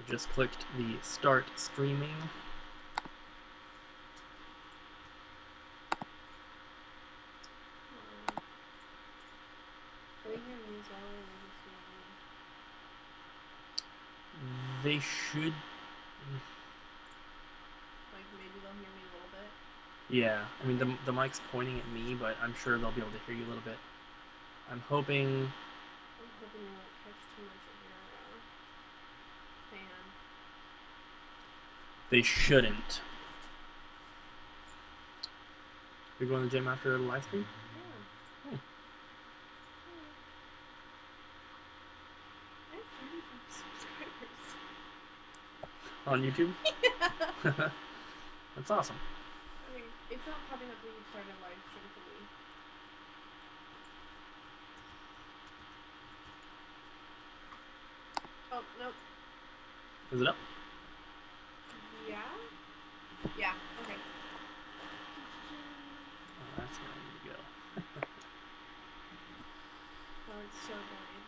Just clicked the start streaming. They should. Like maybe they'll hear me a little bit. Yeah, I mean the mic's pointing at me, but I'm sure they'll be able to hear you a little bit. I'm hoping. I'm hoping they won't catch too much of your fan. They shouldn't. You're going to the gym after the live stream? Yeah. Hmm. I have 35 subscribers. On YouTube? Yeah. That's awesome. I mean, it's not popping up when you start a live stream for me. Oh, nope. Is it up? Yeah? Yeah, okay. Oh, that's where I need to go. Oh, it's so boring.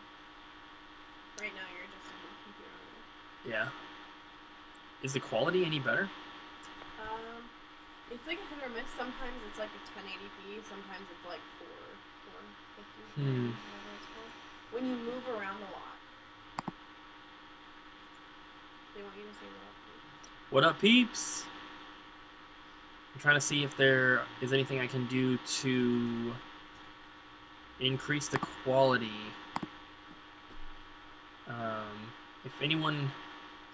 Right now you're just on the computer. Yeah. Is the quality any better? It's like a hit or miss. Sometimes it's like a 1080p, sometimes it's like 450, whatever it's called. When you move around a lot. They want you to say what up, peeps. What up, peeps? I'm trying to see if there is anything I can do to increase the quality. If anyone,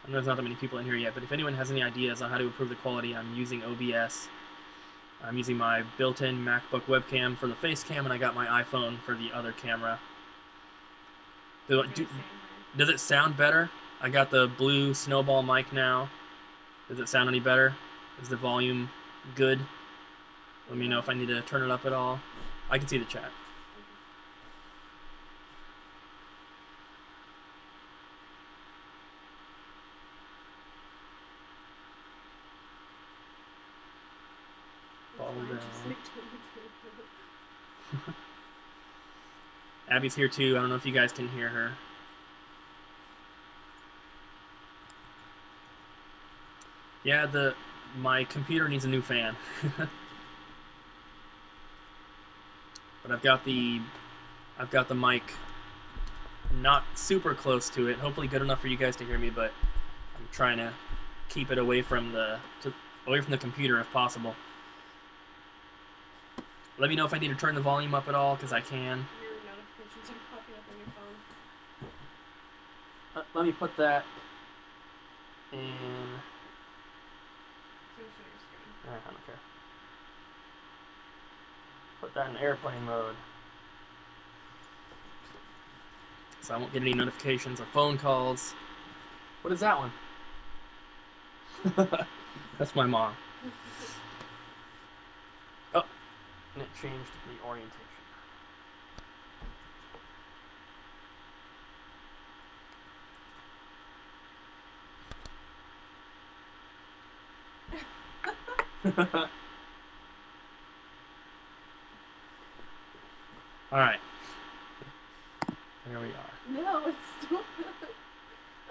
I know there's not that many people in here yet, but if anyone has any ideas on how to improve the quality, I'm using OBS. I'm using my built-in MacBook webcam for the face cam, and I got my iPhone for the other camera. Does it sound better? I got the blue snowball mic now. Does it sound any better? Is the volume good? Let me know if I need to turn it up at all. I can see the chat. Abby's here too. I don't know if you guys can hear her. Yeah, my computer needs a new fan. But I've got the mic not super close to it. Hopefully good enough for you guys to hear me, but I'm trying to keep it away from the computer if possible. Let me know if I need to turn the volume up at all, because I can. Your notifications are popping up on your phone. Let me put that in. I don't care. Put that in airplane mode, so I won't get any notifications or phone calls. What is that one? That's my mom. Oh, and it changed the orientation. All right. There we are. No, it's still.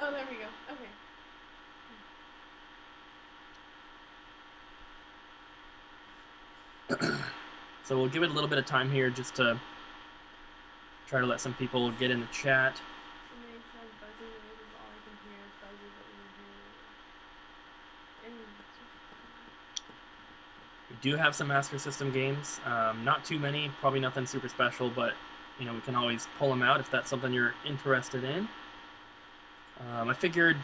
Oh, there we go. Okay. So we'll give it a little bit of time here just to try to let some people get in the chat. Somebody said buzzing noise is all I can hear. Fuzzy, but we hear. We do have some Master System games. Not too many, probably nothing super special, but you know, we can always pull them out if that's something you're interested in. I figured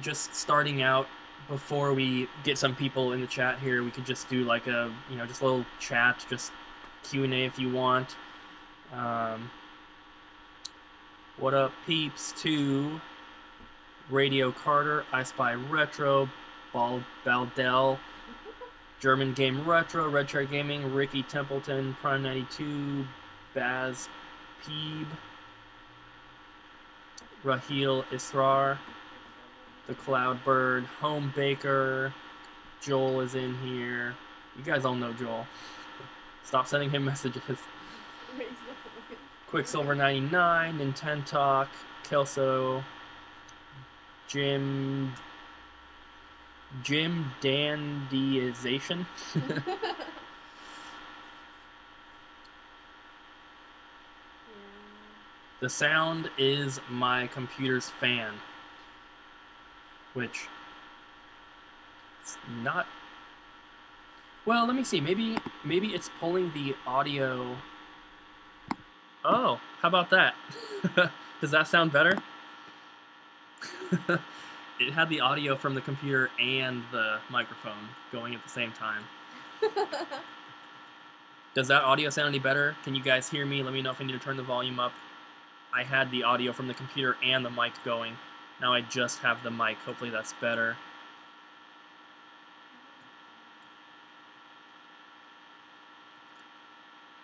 just starting out, before we get some people in the chat here, we could just do like a, just a little chat, just Q&A if you want. What up, peeps? To Radio Carter, I Spy Retro, Baldell, German Game Retro, Red Chair Gaming, Ricky Templeton, Prime 92, Baz Peeb, Raheel Israr, The Cloudbird, Home Baker, Joel is in here. You guys all know Joel. Stop sending him messages. Quicksilver 99, Nintendo Talk, Kelso, Jim Dandyization. Yeah. The sound is my computer's fan, which it's not. Well, let me see. Maybe it's pulling the audio. Oh, how about that? Does that sound better? It had the audio from the computer and the microphone going at the same time. Does that audio sound any better? Can you guys hear me? Let me know if I need to turn the volume up. I had the audio from the computer and the mic going. Now I just have the mic. Hopefully that's better.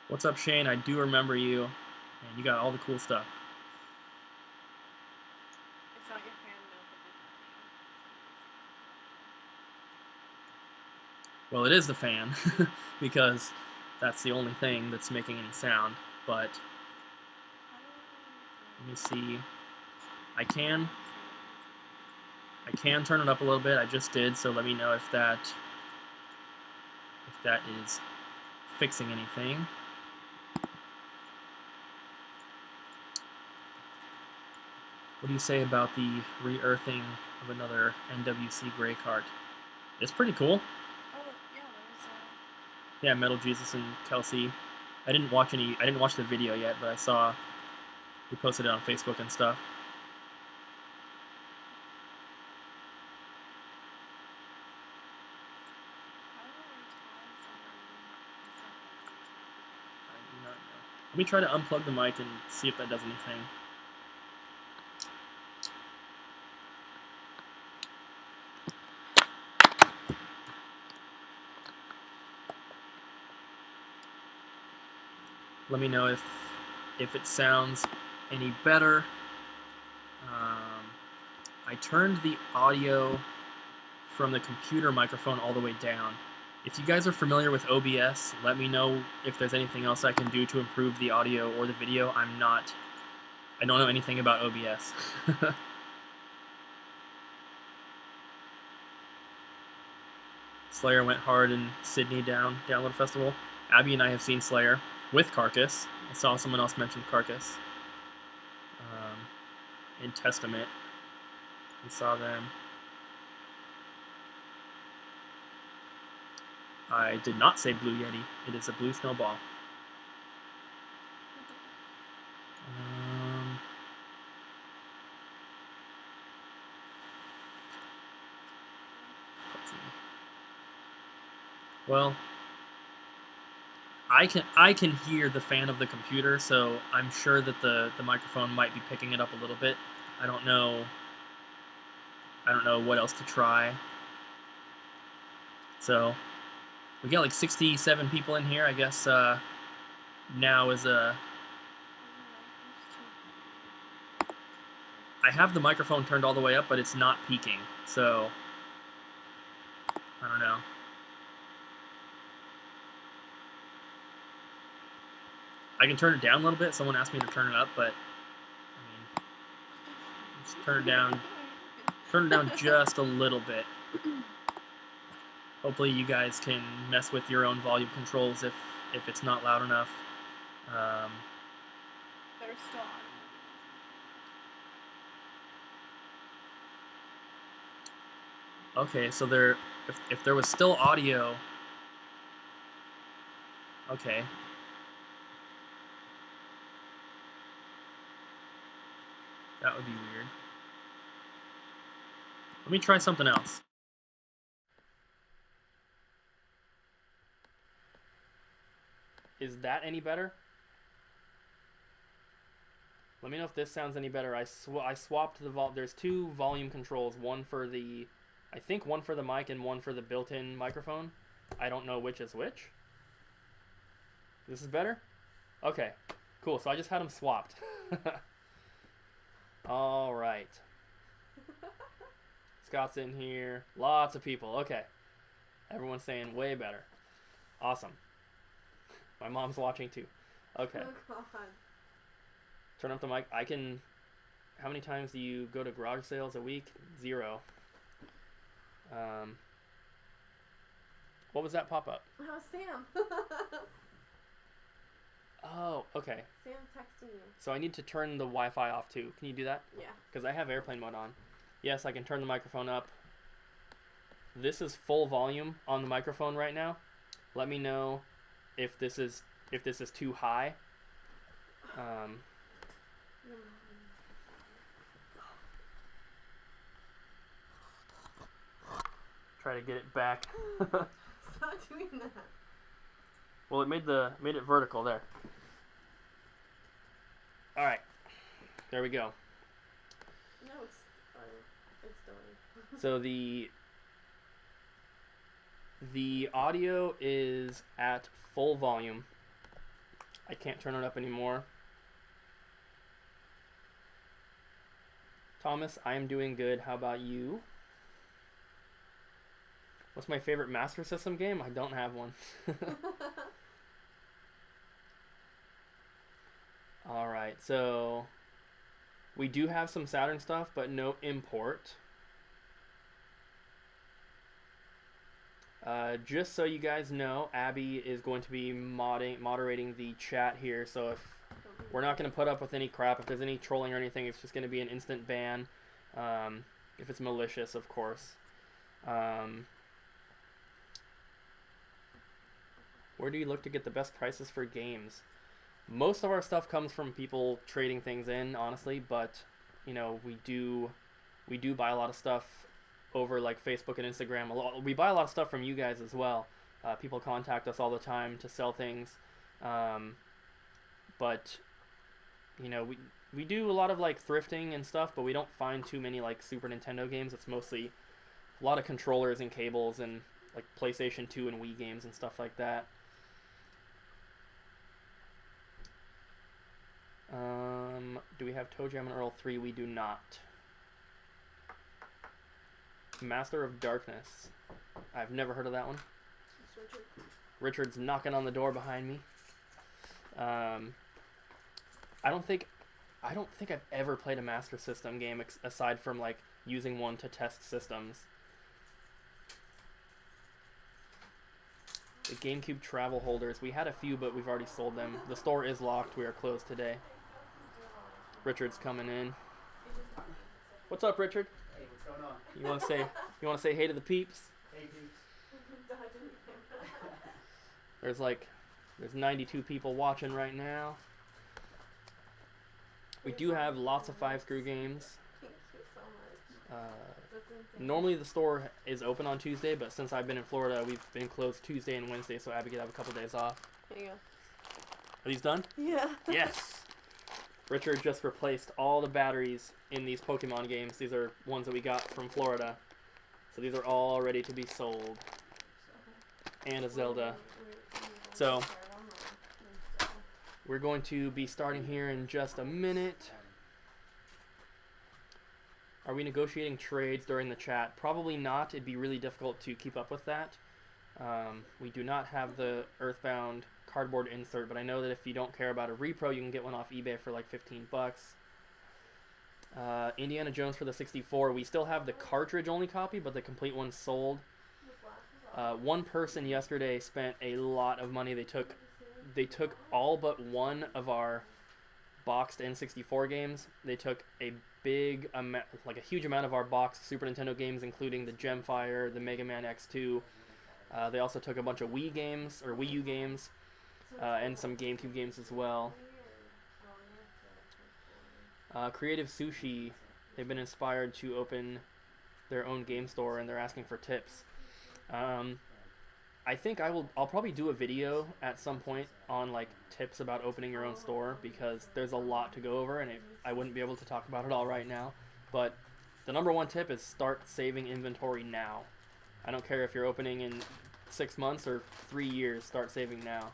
What's up, Shane? I do remember you. And you got all the cool stuff. It's not your fan milk of Well, it is the fan, because that's the only thing that's making any sound. But let me see. I can turn it up a little bit. I just did, so let me know if that is fixing anything. What do you say about the re-earthing of another NWC Gray cart? It's pretty cool. Oh, yeah, there's Yeah, Metal Jesus and Kelsey. I didn't watch the video yet, but I saw he posted it on Facebook and stuff. I do not know. Let me try to unplug the mic and see if that does anything. Let me know if it sounds any better. I turned the audio from the computer microphone all the way down. If you guys are familiar with OBS, let me know if there's anything else I can do to improve the audio or the video. I don't know anything about OBS. Slayer went hard in Sydney Download Festival. Abby and I have seen Slayer with Carcass. I saw someone else mention Carcass. In Testament, we saw them. I did not say Blue Yeti. It is a Blue Snowball. Let's see. Well, I can hear the fan of the computer, so I'm sure that the microphone might be picking it up a little bit. I don't know what else to try. So we got like 67 people in here. I guess now is a. I have the microphone turned all the way up, but it's not peaking. So I don't know. I can turn it down a little bit. Someone asked me to turn it up, but I mean, just turn it down. Turn it down just a little bit. Hopefully you guys can mess with your own volume controls if it's not loud enough. They're still on. Okay, so if there was still audio. Okay. That would be weird. Let me try something else. Is that any better? Let me know if this sounds any better. I swapped the there's two volume controls, one for the mic and one for the built-in microphone. I don't know which is which. This is better? Okay, cool. So I just had them swapped. All right. Scott's in here. Lots of people. Okay. Everyone's saying way better. Awesome. My mom's watching too. Okay. Oh, God. Turn up the mic. I can how many times do you go to garage sales a week? 0. What was that pop-up? Oh, Sam. Oh, okay. Sam's texting you. So I need to turn the Wi-Fi off too. Can you do that? Yeah. Because I have airplane mode on. Yes, I can turn the microphone up. This is full volume on the microphone right now. Let me know if this is too high. Try to get it back. Stop doing that. Well, it made it vertical there. All right, there we go. No, it's done. So the audio is at full volume. I can't turn it up anymore. Thomas, I am doing good. How about you? What's my favorite Master System game? I don't have one. Alright, so we do have some Saturn stuff, but no import. Just so you guys know, Abby is going to be moderating the chat here, so if we're not going to put up with any crap, if there's any trolling or anything, it's just going to be an instant ban, if it's malicious, of course. Where do you look to get the best prices for games? Most of our stuff comes from people trading things in, honestly, but you know, we do buy a lot of stuff over like Facebook and Instagram. We buy a lot of stuff from you guys as well. People contact us all the time to sell things, but you know, we do a lot of like thrifting and stuff, but we don't find too many like Super Nintendo games. It's mostly a lot of controllers and cables and like PlayStation 2 and Wii games and stuff like that. Do we have Toe Jam and Earl 3? We do not. Master of Darkness. I've never heard of that one. It's Richard. Richard's knocking on the door behind me. I don't think I've ever played a Master System game aside from like using one to test systems. The GameCube travel holders. We had a few, but we've already sold them. The store is locked. We are closed today. Richard's coming in. What's up, Richard? Hey, what's going on? You want to say hey to the peeps? Hey, peeps. There's 92 people watching right now. We do have lots of 5-screw games. Thank you so much. That's insane. Normally the store is open on Tuesday, but since I've been in Florida, we've been closed Tuesday and Wednesday, so Abby could have a couple days off. Here you go. Are these done? Yeah. Yes! Richard just replaced all the batteries in these Pokemon games. These are ones that we got from Florida. So these are all ready to be sold. And a Zelda. So, we're going to be starting here in just a minute. Are we negotiating trades during the chat? Probably not. It'd be really difficult to keep up with that. We do not have the Earthbound cardboard insert, but I know that if you don't care about a repro, you can get one off eBay for like $15. Indiana Jones for the 64. We still have the cartridge only copy, but the complete one's sold. One person yesterday spent a lot of money. They took all but one of our boxed N64 games. They took a big amount, like a huge amount of our boxed Super Nintendo games, including the Gemfire, the Mega Man X2. They also took a bunch of Wii games, or Wii U games, and some GameCube games as well. Creative Sushi, they've been inspired to open their own game store, and they're asking for tips. I think I'll probably do a video at some point on like tips about opening your own store, because there's a lot to go over, and I wouldn't be able to talk about it all right now. But the number one tip is start saving inventory now. I don't care if you're opening in 6 months or 3 years, start saving now.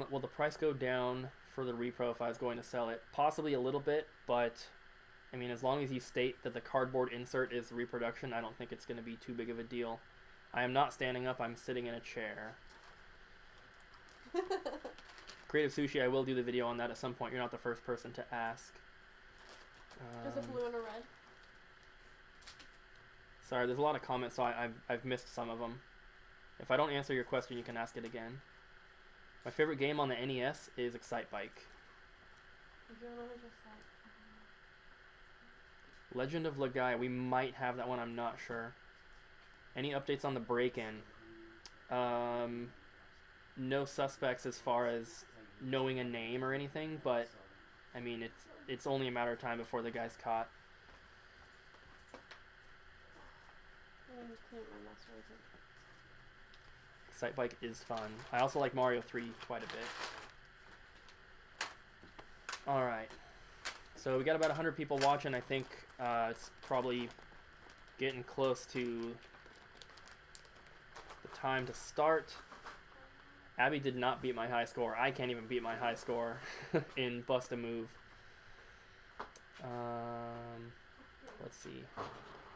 Will the price go down for the repro if I was going to sell it? Possibly a little bit, but I mean, as long as you state that the cardboard insert is reproduction, I don't think it's going to be too big of a deal. I am not standing up, I'm sitting in a chair. Creative Sushi, I will do the video on that at some point. You're not the first person to ask. Just a blue and a red. Sorry, there's a lot of comments, so I've missed some of them. If I don't answer your question, you can ask it again. My favorite game on the NES is Excite Bike. Legend of Legaia. We might have that one. I'm not sure. Any updates on the break-in? No suspects as far as knowing a name or anything, but I mean it's only a matter of time before the guy's caught. Excite Bike is fun. I also like Mario 3 quite a bit. Alright. So we got about 100 people watching. I think it's probably getting close to the time to start. Abby did not beat my high score. I can't even beat my high score in Bust a Move. Let's see.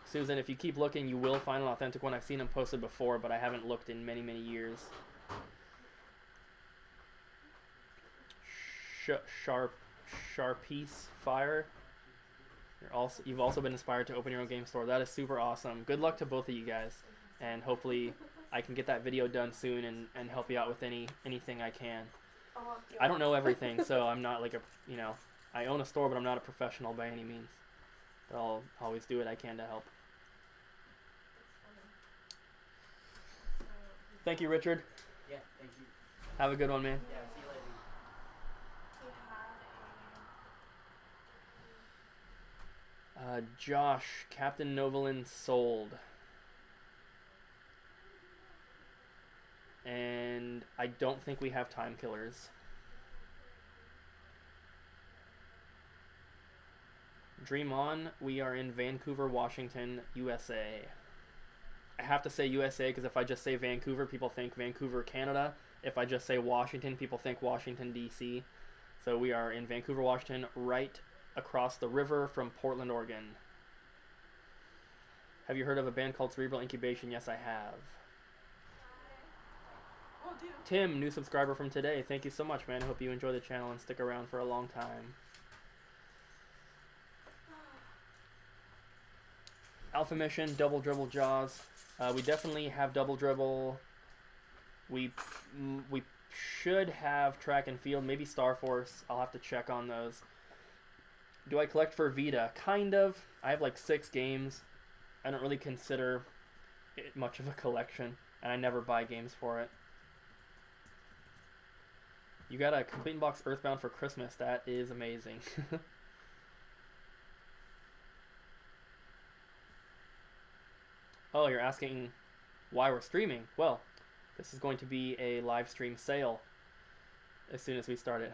Susan, if you keep looking, you will find an authentic one. I've seen them posted before, but I haven't looked in many, many years. Sharpiece Fire. You've also been inspired to open your own game store. That is super awesome. Good luck to both of you guys, and hopefully I can get that video done soon and help you out with anything I can. I don't know everything, so I'm not like I own a store, but I'm not a professional by any means. But I'll always do what I can to help. Thank you, Richard. Yeah, thank you. Have a good one, man. Yeah, see you later. Josh, Captain Novolin sold. And I don't think we have time killers. Dream on. We are in Vancouver, Washington, USA. I have to say USA because if I just say Vancouver, people think Vancouver, Canada. If I just say Washington, people think Washington, D.C. So we are in Vancouver, Washington, right across the river from Portland, Oregon. Have you heard of a band called Cerebral Incubation? Yes, I have. Oh, dude. Tim, new subscriber from today. Thank you so much, man. I hope you enjoy the channel and stick around for a long time. Alpha Mission, Double Dribble Jaws. We definitely have Double Dribble. We should have Track and Field, maybe Star Force. I'll have to check on those. Do I collect for Vita? Kind of. I have like 6 games. I don't really consider it much of a collection, and I never buy games for it. You got a complete in box Earthbound for Christmas. That is amazing. Oh, you're asking why we're streaming? Well, this is going to be a live stream sale as soon as we start it.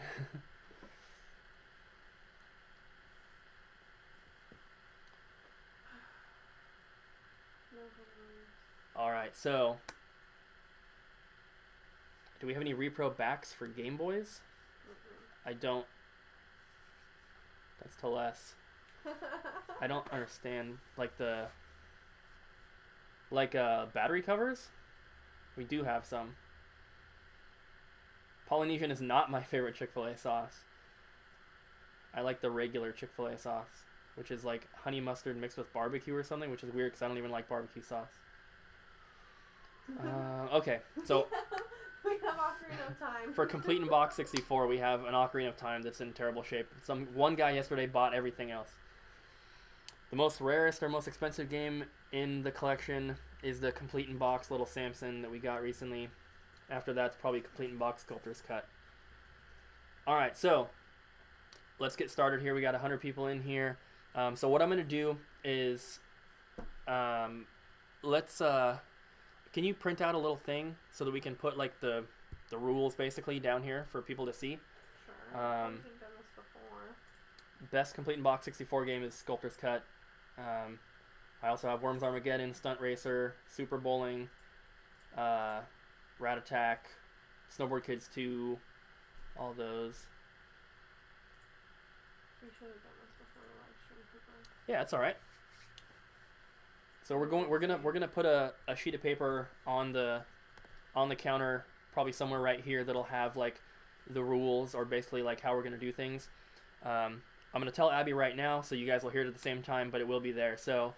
Alright, so do we have any repro backs for Game Boys? I don't. That's to less. I don't understand battery covers? We do have some. Polynesian is not my favorite Chick-fil-A sauce. I like the regular Chick-fil-A sauce, which is like honey mustard mixed with barbecue or something, which is weird because I don't even like barbecue sauce. Okay, so we have Ocarina of Time. For Complete in Box 64, we have an Ocarina of Time that's in terrible shape. One guy yesterday bought everything else. The most rarest or most expensive game in the collection is the Complete in Box Little Samson that we got recently. After that's probably Complete in Box Sculptor's Cut. Alright, so let's get started here. We got 100 people in here. So what I'm going to do is can you print out a little thing so that we can put like the rules basically down here for people to see? Sure. I've done this before. Best Complete in Box 64 game is Sculptor's Cut. I also have Worms Armageddon, Stunt Racer, Super Bowling, Rat Attack, Snowboard Kids 2, all those. We should have done this before the live stream, people. Yeah, that's all right. So we're gonna put a sheet of paper on the counter, probably somewhere right here, that'll have like the rules, or basically like how we're gonna do things. I'm gonna tell Abby right now, so you guys will hear it at the same time, but it will be there. So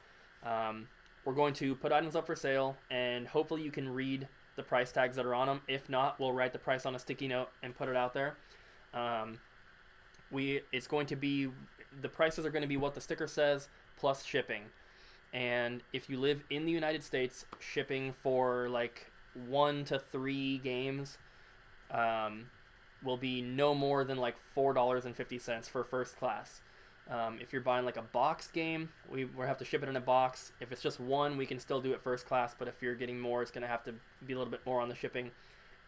we're going to put items up for sale, and hopefully you can read the price tags that are on them. If not, we'll write the price on a sticky note and put it out there. It's going to be, the prices are going to be what the sticker says plus shipping. And if you live in the United States, shipping for like 1 to 3 games will be no more than like $4.50 for first class. If you're buying like a boxed game, we have to ship it in a box. If it's just one, we can still do it first class, but if you're getting more, it's going to have to be a little bit more on the shipping.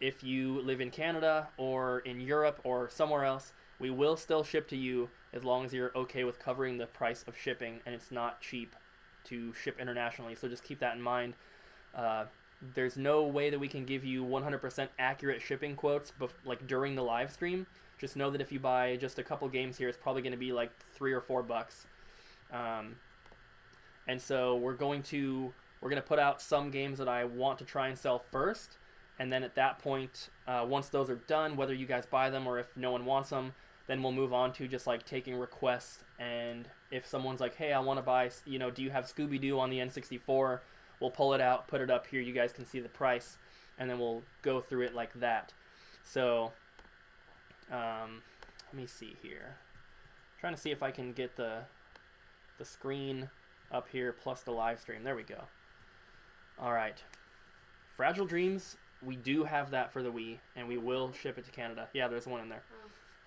If you live in Canada or in Europe or somewhere else, we will still ship to you as long as you're okay with covering the price of shipping, and it's not cheap to ship internationally, so just keep that in mind. There's no way that we can give you 100% accurate shipping quotes like during the live stream. Just know that if you buy just a couple games here, it's probably going to be like $3 or $4. And so we're going to put out some games that I want to try and sell first, and then at that point, once those are done, whether you guys buy them or if no one wants them, then we'll move on to just like taking requests. And if someone's like, hey, I want to buy, do you have Scooby-Doo on the N64? We'll pull it out, put it up here, you guys can see the price, and then we'll go through it like that. So let me see here. I'm trying to see if I can get the screen up here plus the live stream. There we go. All right. Fragile Dreams, we do have that for the Wii, and we will ship it to Canada. Yeah, there's one in there.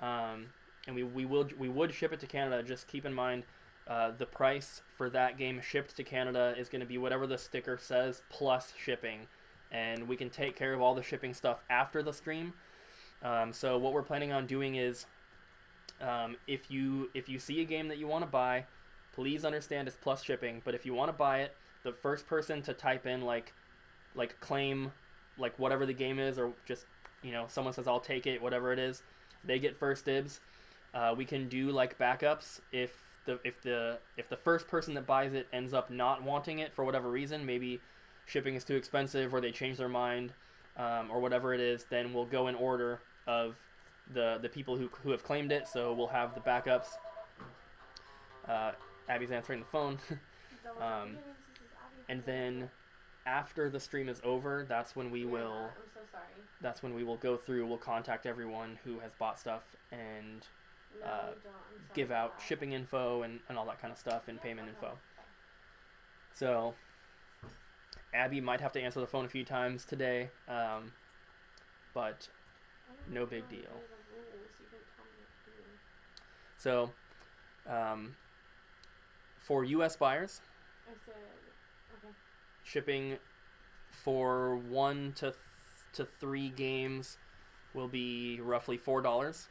And we would ship it to Canada. Just keep in mind, the price for that game shipped to Canada is going to be whatever the sticker says plus shipping, and we can take care of all the shipping stuff after the stream. So what we're planning on doing is, if you see a game that you want to buy, please understand it's plus shipping. But if you want to buy it, the first person to type in like claim like whatever the game is, or just someone says I'll take it, whatever it is, they get first dibs. We can do like backups if the first person that buys it ends up not wanting it for whatever reason, maybe shipping is too expensive or they change their mind, or whatever it is, then we'll go in order of the people who have claimed it. So we'll have the backups. Abby's answering the phone. And then after the stream is over, that's when we will. I'm so sorry. That's when we will go through. We'll contact everyone who has bought stuff and give out shipping info and all that kind of stuff, and payment info. So Abby might have to answer the phone a few times today, but no big deal. So for US buyers, shipping for 1 to 3 games will be roughly $4.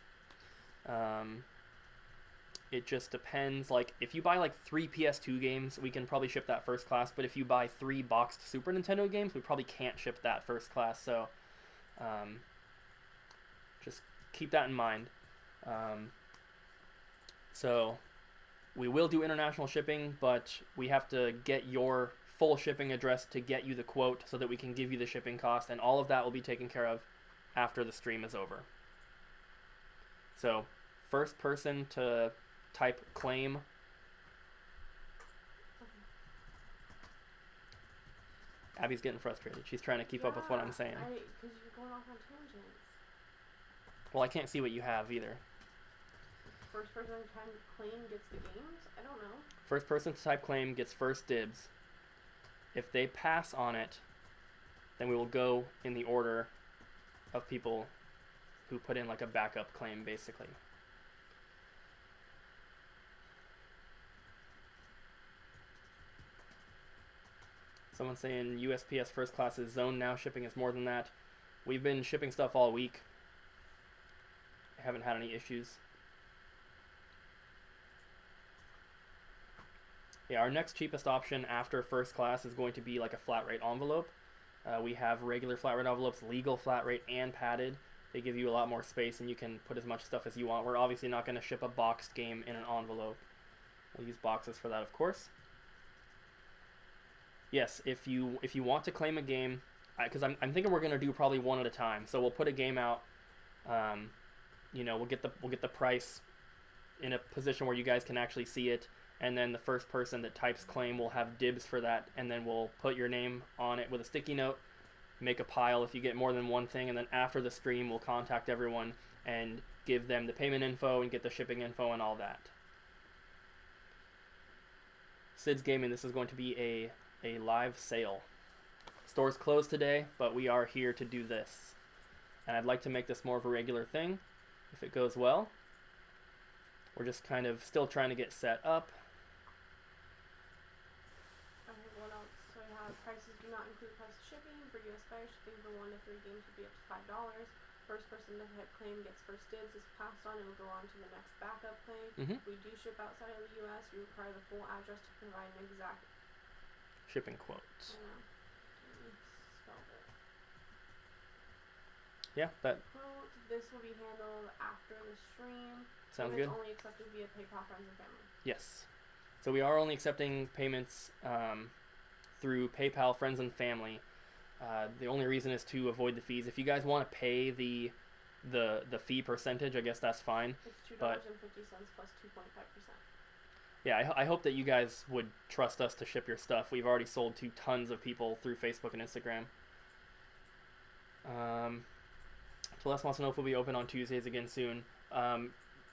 It just depends. Like if you buy like 3 PS2 games, we can probably ship that first class. But if you buy 3 boxed Super Nintendo games, we probably can't ship that first class. So just keep that in mind. So we will do international shipping, but we have to get your full shipping address to get you the quote so that we can give you the shipping cost, and all of that will be taken care of after the stream is over. So first person to type claim. Abby's getting frustrated. She's trying to keep up with what I'm saying. Because you're going off on tangents. Well, I can't see what you have either. First person to type claim gets the games? I don't know. First person to type claim gets first dibs. If they pass on it, then we will go in the order of people who put in like a backup claim, basically. Someone's saying USPS first class is zoned now. Shipping is more than that. We've been shipping stuff all week. I haven't had any issues. Yeah, our next cheapest option after first class is going to be like a flat rate envelope. We have regular flat rate envelopes, legal flat rate, and padded. They give you a lot more space, and you can put as much stuff as you want. We're obviously not going to ship a boxed game in an envelope. We'll use boxes for that, of course. Yes, if you want to claim a game, because I'm thinking we're going to do probably one at a time. So we'll put a game out we'll get the price in a position where you guys can actually see it, and then the first person that types claim will have dibs for that, and then we'll put your name on it with a sticky note, make a pile if you get more than one thing, and then after the stream we'll contact everyone and give them the payment info and get the shipping info and all that. Sid's Gaming, this is going to be a live sale. Store's closed today, but we are here to do this. And I'd like to make this more of a regular thing, if it goes well. We're just kind of still trying to get set up. Okay, what else? So we have prices do not include price of shipping. For US buyer, shipping for 1 to 3 games would be up to $5. First person to hit claim gets first dibs, is passed on, and will go on to the next backup claim. We do ship outside of the US. We require the full address to provide an exact shipping quote. Spelled it. Yeah, that Quote. This will be handled after the stream. sounds Payments good. only accepted via PayPal, friends and family. Yes. So we are only accepting payments through PayPal, friends and family. The only reason is to avoid the fees. If you guys want to pay the fee percentage, I guess that's fine. It's $2.50 plus 2.5%. Yeah, I hope that you guys would trust us to ship your stuff. We've already sold to tons of people through Facebook and Instagram. Celeste wants to know if we'll be open on Tuesdays again soon.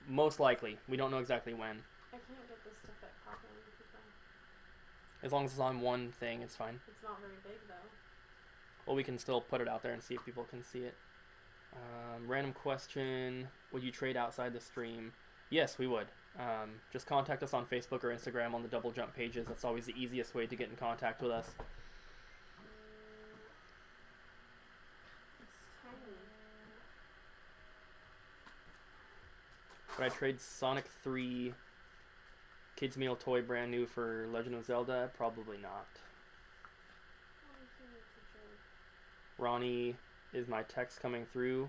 Most likely. We don't know exactly when. I can't get this to fit properly. As long as it's on one thing, it's fine. It's not very big though. Well, we can still put it out there and see if people can see it. Random question. Would you trade outside the stream? Yes, we would. Just contact us on Facebook or Instagram on the Double Jump pages. That's always the easiest way to get in contact with us. It's tiny. Would I trade Sonic 3 Kids Meal toy brand new for Legend of Zelda? Probably not. Ronnie, is my text coming through?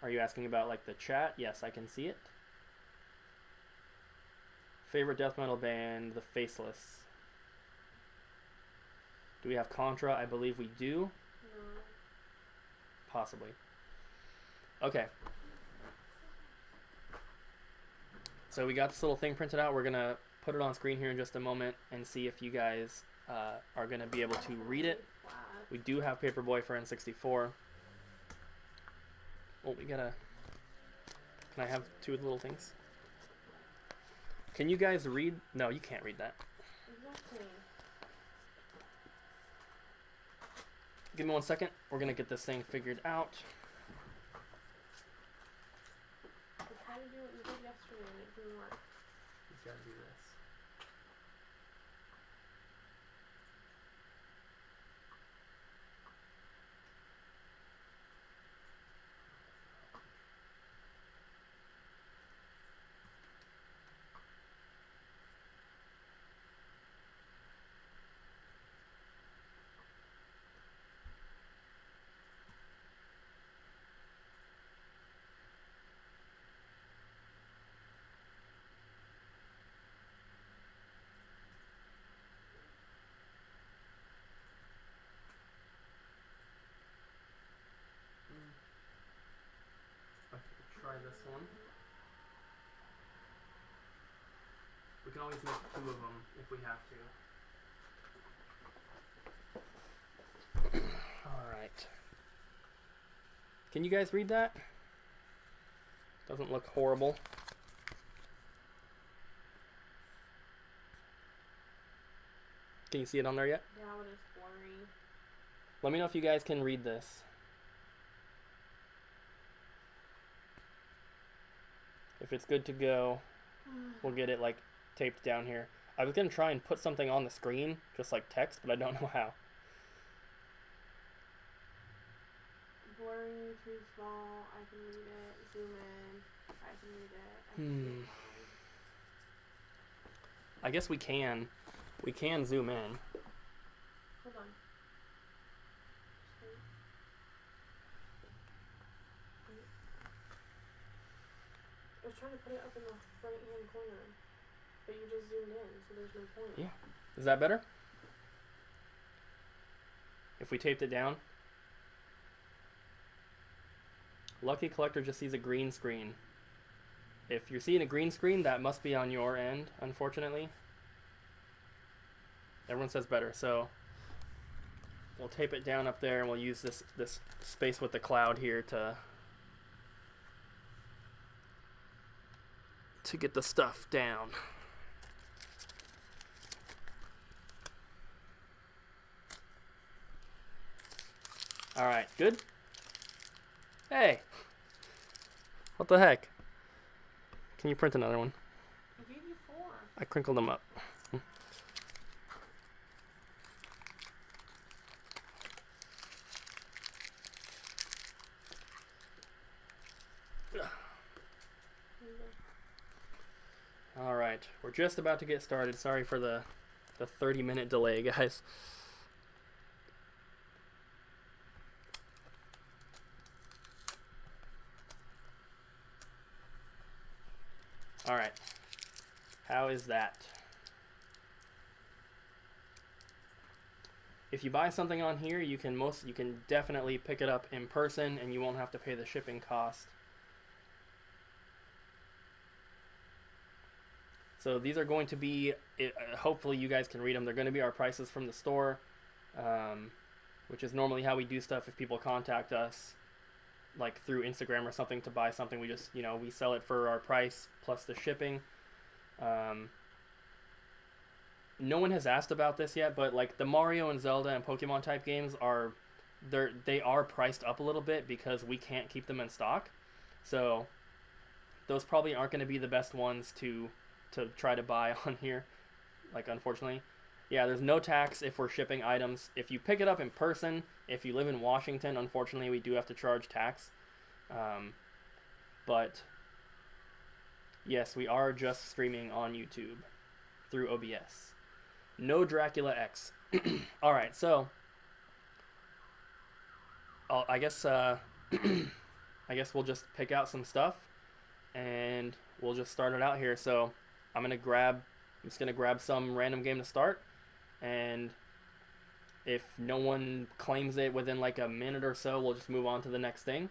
Are you asking about like the chat? Yes, I can see it. Favorite death metal band, The Faceless. Do we have Contra? I believe we do. No. Possibly. Okay. So we got this little thing printed out. We're going to put it on screen here in just a moment and see if you guys are going to be able to read it. We do have Paperboy for N64. Oh, we gotta... Can I have two little things? Can you guys read? No, you can't read that. Exactly. Give me 1 second. We're gonna get this thing figured out. I tried to do what you did yesterday and it didn't work. You gotta do this. Okay, try this one. We can always make two of them if we have to. Alright. Can you guys read that? Doesn't look horrible. Can you see it on there yet? Yeah, but it's blurry. Let me know if you guys can read this. If it's good to go, we'll get it like taped down here. I was gonna try and put something on the screen, just like text, but I don't know how. Blurry, too small, I can read it. Zoom in, I can read it. I can see it fine. I guess we can zoom in. Hold on. I was trying to put it up in the right hand corner, but you just zoomed in, so there's no point. Yeah. Is that better? If we taped it down? Lucky Collector just sees a green screen. If you're seeing a green screen, that must be on your end, unfortunately. Everyone says better, so we'll tape it down up there, and we'll use this space with the cloud here to get the stuff down. All right, good? Hey, what the heck? Can you print another one? I gave you 4. I crinkled them up. All right, we're just about to get started. Sorry for the 30-minute delay, guys. All right, how is that? If you buy something on here, you can definitely pick it up in person, and you won't have to pay the shipping cost. So these are going to be, hopefully you guys can read them. They're going to be our prices from the store, which is normally how we do stuff. If people contact us, like through Instagram or something, to buy something, we just, we sell it for our price plus the shipping. No one has asked about this yet, but like the Mario and Zelda and Pokemon type games they are priced up a little bit because we can't keep them in stock. So those probably aren't going to be the best ones to try to buy on here, like, unfortunately. Yeah, there's no tax if we're shipping items. If you pick it up in person, if you live in Washington, unfortunately, we do have to charge tax. But yes, we are just streaming on YouTube through OBS. No Dracula X. All right, so I guess we'll just pick out some stuff and we'll just start it out here. So I'm just gonna grab some random game to start, and if no one claims it within like a minute or so, we'll just move on to the next thing.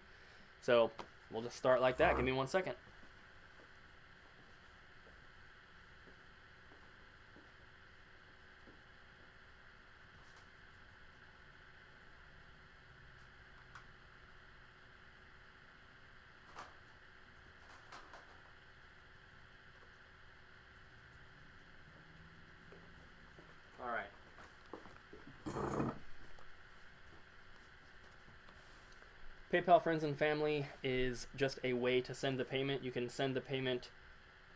So we'll just start like that. Give me 1 second. PayPal Friends and Family is just a way to send the payment. You can send the payment,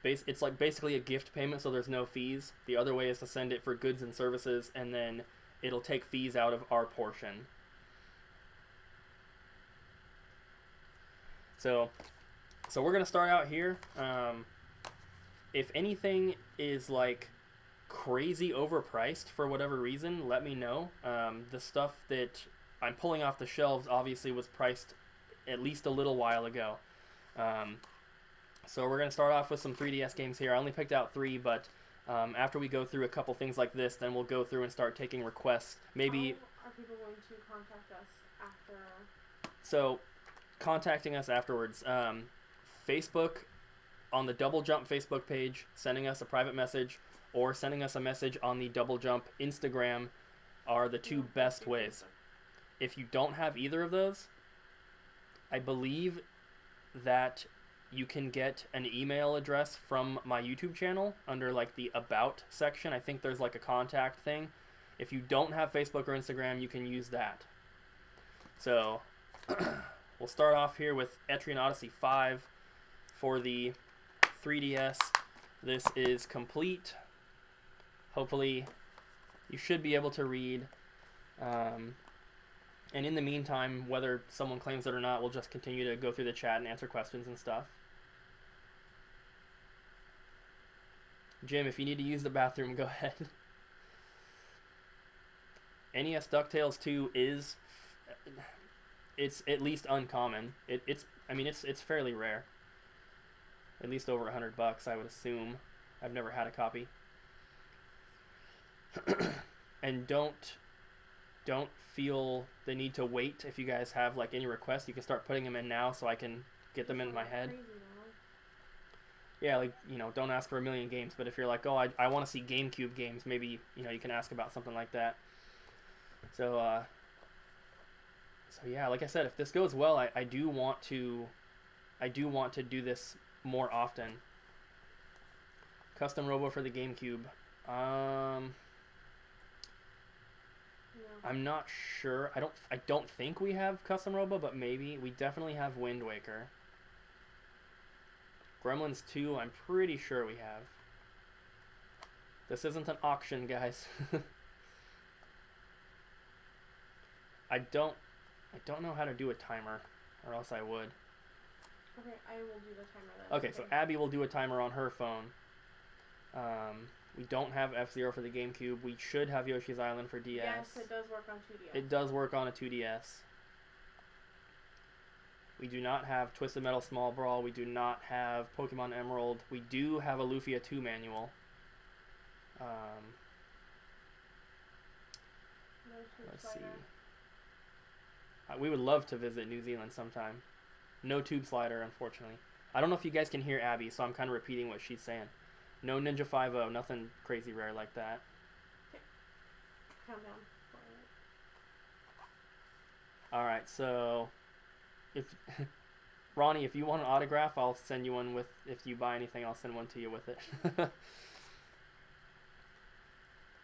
it's like basically a gift payment, so there's no fees. The other way is to send it for goods and services, and then it'll take fees out of our portion. So we're going to start out here. If anything is like crazy overpriced for whatever reason, let me know. The stuff that I'm pulling off the shelves obviously was priced at least a little while ago. So we're going to start off with some 3DS games here. I only picked out 3, but after we go through a couple things like this, then we'll go through and start taking requests. Maybe. How are people going to contact us after? So, contacting us afterwards. Facebook, on the Double Jump Facebook page, sending us a private message, or sending us a message on the Double Jump Instagram are the two best ways. If you don't have either of those, I believe that you can get an email address from my YouTube channel under like the About section. I think there's like a contact thing. If you don't have Facebook or Instagram, you can use that. So we'll start off here with Etrian Odyssey 5 for the 3DS. This is complete. Hopefully you should be able to read. And in the meantime, whether someone claims it or not, we'll just continue to go through the chat and answer questions and stuff. Jim, if you need to use the bathroom, go ahead. NES DuckTales 2 it's at least uncommon. It's fairly rare. At least over $100, I would assume. I've never had a copy. And don't don't feel the need to wait. If you guys have like any requests, you can start putting them in now so I can get them in my head. Yeah, like, you know, don't ask for a million games, but if you're like, oh, I want to see GameCube games, maybe, you know, you can ask about something like that. So yeah, like I said, if this goes well, I do want to do this more often. Custom Robo for the GameCube. No. I'm not sure. I don't think we have Custom Robo, but maybe. We definitely have Wind Waker. Gremlins 2, I'm pretty sure we have. This isn't an auction, guys. I don't know how to do a timer, or else I would. Okay, I will do the timer then. Okay, so Abby will do a timer on her phone. We don't have F-Zero for the GameCube. We should have Yoshi's Island for DS. Yes, it does work on 2DS. It does work on a 2DS. We do not have Twisted Metal Small Brawl. We do not have Pokemon Emerald. We do have a Lufia 2 manual. Let's see. We would love to visit New Zealand sometime. No Tube Slider, unfortunately. I don't know if you guys can hear Abby, so I'm kind of repeating what she's saying. No Ninja 5.0, nothing crazy rare like that. Okay. Countdown. Alright, so if Ronnie, if you want an autograph, I'll send you one with, if you buy anything, I'll send one to you with it.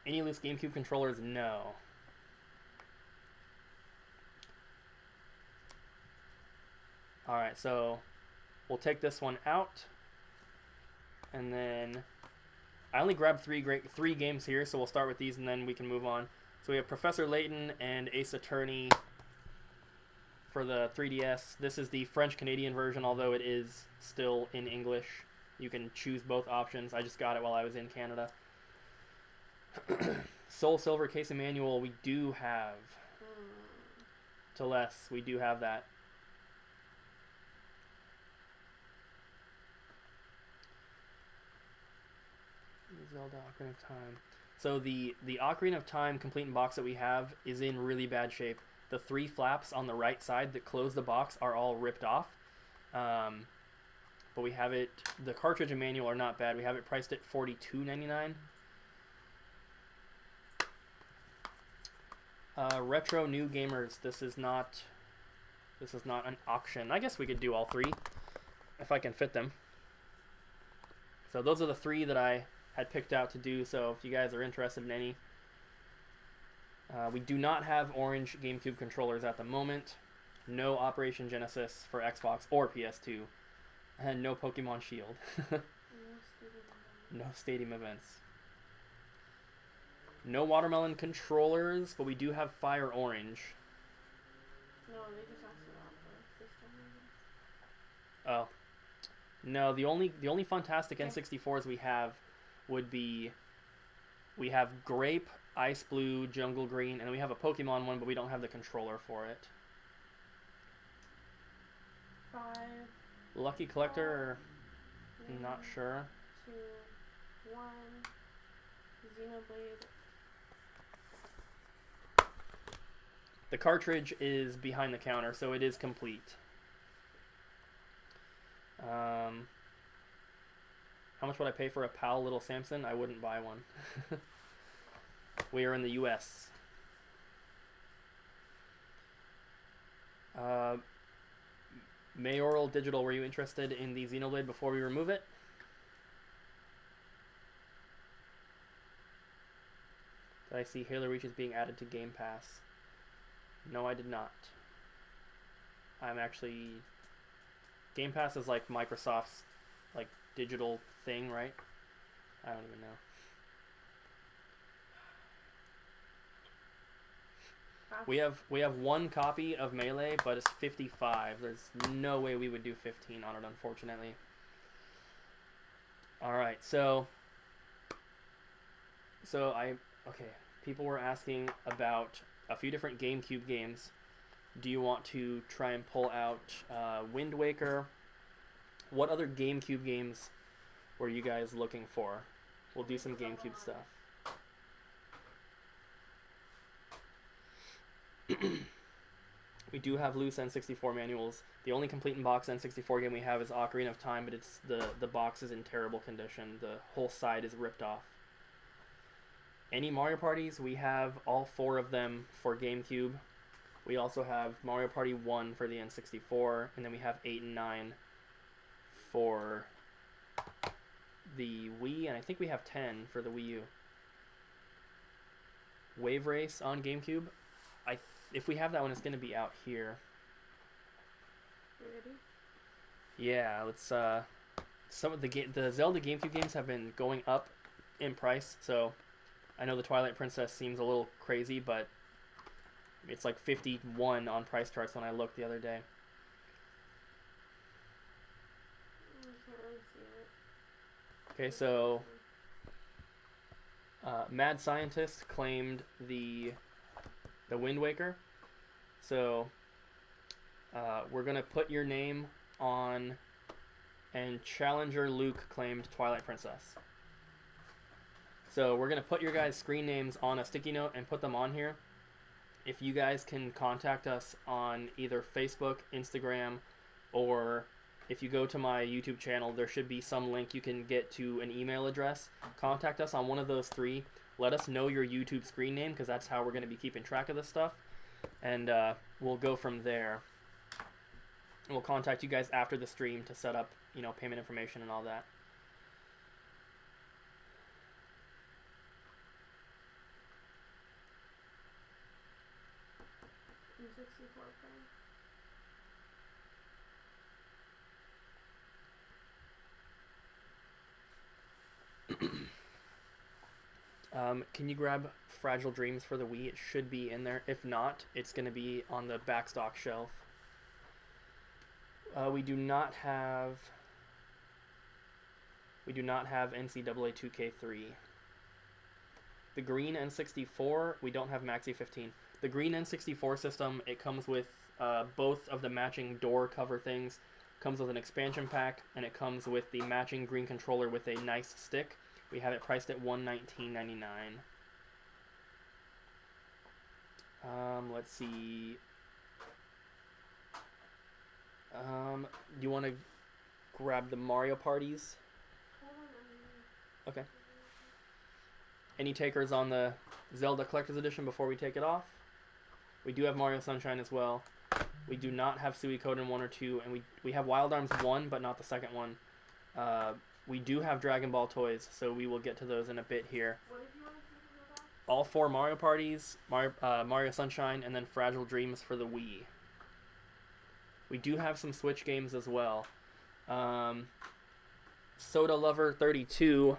Any loose GameCube controllers? No. Alright, so we'll take this one out. And then I only grabbed three games here, so we'll start with these and then we can move on. So we have Professor Layton and Ace Attorney for the 3DS. This is the French-Canadian version, although it is still in English. You can choose both options. I just got it while I was in Canada. Soul Silver Case and Manual, we do have. To less, we do have that. Zelda Ocarina of Time. So the Ocarina of Time complete in box that we have is in really bad shape. The 3 flaps on the right side that close the box are all ripped off. But we have it, the cartridge and manual are not bad. We have it priced at $42.99. Retro New Gamers, this is not an auction. I guess we could do all 3 if I can fit them. So those are the 3 that I had picked out to do, so if you guys are interested in any. We do not have orange GameCube controllers at the moment. No Operation Genesis for Xbox or PS2. And no Pokemon Shield. No Stadium events. No Watermelon controllers, but we do have Fire Orange. No, they just asked about the system. Oh. No, the only Fantastic N64s we have would be, we have Grape, Ice Blue, Jungle Green, and we have a Pokemon one, but we don't have the controller for it. 5. Lucky Collector, not sure. 2, 1. Xenoblade. The cartridge is behind the counter, so it is complete. How much would I pay for a PAL Little Samson? I wouldn't buy one. We are in the US. Mayoral Digital, were you interested in the Xenoblade before we remove it? Did I see Halo Reach is being added to Game Pass? No, I did not. I'm actually... Game Pass is like Microsoft's like digital thing, right? I don't even know. We have one copy of Melee, but it's 55. There's no way we would do 15 on it, unfortunately. Alright, so okay, people were asking about a few different GameCube games. Do you want to try and pull out Wind Waker? What other GameCube games were you guys looking for? We'll do some GameCube stuff. We do have loose N64 manuals. The only complete in box N64 game we have is Ocarina of Time, but it's the box is in terrible condition. The whole side is ripped off. Any Mario Parties, we have all 4 of them for GameCube. We also have Mario Party 1 for the N64, and then we have 8 and 9 for the Wii, and I think we have 10 for the Wii U. Wave Race on GameCube. If we have that one, it's going to be out here. You ready? Yeah, let's. Some of the Zelda GameCube games have been going up in price, so I know the Twilight Princess seems a little crazy, but it's like 51 on price charts when I looked the other day. I can't really see it. Okay, so Mad Scientist claimed the Wind Waker, so we're gonna put your name on, and Challenger Luke claimed Twilight Princess. So we're gonna put your guys' screen names on a sticky note and put them on here. If you guys can contact us on either Facebook, Instagram, or if you go to my YouTube channel, there should be some link you can get to an email address. Contact us on one of those 3. Let us know your YouTube screen name, because that's how we're going to be keeping track of this stuff. And we'll go from there. And we'll contact you guys after the stream to set up, payment information and all that. N64 Can you grab Fragile Dreams for the Wii? It should be in there. If not, it's going to be on the backstock shelf. We do not have NCAA 2K3. The green N64, we don't have Maxi 15. The green N64 system, it comes with both of the matching door cover things. Comes with an expansion pack, and it comes with the matching green controller with a nice stick. We have it priced at $119.99. Let's see. You want to grab the Mario Parties? Okay. Any takers on the Zelda Collector's Edition before we take it off? We do have Mario Sunshine as well. We do not have Suikoden 1 or 2, and we have Wild Arms 1, but not the second one. We do have Dragon Ball toys, so we will get to those in a bit here. What did you want to see about? All 4 Mario Parties, Mario Sunshine, and then Fragile Dreams for the Wii. We do have some Switch games as well. Soda Lover 32.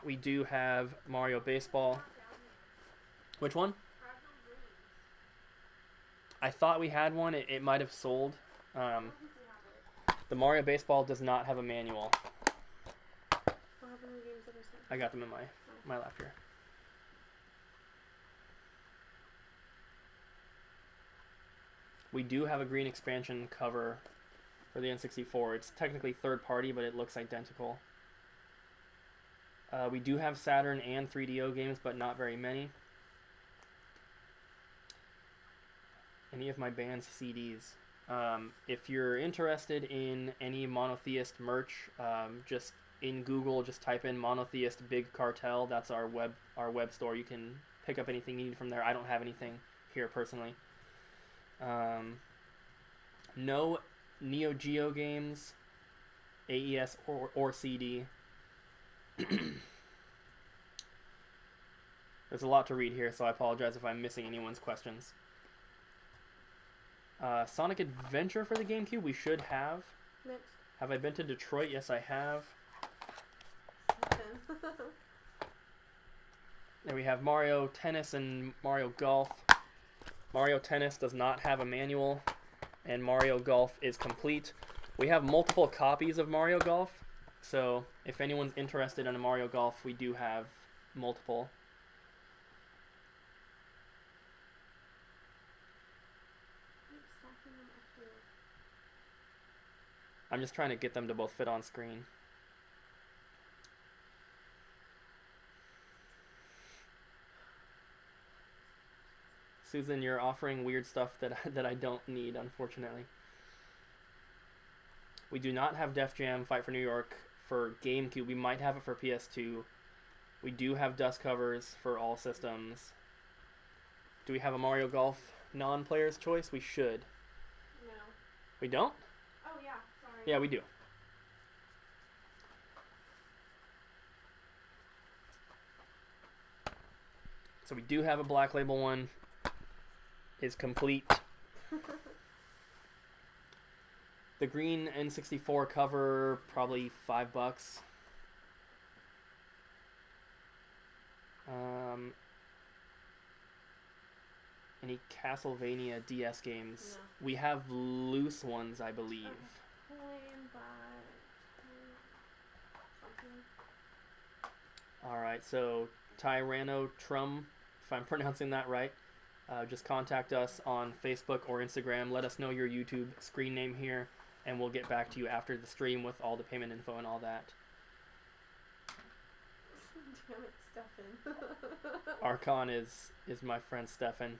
We do have Mario Baseball. Which one? I thought we had one. It might have sold. The Mario Baseball does not have a manual. I got them in my lap here. We do have a green expansion cover for the N64. It's technically third party, but it looks identical. We do have Saturn and 3DO games, but not very many. Any of my band's CDs. If you're interested in any Monotheist merch, just in Google, just type in Monotheist Big Cartel. That's our web store. You can pick up anything you need from there. I don't have anything here personally. No Neo Geo games, AES or CD. There's a lot to read here, so I apologize if I'm missing anyone's questions. Sonic Adventure for the GameCube, we should have. Next. Have I been to Detroit? Yes, I have. There we have Mario Tennis and Mario Golf. Mario Tennis does not have a manual, and Mario Golf is complete. We have multiple copies of Mario Golf, so if anyone's interested in a Mario Golf, we do have multiple. I'm just trying to get them to both fit on screen. Susan, you're offering weird stuff that I don't need, unfortunately. We do not have Def Jam Fight for New York for GameCube. We might have it for PS2. We do have dust covers for all systems. Do we have a Mario Golf non-player's choice? We should. No. We don't? Oh, yeah. Sorry. Yeah, we do. So we do have a Black Label one. Is complete. The green N64 cover, probably $5. Any Castlevania DS games? No. We have loose ones, I believe. Alright, so Tyrannotrum, if I'm pronouncing that right, just contact us on Facebook or Instagram. Let us know your YouTube screen name here, and we'll get back to you after the stream with all the payment info and all that. Damn it, Stefan. Archon is my friend Stefan.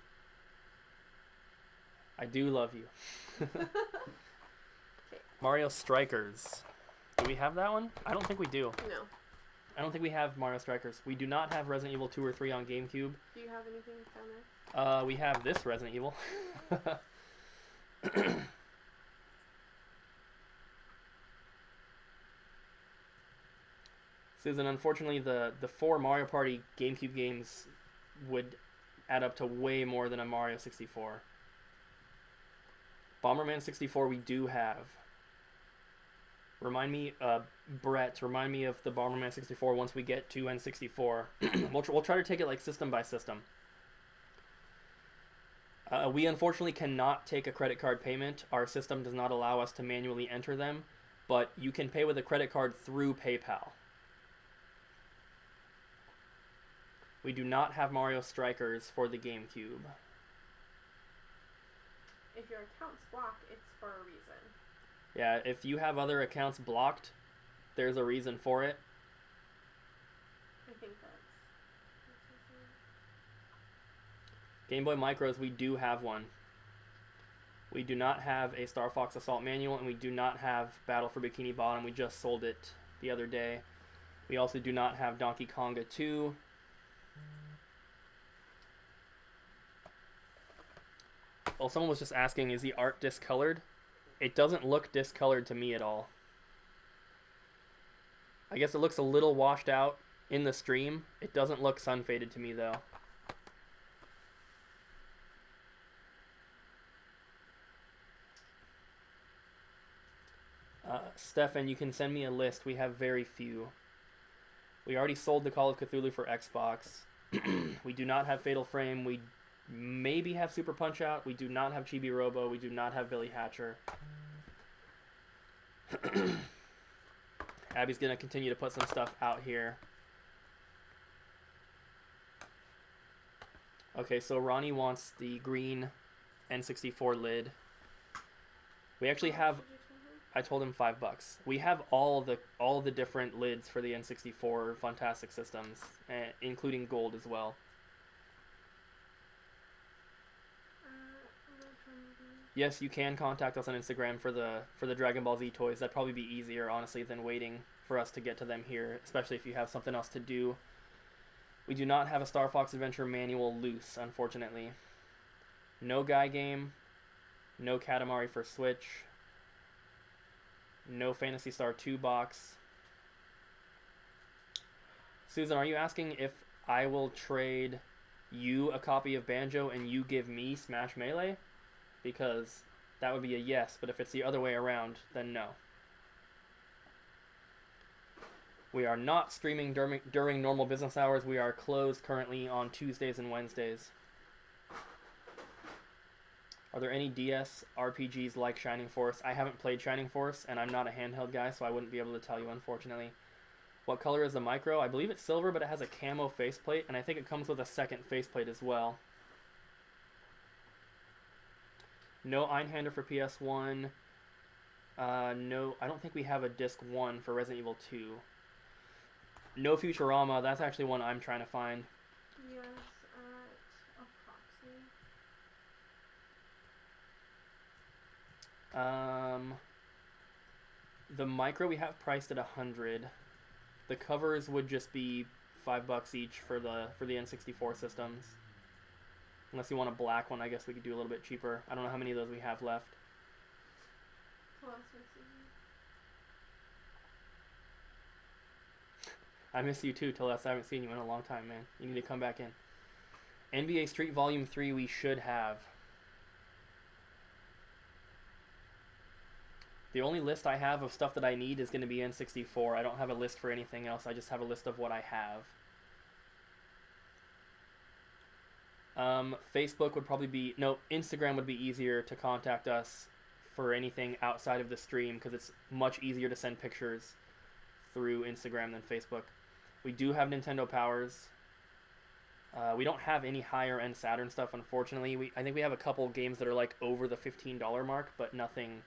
I do love you. Mario Strikers. Do we have that one? I don't think we do. No. I don't think we have Mario Strikers. We do not have Resident Evil 2 or 3 on GameCube. Do you have anything down there? We have this Resident Evil. Susan, unfortunately, the 4 Mario Party GameCube games would add up to way more than a Mario 64. Bomberman 64 we do have. Remind me, Brett, remind me of the Bomberman 64 once we get to N64. We'll try to take it like system by system. We unfortunately cannot take a credit card payment. Our system does not allow us to manually enter them, but you can pay with a credit card through PayPal. We do not have Mario Strikers for the GameCube. If your account's blocked, it's for a reason. Yeah, if you have other accounts blocked, there's a reason for it. I think that's... Game Boy Micros, we do have one. We do not have a Star Fox Assault Manual, and we do not have Battle for Bikini Bottom. We just sold it the other day. We also do not have Donkey Konga 2. Well, someone was just asking, is the art discolored? It doesn't look discolored to me at all. I guess it looks a little washed out in the stream. It doesn't look sun faded to me, though. Stefan, you can send me a list. We have very few. We already sold the Call of Cthulhu for Xbox. We do not have Fatal Frame. We maybe have Super Punch-Out. We do not have Chibi Robo. We do not have Billy Hatcher. Abby's going to continue to put some stuff out here. Okay, so Ronnie wants the green N64 lid. We actually have... I told him $5. We have all the different lids for the N64 Fantastic systems, including gold as well. Yes, you can contact us on Instagram for the Dragon Ball Z toys. That'd probably be easier, honestly, than waiting for us to get to them here, especially if you have something else to do. We do not have a Star Fox Adventure manual loose, unfortunately. No Guy game. No Katamari for Switch. No Phantasy Star 2 box. Susan, are you asking if I will trade you a copy of Banjo and you give me Smash Melee? Because that would be a yes, but if it's the other way around, then no. We are not streaming during normal business hours. We are closed currently on Tuesdays and Wednesdays. Are there any DS RPGs like Shining Force? I haven't played Shining Force, and I'm not a handheld guy, so I wouldn't be able to tell you, unfortunately. What color is the Micro? I believe it's silver, but it has a camo faceplate, and I think it comes with a second faceplate as well. No Einhander for PS1. No, I don't think we have a disc 1 for Resident Evil 2. No Futurama. That's actually one I'm trying to find. Yes, at Epoxy. The micro we have priced at 100. The covers would just be $5 each for the N64 systems. Unless you want a black one, I guess we could do a little bit cheaper. I don't know how many of those we have left. I miss you too, Teles. I haven't seen you in a long time, man. You need to come back in. NBA Street Volume 3 we should have. The only list I have of stuff that I need is going to be N64. I don't have a list for anything else. I just have a list of what I have. Facebook would probably be... No, Instagram would be easier to contact us for anything outside of the stream because it's much easier to send pictures through Instagram than Facebook. We do have Nintendo Powers. We don't have any higher end Saturn stuff, unfortunately. I think we have a couple games that are like over the $15 mark, but nothing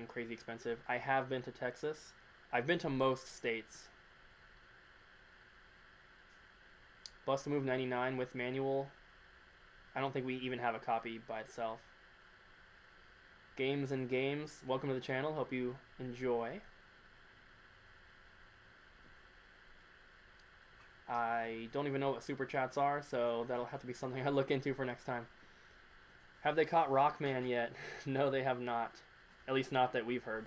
crazy expensive. I have been to Texas. I've been to most states. Bust a Move 99 with manual. I don't think we even have a copy by itself. Games and Games. Welcome to the channel. Hope you enjoy. I don't even know what super chats are, so that'll have to be something I look into for next time. Have they caught Rockman yet? No, they have not. At least not that we've heard.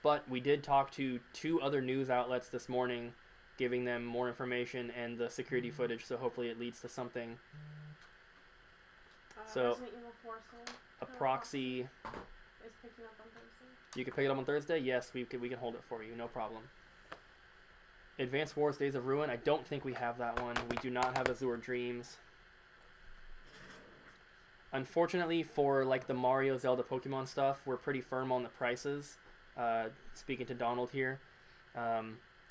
But we did talk to 2 other news outlets this morning, giving them more information and the security footage, so hopefully it leads to something. So, a proxy is picking up on Thursday. You can pick it up on Thursday? Yes, we can hold it for you, no problem. Advance Wars Days of Ruin, I don't think we have that one. We do not have Azure Dreams. Unfortunately, for like the Mario, Zelda, Pokemon stuff, we're pretty firm on the prices. Speaking to Donald here,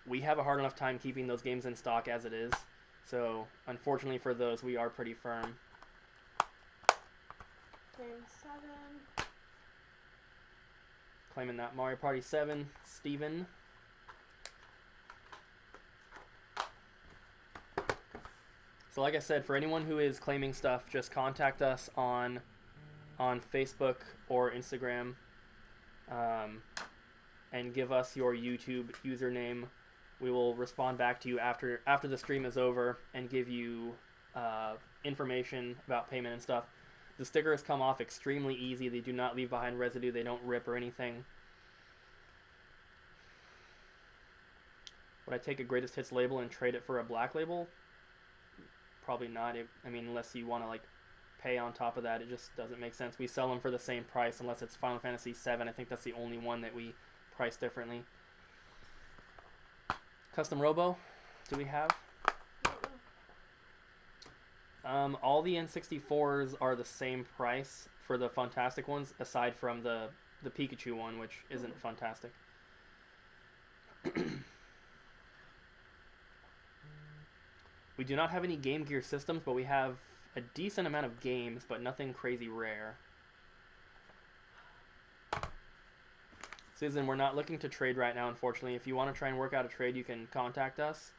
we have a hard enough time keeping those games in stock as it is. So, unfortunately for those, we are pretty firm. Game 7. Claiming that Mario Party 7, Steven. So like I said, for anyone who is claiming stuff, just contact us on Facebook or Instagram, and give us your YouTube username. We will respond back to you after the stream is over and give you information about payment and stuff. The stickers come off extremely easy. They do not leave behind residue. They don't rip or anything. Would I take a greatest hits label and trade it for a black label? Probably not. I mean, unless you want to like pay on top of that, it just doesn't make sense. We sell them for the same price unless it's Final Fantasy VII. I think that's the only one that we price differently. Custom Robo, do we have? All the N64s are the same price for the Fantastic ones, aside from the Pikachu one, which isn't Fantastic. We do not have any Game Gear systems, but we have a decent amount of games, but nothing crazy rare. Susan, we're not looking to trade right now, unfortunately. If you want to try and work out a trade, you can contact us.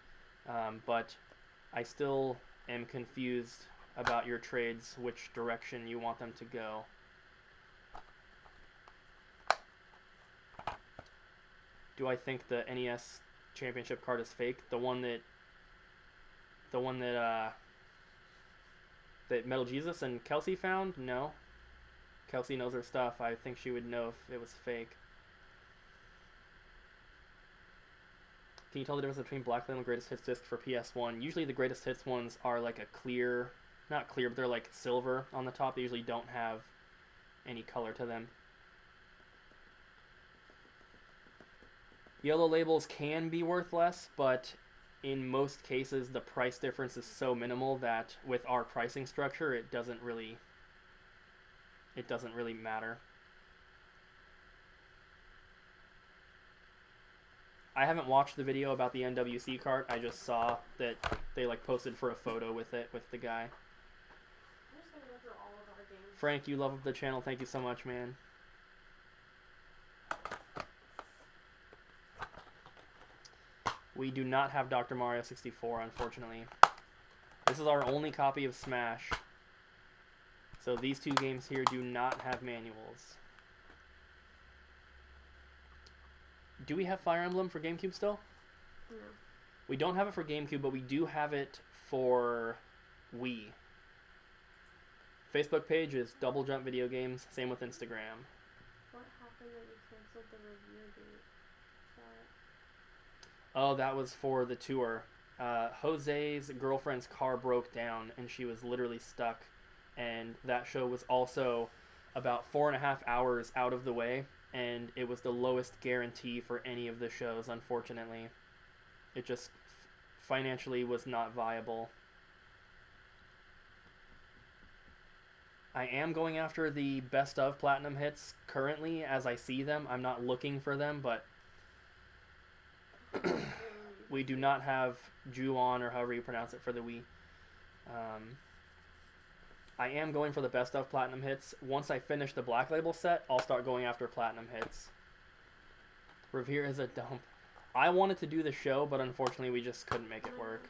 But I still am confused about your trades, which direction you want them to go. Do I think the NES Championship card is fake? The one that Metal Jesus and Kelsey found? No. Kelsey knows her stuff. I think she would know if it was fake. Can you tell the difference between Black Label and Greatest Hits disc for PS1? Usually the Greatest Hits ones are like a clear, not clear, but they're like silver on the top. They usually don't have any color to them. Yellow labels can be worth less, but in most cases the price difference is so minimal that with our pricing structure it doesn't really matter. I haven't watched the video about the NWC cart. I just saw that they like posted for a photo with it with the guy. I'm just gonna go through all of our games. Frank, you love the channel. Thank you so much, man. We do not have Dr. Mario 64, unfortunately. This is our only copy of Smash. So these two games here do not have manuals. Do we have Fire Emblem for GameCube still? No. We don't have it for GameCube, but we do have it for Wii. Facebook page is Double Jump Video Games. Same with Instagram. What happened that you canceled the review date for it? Oh, that was for the tour. Jose's girlfriend's car broke down, and she was literally stuck. And that show was also about 4.5 hours out of the way, and it was the lowest guarantee for any of the shows, unfortunately. It just financially was not viable. I am going after the best of platinum hits currently as I see them. I'm not looking for them, but we do not have Ju-on, or however you pronounce it, for the Wii. I am going for the best of platinum hits. Once I finish the Black Label set, I'll start going after platinum hits. Revere is a dump. I wanted to do the show, but unfortunately we just couldn't make it work.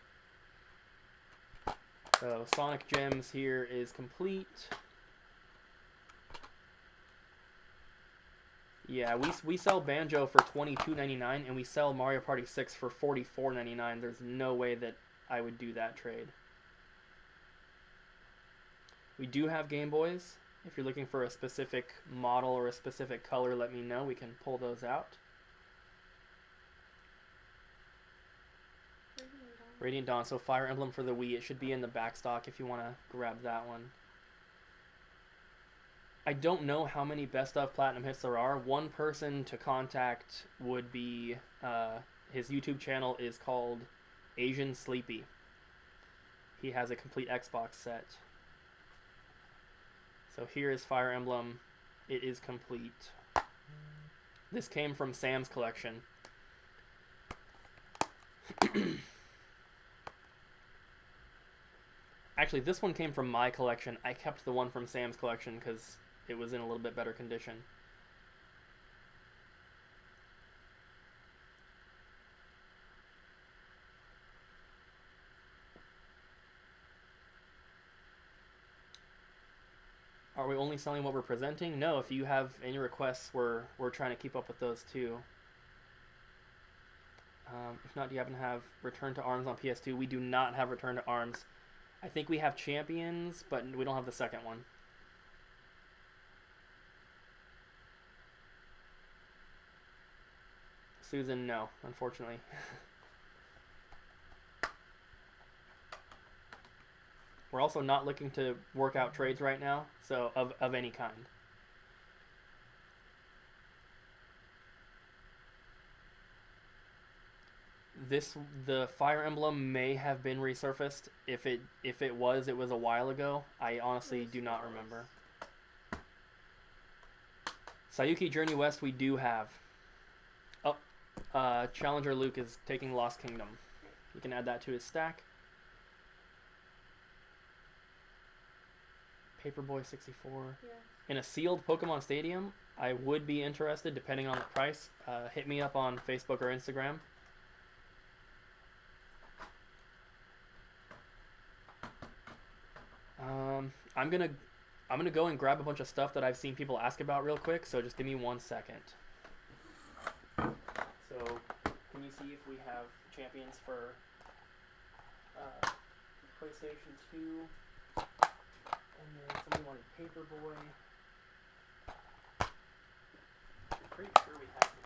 So Sonic Gems here is complete. Yeah, we sell Banjo for $22.99 and we sell Mario Party 6 for $44.99. There's no way that I would do that trade. We do have Game Boys. If you're looking for a specific model or a specific color, let me know. We can pull those out. Radiant Dawn. So Fire Emblem for the Wii. It should be in the back stock if you want to grab that one. I don't know how many best of platinum hits there are. One person to contact would be, his YouTube channel is called Asian Sleepy. He has a complete Xbox set. So here is Fire Emblem. It is complete. This came from Sam's collection. Actually, this one came from my collection. I kept the one from Sam's collection because it was in a little bit better condition. Are we only selling what we're presenting? No, if you have any requests, we're trying to keep up with those too. If not, do you happen to have Return to Arms on PS2? We do not have Return to Arms. I think we have Champions, but we don't have the second one. Susan, no, unfortunately. We're also not looking to work out trades right now, so of any kind. The Fire Emblem may have been resurfaced. If it was a while ago. I honestly do not remember. Sayuki Journey West we do have. Oh, Challenger Luke is taking Lost Kingdom. You can add that to his stack. Paperboy 64. Yeah. In a sealed Pokemon Stadium, I would be interested depending on the price. Hit me up on Facebook or Instagram. I'm gonna go and grab a bunch of stuff that I've seen people ask about real quick, so just give me 1 second. So, can you see if we have champions for PlayStation 2? And then somebody wanted Paperboy. I'm pretty sure we have them.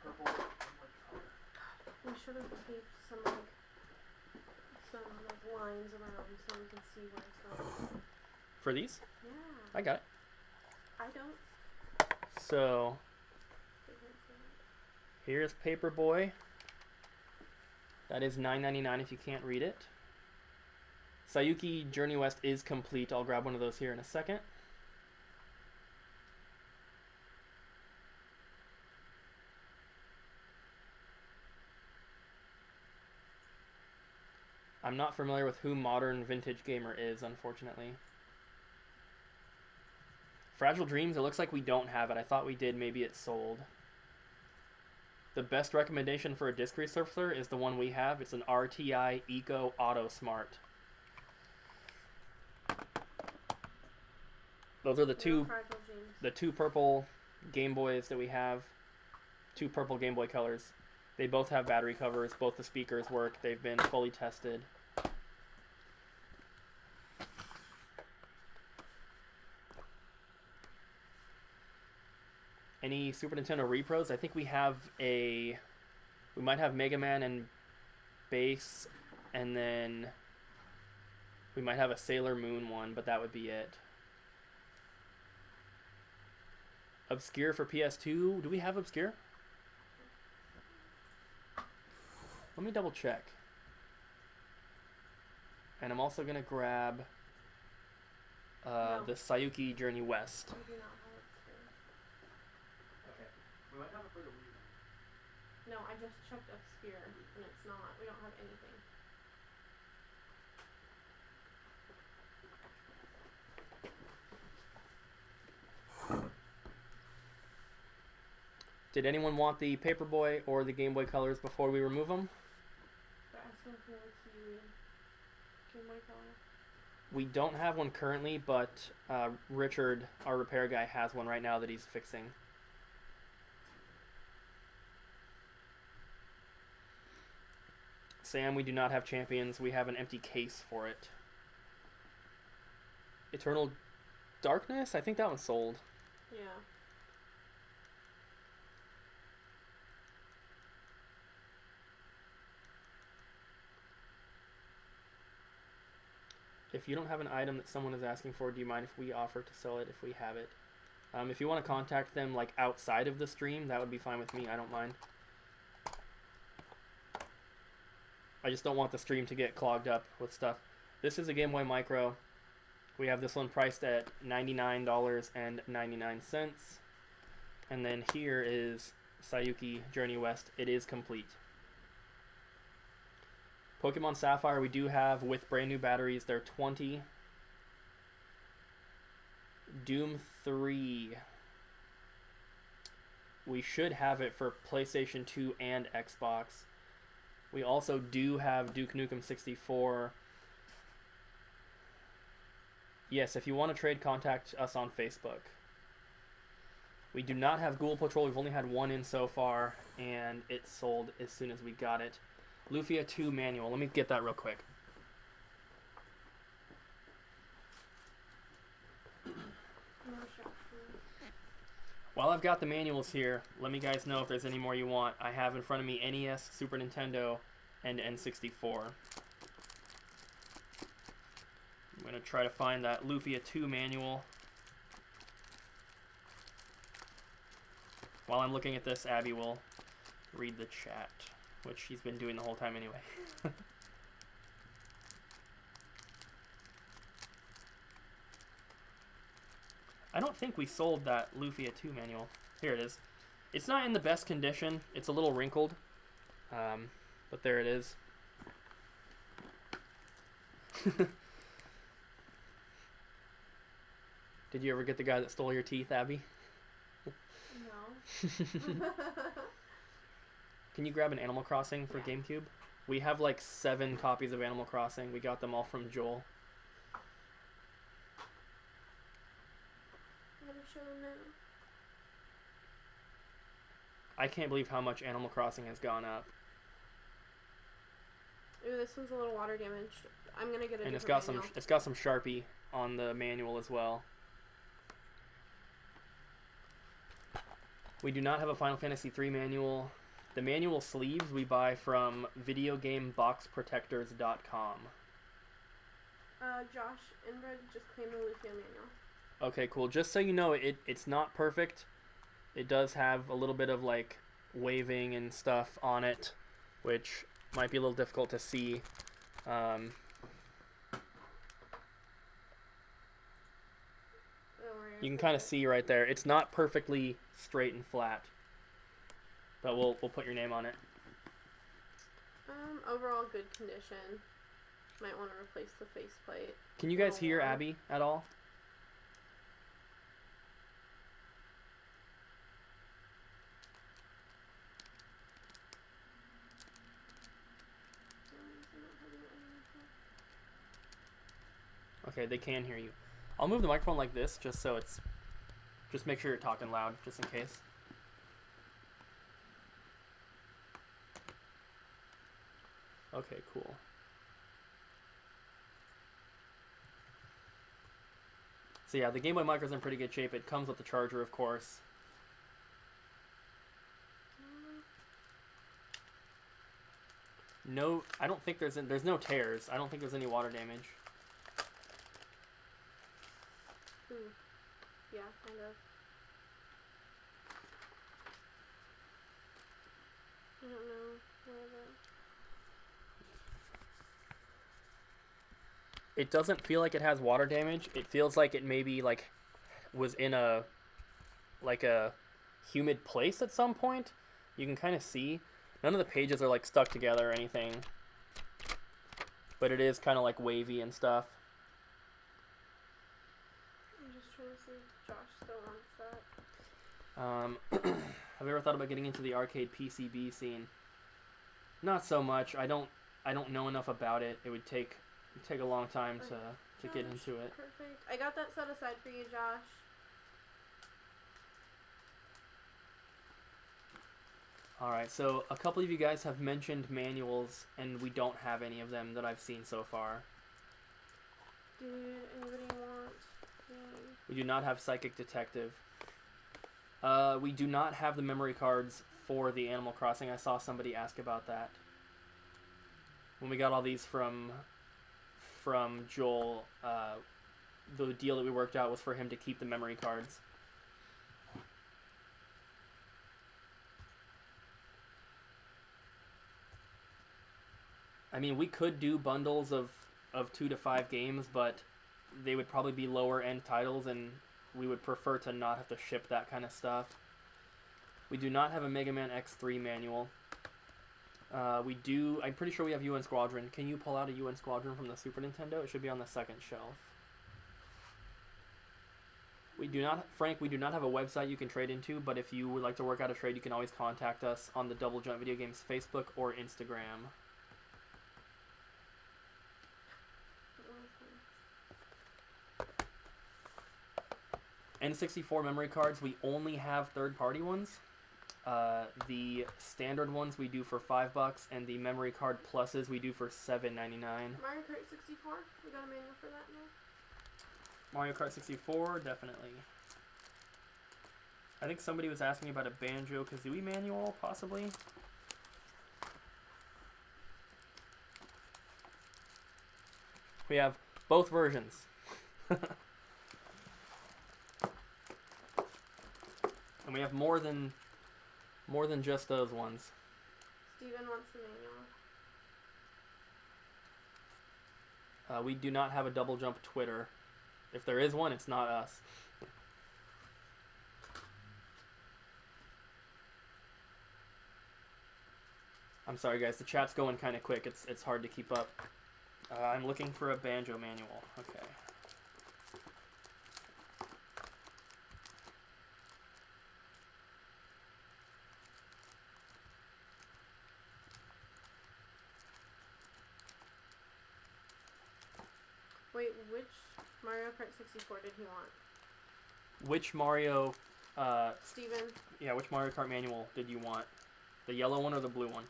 Purple. What color? We should have taped some lines around so we can see where it's going. For these? Yeah. I got it. I don't. So, here's Paperboy. That is $9.99 if you can't read it. Sayuki Journey West is complete. I'll grab one of those here in a second. I'm not familiar with who Modern Vintage Gamer is, unfortunately. Fragile Dreams, it looks like we don't have it. I thought we did. Maybe it's sold. The best recommendation for a disc resurfacer is the one we have. It's an RTI Eco Auto Smart. Those are the two purple Game Boys that we have. 2 purple Game Boy colors. They both have battery covers. Both the speakers work. They've been fully tested. Any Super Nintendo repros? I think we have we might have Mega Man and Bass, and then we might have a Sailor Moon one, but that would be it. Obscure for PS2. Do we have Obscure? Let me double check. And I'm also going to grab the Sayuki Journey West. We do not have Obscure. Okay. We might have it for the Wii. No, I just checked Obscure, and it's not. We don't have anything. Did anyone want the Paperboy or the Game Boy colors before we remove them? They're asking for the Kiwi Game Boy color. We don't have one currently, but Richard, our repair guy, has one right now that he's fixing. Sam, we do not have Champions. We have an empty case for it. Eternal Darkness? I think that one's sold. Yeah. If you don't have an item that someone is asking for, do you mind if we offer to sell it if we have it? If you want to contact them like outside of the stream, that would be fine with me. I don't mind. I just don't want the stream to get clogged up with stuff. This is a Game Boy Micro. We have this one priced at $99.99. And then here is Sayuki Journey West. It is complete. Pokemon Sapphire we do have with brand new batteries. They're 20. Doom 3. We should have it for PlayStation 2 and Xbox. We also do have Duke Nukem 64. Yes, if you want to trade, contact us on Facebook. We do not have Ghoul Patrol. We've only had one in so far, and it sold as soon as we got it. Lufia 2 manual. Let me get that real quick. While I've got the manuals here, let me guys know if there's any more you want. I have in front of me NES, Super Nintendo, and N64. I'm going to try to find that Lufia 2 manual. While I'm looking at this, Abby will read the chat, which she's been doing the whole time anyway. I don't think we sold that Lufia 2 manual. Here it is. It's not in the best condition. It's a little wrinkled. But there it is. Did you ever get the guy that stole your teeth, Abby? No. Can you grab an Animal Crossing for GameCube? We have like 7 copies of Animal Crossing. We got them all from Joel. Show them now. I can't believe how much Animal Crossing has gone up. Ooh, this one's a little water damaged. I'm gonna get a and different it's got some Sharpie on the manual as well. We do not have a Final Fantasy III manual. The manual sleeves we buy from videogameboxprotectors.com. Josh Inbred just claimed the Lufia manual. Okay, cool. Just so you know, it's not perfect. It does have a little bit of like waving and stuff on it, which might be a little difficult to see. You can kind of see right there. It's not perfectly straight and flat, but we'll put your name on it. Overall good condition. Might want to replace the faceplate. Can you guys hear Abby at all? Okay, they can hear you. I'll move the microphone like this just so it's... Just make sure you're talking loud, just in case. Okay, cool. So yeah, the Game Boy Micro's in pretty good shape. It comes with the charger, of course. No, I don't think there's no tears. I don't think there's any water damage. Ooh. Yeah, kind of. I don't know where the... It doesn't feel like it has water damage. It feels like it maybe like was in a humid place at some point. You can kind of see. None of the pages are like stuck together or anything. But it is kind of like wavy and stuff. I'm just trying to see if Josh still wants that. Have you ever thought about getting into the arcade PCB scene? Not so much. I don't know enough about it. It would take a long time to get into it. Perfect. I got that set aside for you, Josh. Alright, so a couple of you guys have mentioned manuals, and we don't have any of them that I've seen so far. Did anybody want... We do not have Psychic Detective. We do not have the memory cards for the Animal Crossing. I saw somebody ask about that. When we got all these from Joel, the deal that we worked out was for him to keep the memory cards. I mean, we could do bundles of 2 to 5 games, but they would probably be lower end titles, and we would prefer to not have to ship that kind of stuff. We do not have a Mega Man X3 manual. We do... I'm pretty sure we have UN Squadron. Can you pull out a UN Squadron from the Super Nintendo? It should be on the second shelf. We do not... Frank, we do not have a website you can trade into, but if you would like to work out a trade, you can always contact us on the Double Jump Video Games Facebook or Instagram. N64 memory cards, we only have third-party ones. The standard ones we do for $5, and the memory card pluses we do for $7.99. Mario Kart 64? We got a manual for that now? Mario Kart 64, definitely. I think somebody was asking about a Banjo-Kazooie manual, possibly. We have both versions. And we have more than just those ones. Steven wants the manual. We do not have a Double Jump Twitter. If there is one, it's not us. I'm sorry, guys. The chat's going kind of quick. It's hard to keep up. I'm looking for a Banjo manual. Okay. Wait, which Mario Kart 64 did he want? Which Mario... Steven? Yeah, which Mario Kart manual did you want? The yellow one or the blue one?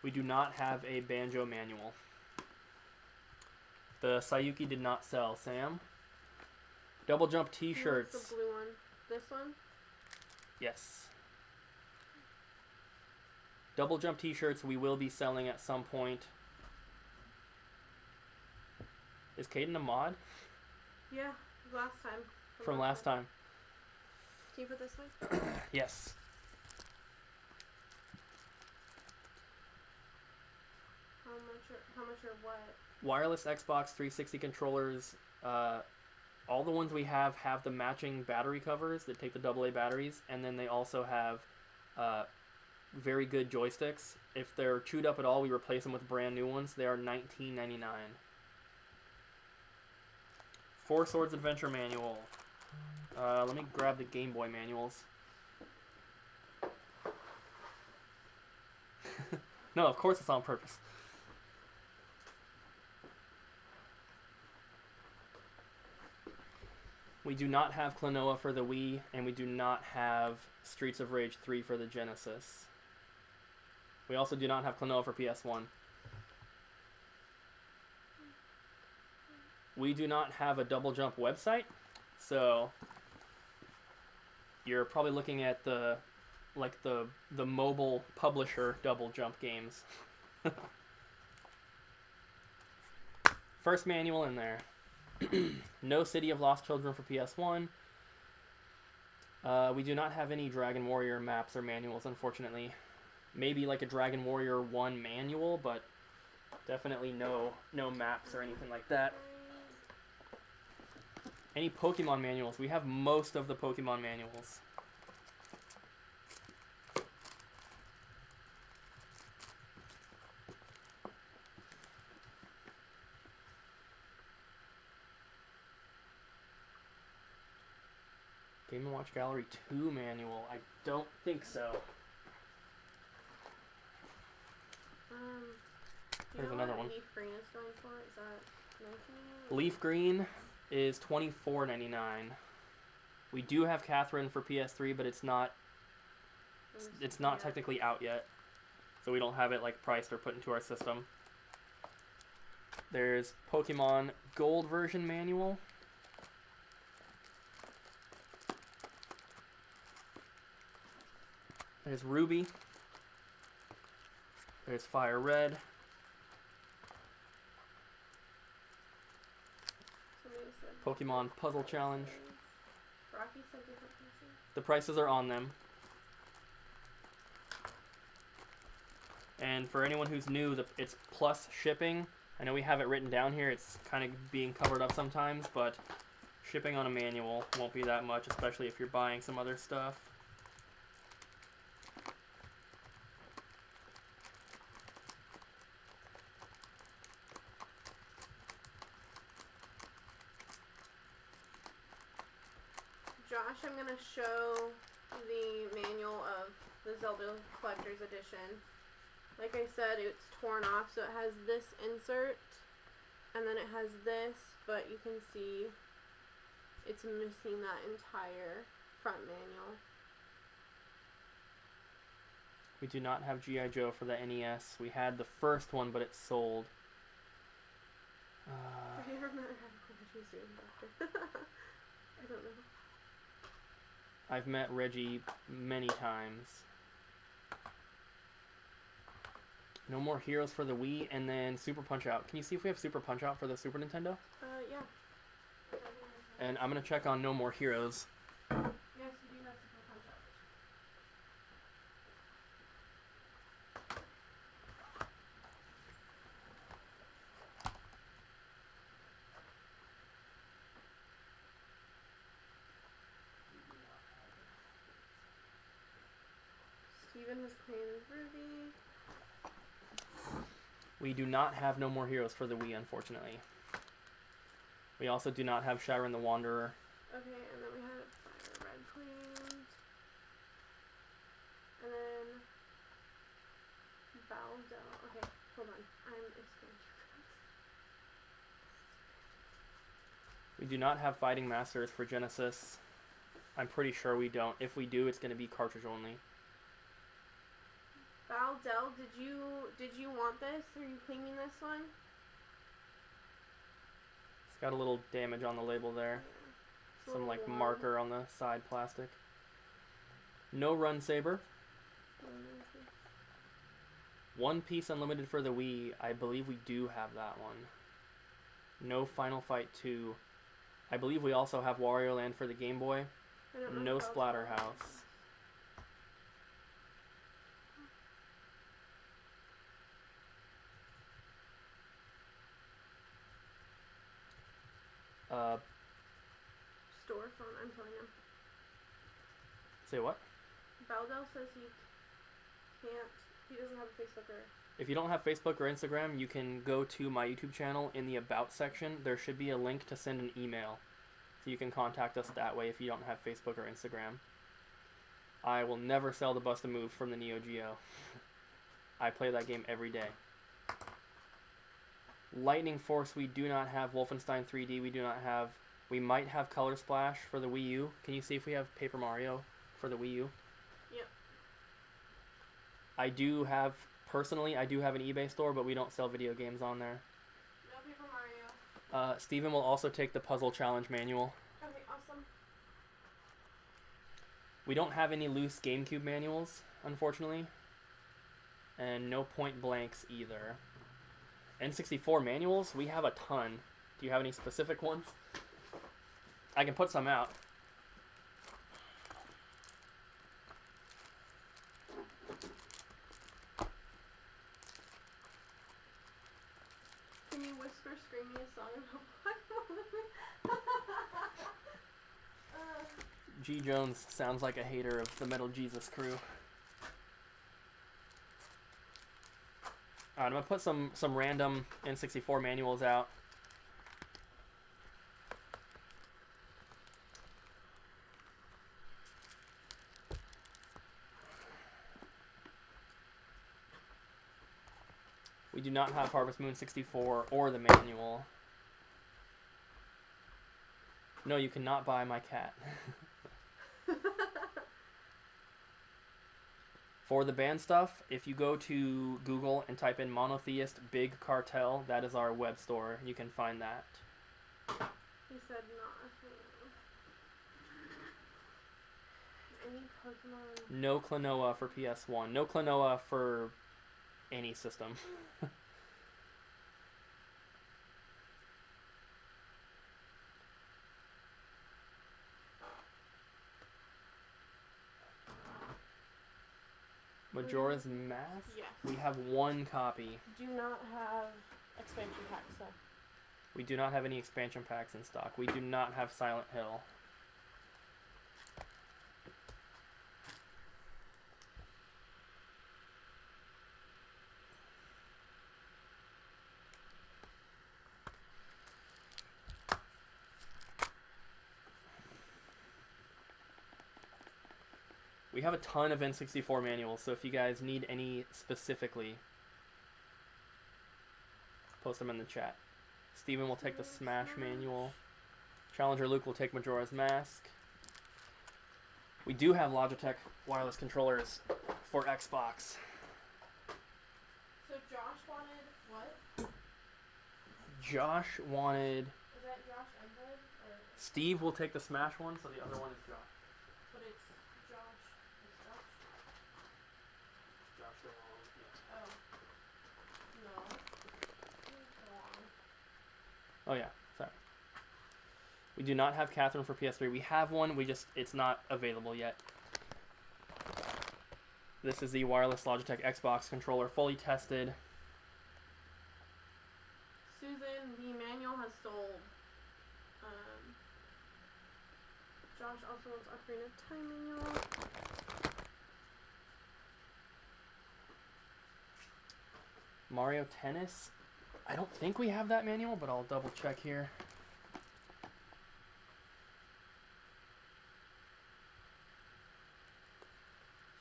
We do not have a Banjo manual. The Sayuki did not sell. Sam? Double Jump t-shirts. What's the blue one? This one? Yes. Double Jump t-shirts we will be selling at some point. Is Caden a mod? Yeah, last time. From last time. Can you put this way? Yes. How much or what? Wireless Xbox 360 controllers. All the ones we have the matching battery covers that take the AA batteries, and then they also have very good joysticks. If they're chewed up at all, we replace them with brand new ones. They are $19.99. Four Swords Adventure Manual. Let me grab the Game Boy manuals. No, of course it's on purpose. We do not have Klonoa for the Wii, and we do not have Streets of Rage 3 for the Genesis. We also do not have Klonoa for PS1. We do not have a Double Jump website, so you're probably looking at the mobile publisher Double Jump games. First manual in there. No City of Lost Children for PS1. We do not have any Dragon Warrior maps or manuals, unfortunately. Maybe like a Dragon Warrior 1 manual, but definitely no maps or anything like that. Any Pokemon manuals? We have most of the Pokemon manuals. Game & Watch Gallery 2 manual. I don't think so. There's another one. Leaf Green is going for? Is that $19? Leaf Green is $24.99. We do have Catherine for PS3, but it's not technically out yet, so we don't have it like priced or put into our system. There's Pokemon Gold version manual. There's Ruby. There's Fire Red. Pokemon Puzzle Challenge. Rocky said different pieces. The prices are on them. And for anyone who's new, it's plus shipping. I know we have it written down here. It's kind of being covered up sometimes, but shipping on a manual won't be that much, especially if you're buying some other stuff. Josh, I'm going to show the manual of the Zelda Collector's Edition. Like I said, it's torn off, so it has this insert, and then it has this, but you can see it's missing that entire front manual. We do not have G.I. Joe for the NES. We had the first one, but it sold. Have you ever met Reggie soon, Doctor? I don't know. I've met Reggie many times. No More Heroes for the Wii, and then Super Punch-Out. Can you see if we have Super Punch-Out for the Super Nintendo? Yeah. And I'm going to check on No More Heroes. Yes, we do have Super Punch-Out. Steven was playing Ruby. We do not have No More Heroes for the Wii, unfortunately. We also do not have Sharon the Wanderer. Okay, and then we had Fire Red Plains. And then Baldell. Okay, hold on. I'm explaining too fast. We do not have Fighting Masters for Genesis. I'm pretty sure we don't. If we do, it's going to be cartridge only. Baldell, did you want this? Are you claiming this one? It's got a little damage on the label there. Yeah. Some like warm. marker on the side plastic. No Run Saber. One Piece Unlimited for the Wii. I believe we do have that one. No Final Fight 2. I believe we also have Wario Land for the Game Boy. No Splatterhouse. Storefront, I'm telling him. Say what? Baldell says he doesn't have a Facebook or... If you don't have Facebook or Instagram, you can go to my YouTube channel in the About section. There should be a link to send an email. So you can contact us that way if you don't have Facebook or Instagram. I will never sell the Bust a Move from the Neo Geo. I play that game every day. Lightning Force, we do not have. Wolfenstein 3D, we do not have. We might have Color Splash for the Wii U. Can you see if we have Paper Mario for the Wii U? Yep. I do have, personally, I do have an eBay store, but we don't sell video games on there. No Paper Mario. Steven will also take the Puzzle Challenge manual. Okay, awesome. We don't have any loose GameCube manuals, unfortunately. And no Point Blanks either. N64 manuals, we have a ton. Do you have any specific ones? I can put some out. Can you whisper scream me a song about G. Jones sounds like a hater of the Metal Jesus crew. Alright, I'm going to put some random N64 manuals out. We do not have Harvest Moon 64 or the manual. No, you cannot buy my cat. For the band stuff, if you go to Google and type in Monotheist Big Cartel, that is our web store. You can find that. He said not. Any Pokemon? No Klonoa for PS1. No Klonoa for any system. Majora's Mask? Yes. We have one copy. Do not have expansion packs though. We do not have any expansion packs in stock. We do not have Silent Hill. We have a ton of N64 manuals, so if you guys need any specifically, post them in the chat. Steven will take the Smash manual. Challenger Luke will take Majora's Mask. We do have Logitech wireless controllers for Xbox. So Josh wanted what? Josh wanted... Is that Josh and Bud? Or... Steve will take the Smash one, so the other one is Josh. But it's Josh and stuff? Josh, they're all... Yeah. Oh. No. Go on. Oh yeah, sorry. We do not have Catherine for PS3. We have one, it's not available yet. This is the wireless Logitech Xbox controller, fully tested. Susan, the manual has sold. Josh also wants Ocarina of Time manual. Mario Tennis. I don't think we have that manual, but I'll double check here.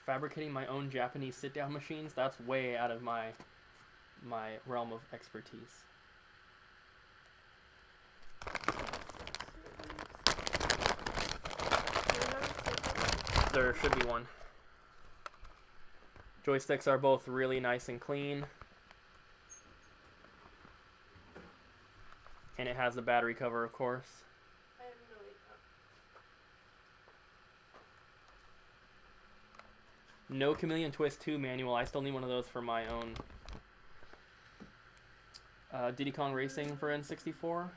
Fabricating my own Japanese sit-down machines, that's way out of my realm of expertise. There should be one. Joysticks are both really nice and clean. And it has the battery cover, of course. I have no idea. No Chameleon Twist 2 manual. I still need one of those for my own. Diddy Kong Racing for N64.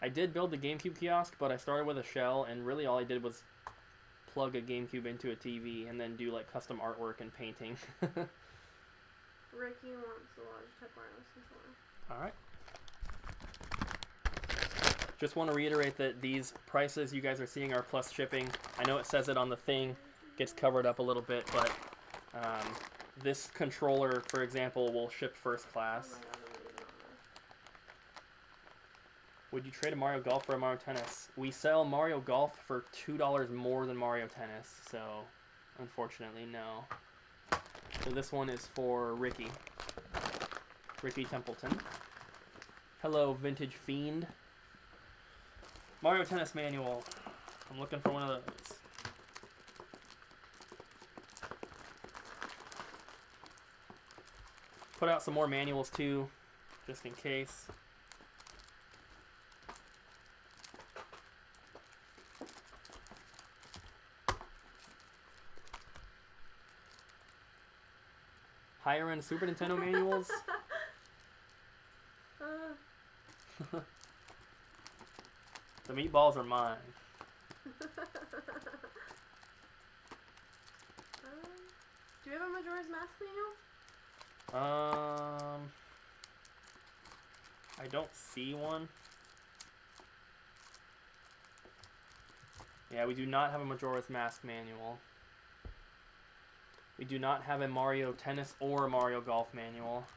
I did build the GameCube kiosk, but I started with a shell, and really all I did was plug a GameCube into a TV and then do like custom artwork and painting. Ricky wants the Logitech wireless controller. Alright. Just want to reiterate that these prices you guys are seeing are plus shipping. I know it says it on the thing, gets covered up a little bit, but this controller, for example, will ship first class. Oh my god, I'm losing on this. Would you trade a Mario Golf for a Mario Tennis? We sell Mario Golf for $2 more than Mario Tennis, so unfortunately, no. So this one is for Ricky. Ricky Templeton. Hello, Vintage Fiend. Mario Tennis Manual. I'm looking for one of those. Put out some more manuals too, just in case. Higher end Super Nintendo manuals. The meatballs are mine. Do you have a Majora's Mask manual? I don't see one. Yeah, we do not have a Majora's Mask manual. We do not have a Mario Tennis or Mario Golf manual.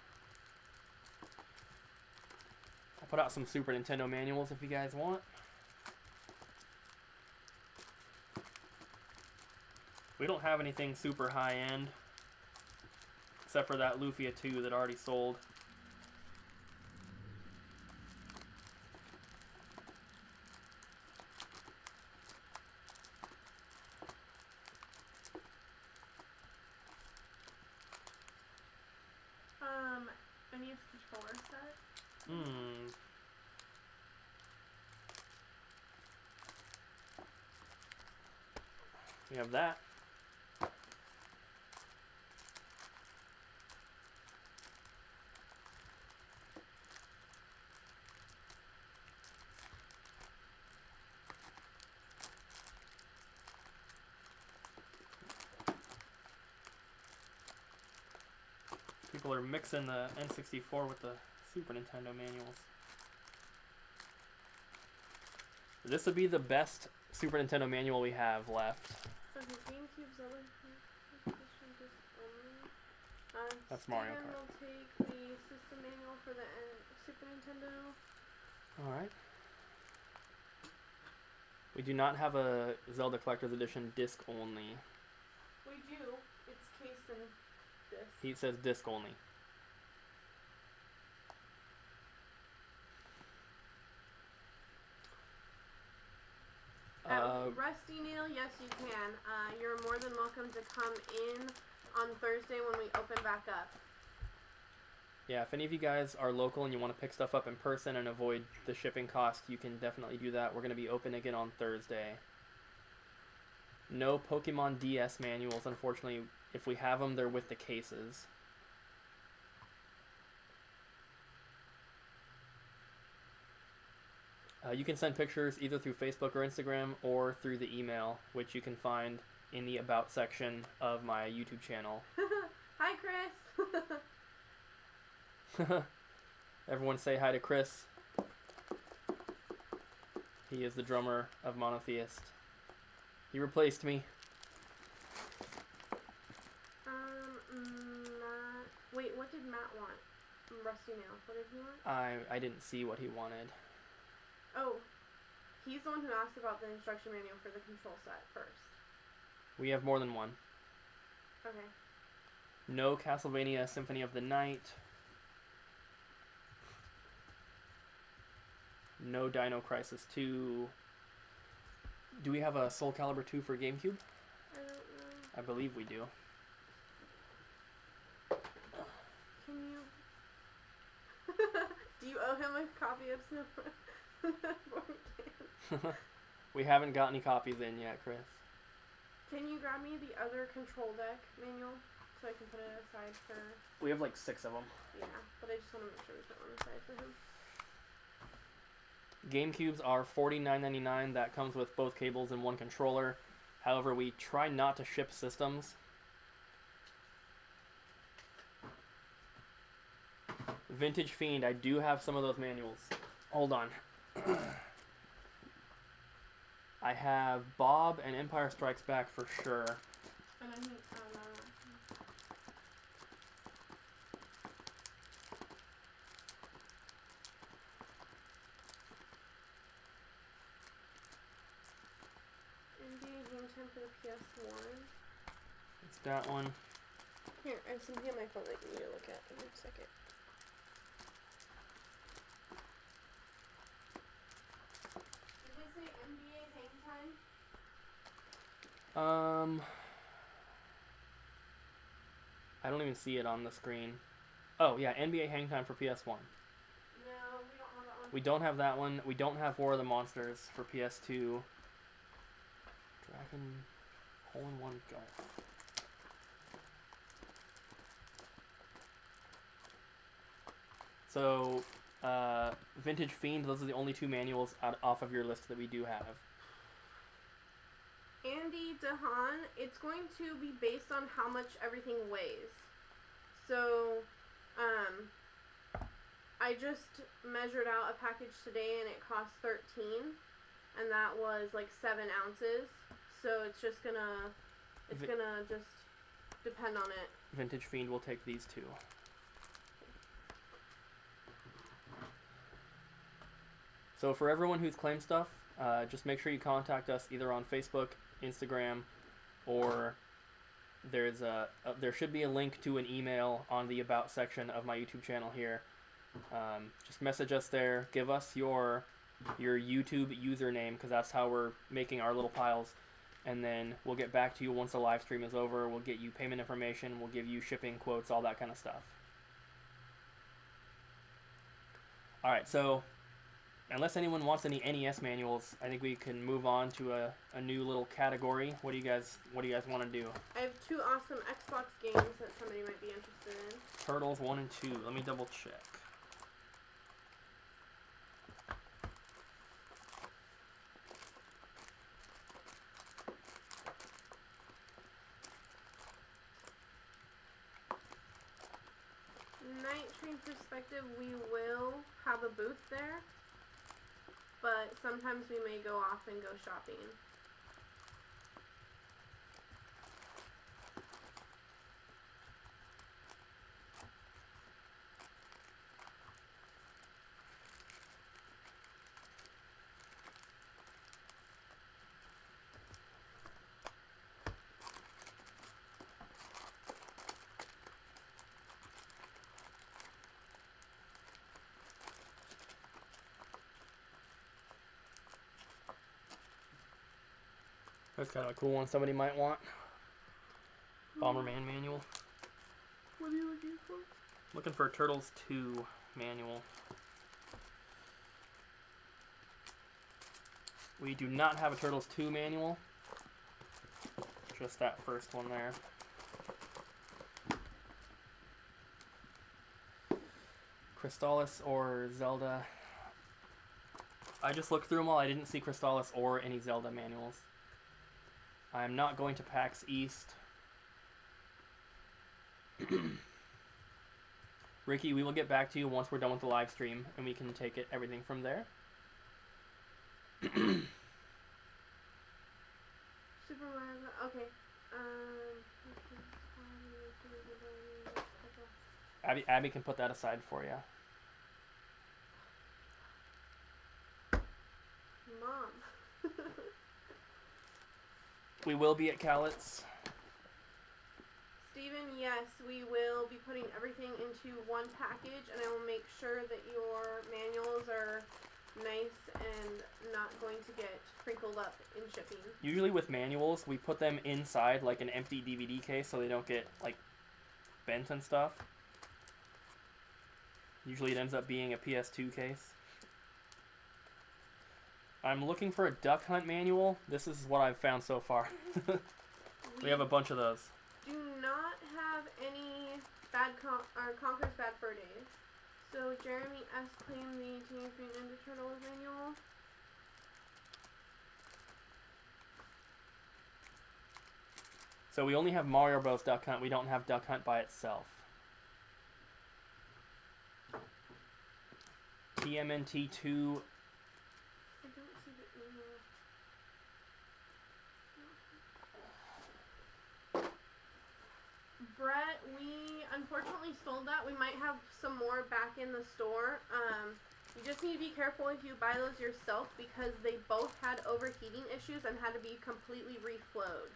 I'll put out some Super Nintendo manuals if you guys want. We don't have anything super high-end, except for that Lufia 2 that already sold. NES controller set? We have that. People are mixing the N64 with the Super Nintendo manuals. This would be the best Super Nintendo manual we have left. Okay, GameCube, Zelda edition disc only. That's Mario Steven Kart. will take the system manual for the Super Nintendo. Alright. We do not have a Zelda Collector's Edition disc only. We do. It's case and disc. He says disc only. Rusty Nail, yes you can. You're more than welcome to come in on Thursday when we open back up. Yeah, if any of you guys are local and you want to pick stuff up in person and avoid the shipping cost, you can definitely do that. We're going to be open again on Thursday. No Pokemon DS manuals, unfortunately. If we have them, they're with the cases. You can send pictures either through Facebook or Instagram or through the email, which you can find in the About section of my YouTube channel. Hi, Chris! Everyone say hi to Chris. He is the drummer of Monotheist. He replaced me. Wait, what did Matt want? Rusty Nail. What did he want? I didn't see what he wanted. Oh, he's the one who asked about the instruction manual for the control set first. We have more than one. Okay. No Castlevania Symphony of the Night. No Dino Crisis 2. Do we have a Soul Calibur 2 for GameCube? I don't know. I believe we do. Can you... Do you owe him a copy of Snow? We haven't got any copies in yet, Chris. Can you grab me the other control deck manual so I can put it aside for... We have like 6 of them. Yeah, but I just want to make sure we put one aside for him. GameCubes are $49.99. That comes with both cables and one controller. However, we try not to ship systems. Vintage Fiend, I do have some of those manuals. Hold on. I have Bob and Empire Strikes Back for sure. And I need for the PS1. It's that one. Here, I have something on my phone that you need to look at in a second. Did they say NBA hang time? I don't even see it on the screen. Oh yeah, NBA Hang Time for PS1. No, we don't have that one. We don't have that one. We don't have War of the Monsters for PS2. Dragon Hole-in-One Golf. So, Vintage Fiend, those are the only 2 manuals off of your list that we do have. Andy DeHaan, it's going to be based on how much everything weighs. So, I just measured out a package today and it cost $13, and that was like 7 ounces. So it's just gonna just depend on it. Vintage Fiend will take these 2. So for everyone who's claimed stuff, just make sure you contact us either on Facebook, Instagram, or there should be a link to an email on the About section of my YouTube channel here. Just message us there. Give us your YouTube username, because that's how we're making our little piles. And then we'll get back to you once the live stream is over. We'll get you payment information. We'll give you shipping quotes, all that kind of stuff. All right, so unless anyone wants any NES manuals, I think we can move on to a new little category. What do you guys want to do? I have 2 awesome Xbox games that somebody might be interested in. Turtles 1 and 2. Let me double check. Night Train Perspective, we will have a booth there, but sometimes we may go off and go shopping. That's kind of a cool one somebody might want. Bomberman manual. What are you looking for? Looking for a Turtles 2 manual. We do not have a Turtles 2 manual. Just that first one there. Crystallis or Zelda. I just looked through them all. I didn't see Crystallis or any Zelda manuals. I'm not going to PAX East. Ricky, we will get back to you once we're done with the live stream, and we can take everything from there. Super Mario. Okay. Abby can put that aside for you. Mom. We will be at Cowlitz. Steven, yes, we will be putting everything into one package, and I will make sure that your manuals are nice and not going to get crinkled up in shipping. Usually with manuals, we put them inside like an empty DVD case so they don't get like bent and stuff. Usually it ends up being a PS2 case. I'm looking for a Duck Hunt manual. This is what I've found so far. We have a bunch of those. Do not have any Conker's Bad Fur Days. So Jeremy S. claimed the Teenage Mutant Ninja Turtles manual. So we only have Mario Bros. Duck Hunt. We don't have Duck Hunt by itself. TMNT2. I don't see the email. Brett, we unfortunately sold that. We might have some more back in the store. You just need to be careful if you buy those yourself because they both had overheating issues and had to be completely reflowed.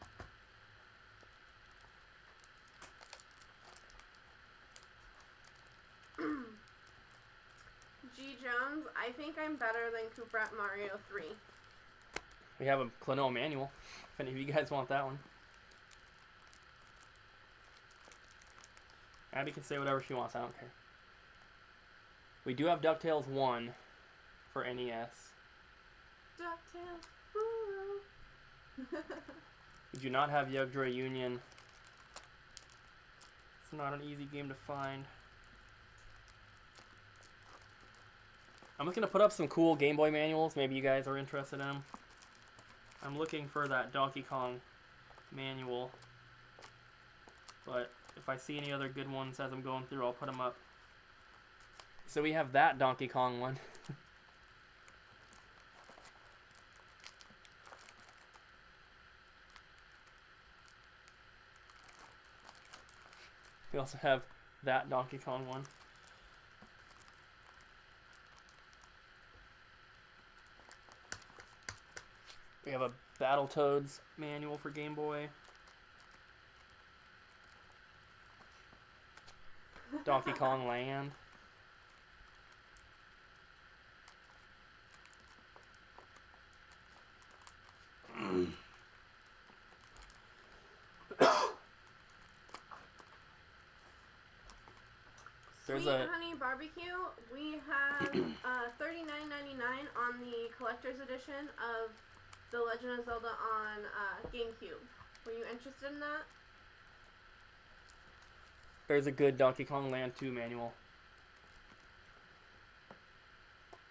G. Jones, I think I'm better than Cooper at Mario 3. We have a Klonoa manual, if any of you guys want that one. Abby can say whatever she wants, I don't care. We do have DuckTales 1 for NES. DuckTales, woo! We do not have Yugdra Union. It's not an easy game to find. I'm looking to put up some cool Game Boy manuals. Maybe you guys are interested in them. I'm looking for that Donkey Kong manual. But if I see any other good ones as I'm going through, I'll put them up. So we have that Donkey Kong one. We also have that Donkey Kong one. We have a Battletoads manual for Game Boy. Donkey Kong Land. Sweet Honey Barbecue, we have $39.99 on the collector's edition of The Legend of Zelda on GameCube. Were you interested in that? There's a good Donkey Kong Land 2 manual.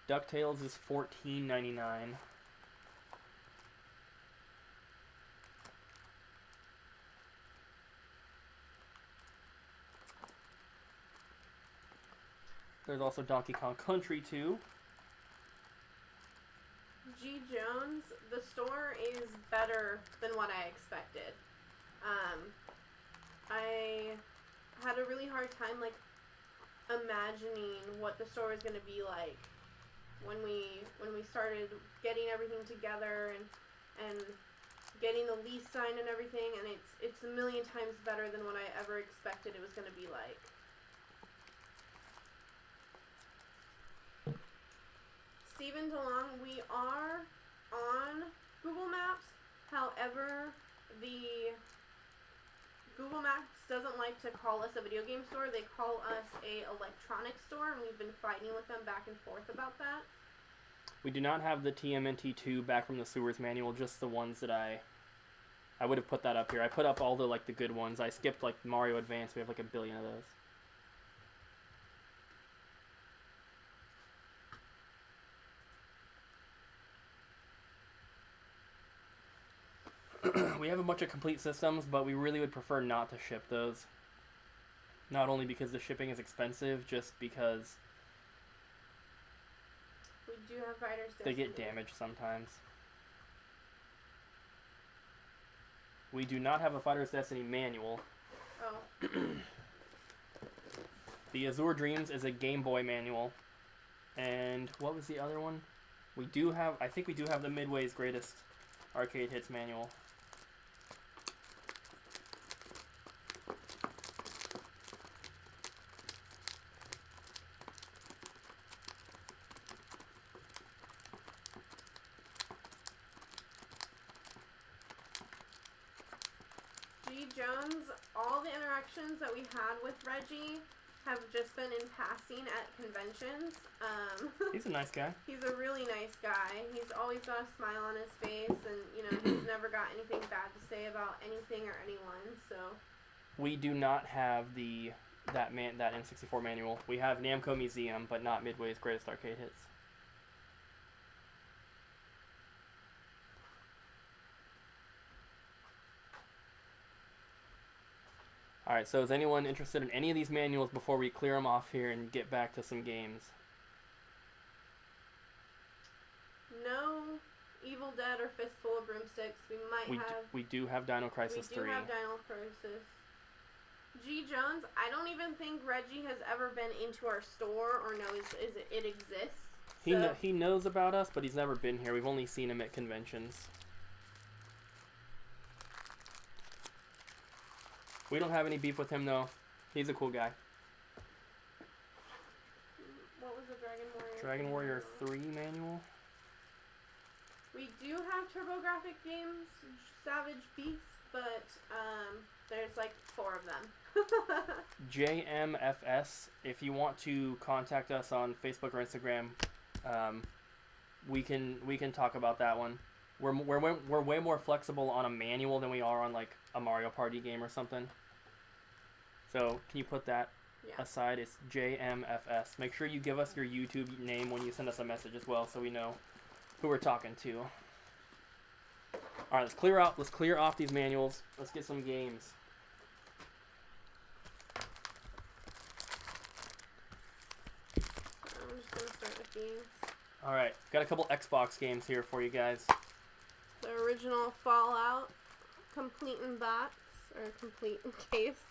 DuckTales is $14.99. There's also Donkey Kong Country 2. G. Jones, the store is better than what I expected. I had a really hard time imagining what the store was going to be like when we started getting everything together and getting the lease signed and everything, and it's a million times better than what I ever expected it was going to be like. Stephen DeLong, we are on Google Maps. However, the Google Maps doesn't like to call us a video game store. They call us a electronics store, and we've been fighting with them back and forth about that. We do not have the TMNT2 Back from the Sewers manual, just the ones that I would have put that up here. I put up all the the good ones. I skipped Mario Advance. We have a billion of those. We have a bunch of complete systems, but we really would prefer not to ship those. Not only because the shipping is expensive, just because we do have Fighters Destiny. They get damaged sometimes. We do not have a Fighters Destiny manual. Oh. The Azure Dreams is a Game Boy manual. And what was the other one? We do have, I think we do have the Midway's Greatest Arcade Hits manual. G. Jones, all the interactions that we had with Reggie have just been in passing at conventions. He's a nice guy. He's a really nice guy. He's always got a smile on his face, and he's never got anything bad to say about anything or anyone. So we do not have that N64 manual. We have Namco Museum, but not Midway's Greatest Arcade Hits. Alright, so is anyone interested in any of these manuals before we clear them off here and get back to some games? No Evil Dead or Fistful of Broomsticks. We do have Dino Crisis 3. We do have Dino Crisis. G. Jones, I don't even think Reggie has ever been into our store or knows it exists. He knows about us, but he's never been here. We've only seen him at conventions. We don't have any beef with him, though. He's a cool guy. What was the Dragon Warrior? Dragon Warrior 3 manual. We do have TurboGrafx games, Savage Beasts, but there's like 4 of them. JMFS. If you want to contact us on Facebook or Instagram, we can talk about that one. We're way more flexible on a manual than we are on like a Mario Party game or something. So can you put that aside? It's JMFS. Make sure you give us your YouTube name when you send us a message as well, so we know who we're talking to. All right, let's clear off these manuals. Let's get some games. I'm just gonna start with games. All right, got a couple Xbox games here for you guys. The original Fallout, complete in box or complete in case.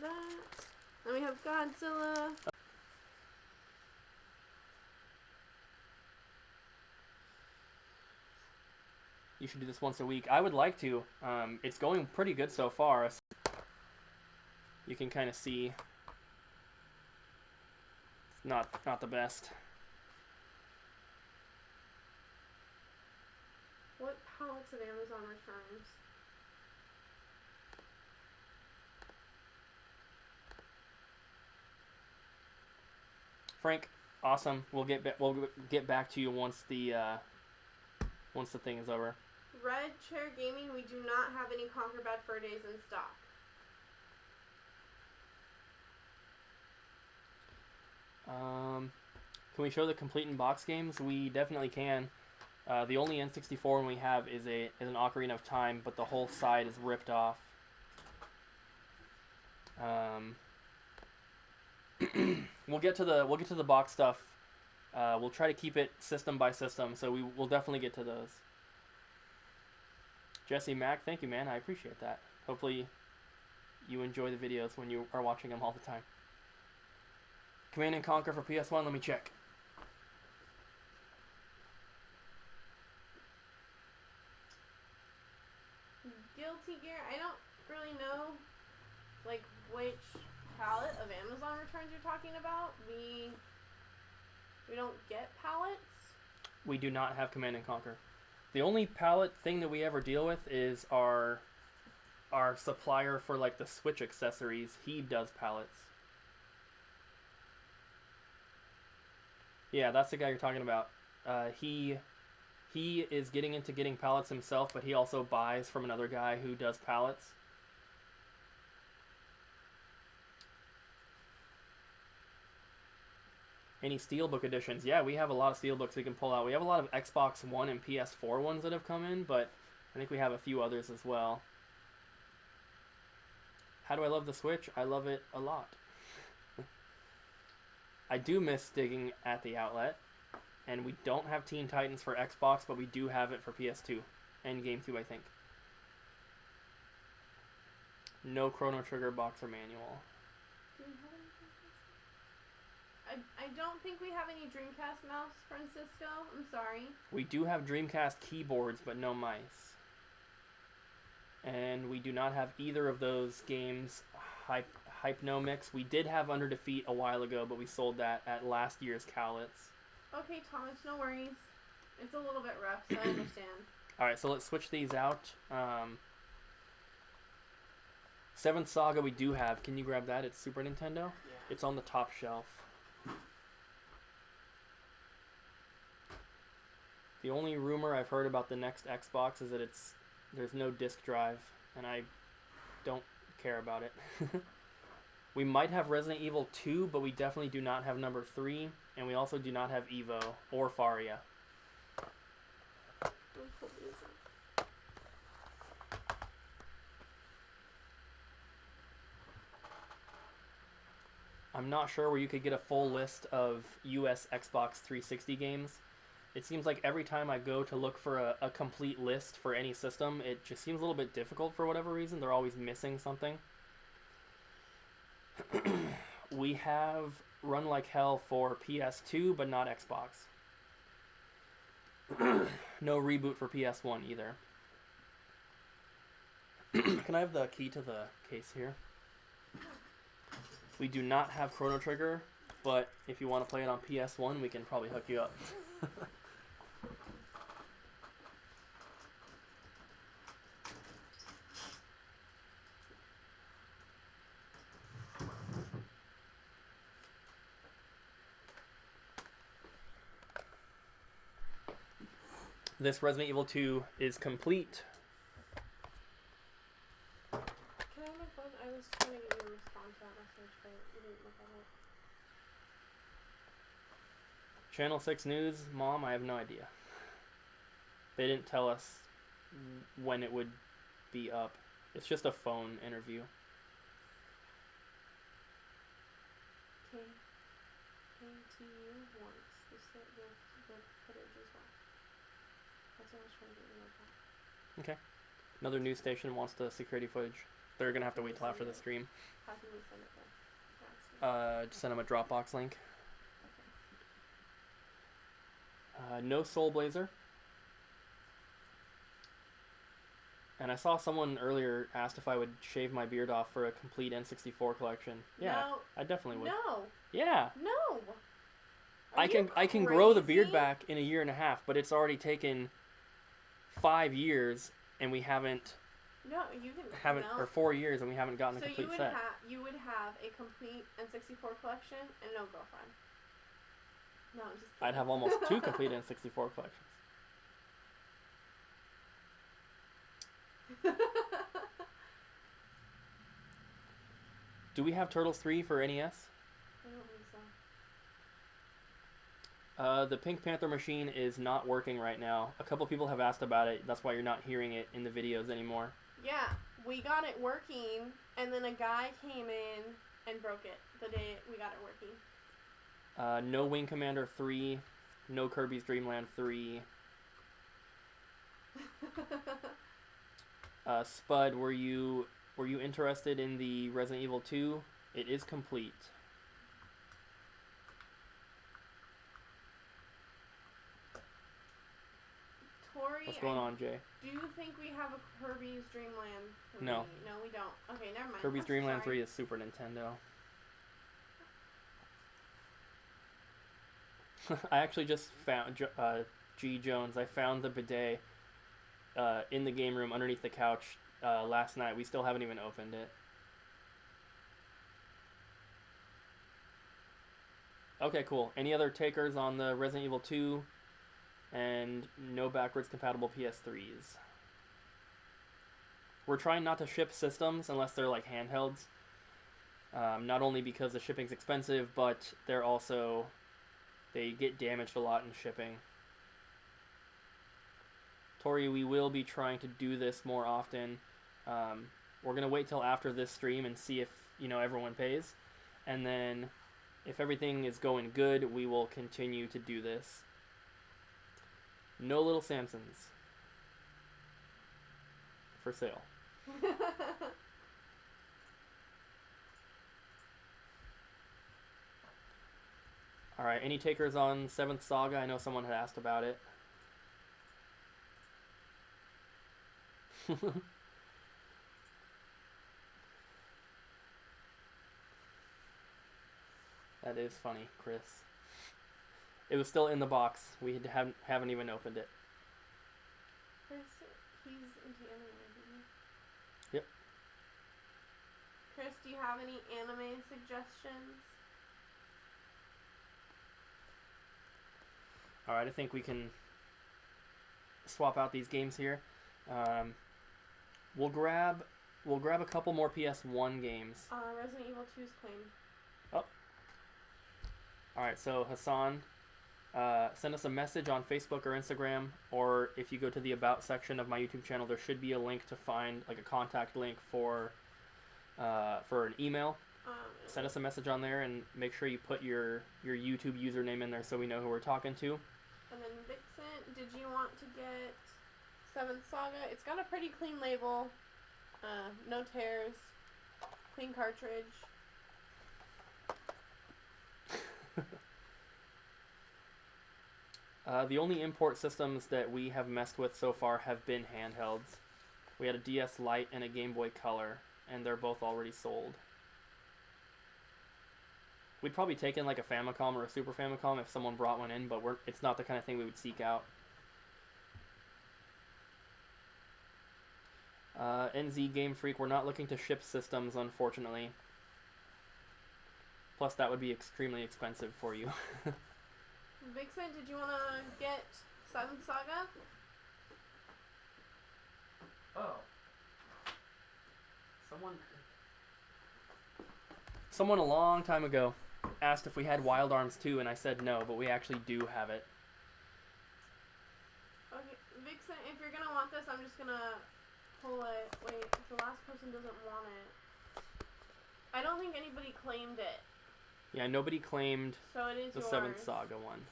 That. Then we have Godzilla. You should do this once a week. I would like to. It's going pretty good so far. You can kind of see it's not the best. What pallets of Amazon returns? Frank, awesome. We'll get back to you once the thing is over. Red Chair Gaming, we do not have any Conquer Bad Fur Days in stock. Can we show the complete in box games? We definitely can. The only N64 one we have is an Ocarina of Time, but the whole side is ripped off. We'll get to the box stuff. We'll try to keep it system by system, so we'll definitely get to those. Jesse Mack, thank you, man. I appreciate that. Hopefully you enjoy the videos when you are watching them all the time. Command & Conquer for PS1, let me check. Guilty Gear, I don't really know like which palette of Amazon returns you're talking about. We don't get pallets. We do not have Command & Conquer. The only pallet thing that we ever deal with is our supplier for like the Switch accessories. He does pallets. Yeah, that's the guy you're talking about. He is getting into getting pallets himself, but he also buys from another guy who does pallets. Any Steelbook editions? Yeah, we have a lot of Steelbooks we can pull out. We have a lot of Xbox One and PS4 ones that have come in, but I think we have a few others as well. How do I love the Switch? I love it a lot. I do miss digging at the outlet, and we don't have Teen Titans for Xbox, but we do have it for PS2 and GameCube, I think. No Chrono Trigger box or manual. I don't think we have any Dreamcast mouse, Francisco. I'm sorry. We do have Dreamcast keyboards, but no mice. And we do not have either of those games. Hypnomix. We did have Under Defeat a while ago, but we sold that at last year's Cowlitz. Okay, Thomas, no worries. It's a little bit rough, so I understand. Alright, so let's switch these out. Seventh Saga we do have. Can you grab that? It's Super Nintendo? Yeah. It's on the top shelf. The only rumor I've heard about the next Xbox is that there's no disc drive, and I don't care about it. We might have Resident Evil 2, but we definitely do not have number 3, and we also do not have Evo or Faria. I'm not sure where you could get a full list of US Xbox 360 games. It seems like every time I go to look for a complete list for any system, it just seems a little bit difficult for whatever reason. They're always missing something. We have run like hell for PS2, but not Xbox. No reboot for PS1 either. Can I have the key to the case here? We do not have Chrono Trigger, but if you want to play it on PS1, we can probably hook you up. This Resident Evil 2 is complete. Can I have my phone? I was trying to get you a response to that message, but you didn't look at it. Channel 6 News, Mom, I have no idea. They didn't tell us when it would be up. It's just a phone interview. KTU wants the footage as well. That's what I was trying to get you about. Okay. Another news station wants the security footage. They're going to have to wait till after the stream. How can we send it there? Send them a Dropbox link. No Soul Blazer. And I saw someone earlier asked if I would shave my beard off for a complete N64 collection. Yeah, No. I definitely would. No. Yeah. No. I can grow the beard back in a year and a half, but it's already taken 5 years and we haven't No, you can. No. or 4 years and we haven't gotten a complete set. So you would have a complete N64 collection and no girlfriend. No, I'm just kidding. I'd have almost 2 complete N64 collections. Do we have Turtles 3 for NES? I don't think so. The Pink Panther machine is not working right now. A couple people have asked about it. That's why you're not hearing it in the videos anymore. Yeah, we got it working, and then a guy came in and broke it the day we got it working. No Wing Commander 3. No Kirby's Dream Land 3. Spud, were you interested in the Resident Evil 2? It is complete. Tori, What's going on, Jay? do you think we have a Kirby's Dream Land 3? No. No, we don't. Okay, never mind. Kirby's Dream Land Sorry. 3 is Super Nintendo. I actually just found G. Jones. I found the bidet in the game room underneath the couch last night. We still haven't even opened it. Okay, cool. Any other takers on the Resident Evil 2 and no backwards compatible PS3s? We're trying not to ship systems unless they're like handhelds. Not only because the shipping's expensive, but they get damaged a lot in shipping. Tori, we will be trying to do this more often. We're going to wait till after this stream and see if, everyone pays. And then if everything is going good, we will continue to do this. No Little Samsons for sale. Alright, any takers on 7th Saga? I know someone had asked about it. That is funny, Chris. It was still in the box. We haven't even opened it. Chris, he's into anime, isn't he? Yep. Chris, do you have any anime suggestions? Alright, I think we can swap out these games here. We'll grab a couple more PS1 games. Resident Evil 2's claim. Oh. Alright, so Hassan, send us a message on Facebook or Instagram, or if you go to the About section of my YouTube channel, there should be a link to find, like a contact link for an email. Send us a message on there and make sure you put your YouTube username in there so we know who we're talking to. And then Vixen, did you want to get 7th Saga? It's got a pretty clean label. No tears. Clean cartridge. The only import systems that we have messed with so far have been handhelds. We had a DS Lite and a Game Boy Color, and they're both already sold. We'd probably take in like a Famicom or a Super Famicom if someone brought one in, but it's not the kind of thing we would seek out. NZ Game Freak, we're not looking to ship systems, unfortunately. Plus, that would be extremely expensive for you. Vixen, did you want to get Silent Saga? Oh. Someone a long time ago asked if we had Wild Arms 2, and I said no, but we actually do have it. Okay, Vixen, if you're going to want this, I'm just going to pull it. Wait, if the last person doesn't want it. I don't think anybody claimed it. Yeah, nobody claimed so it is the yours. 7th Saga one.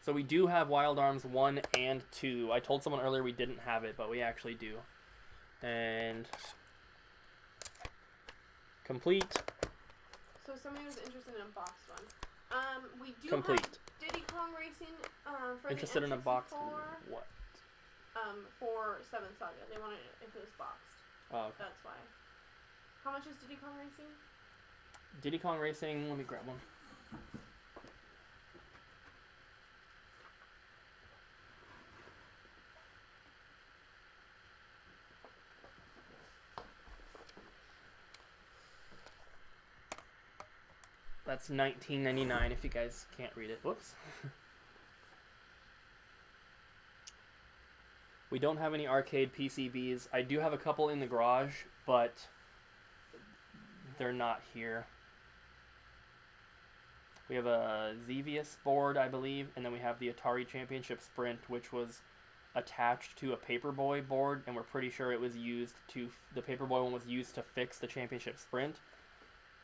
So we do have Wild Arms 1 and 2. I told someone earlier we didn't have it, but we actually do. And complete. So somebody was interested in a boxed one. We do Complete. have Diddy Kong Racing for Interested the N64. in a box? What? For 7th Saga. They wanted it if it was boxed. Oh, okay. That's why. How much is Diddy Kong Racing? Diddy Kong Racing, let me grab one. That's $19.99 if you guys can't read it. Whoops. We don't have any arcade PCBs. I do have a couple in the garage, but they're not here. We have a Xevious board, I believe, and then we have the Atari Championship Sprint, which was attached to a Paperboy board, and we're pretty sure it was used to, the Paperboy one was used to fix the Championship Sprint,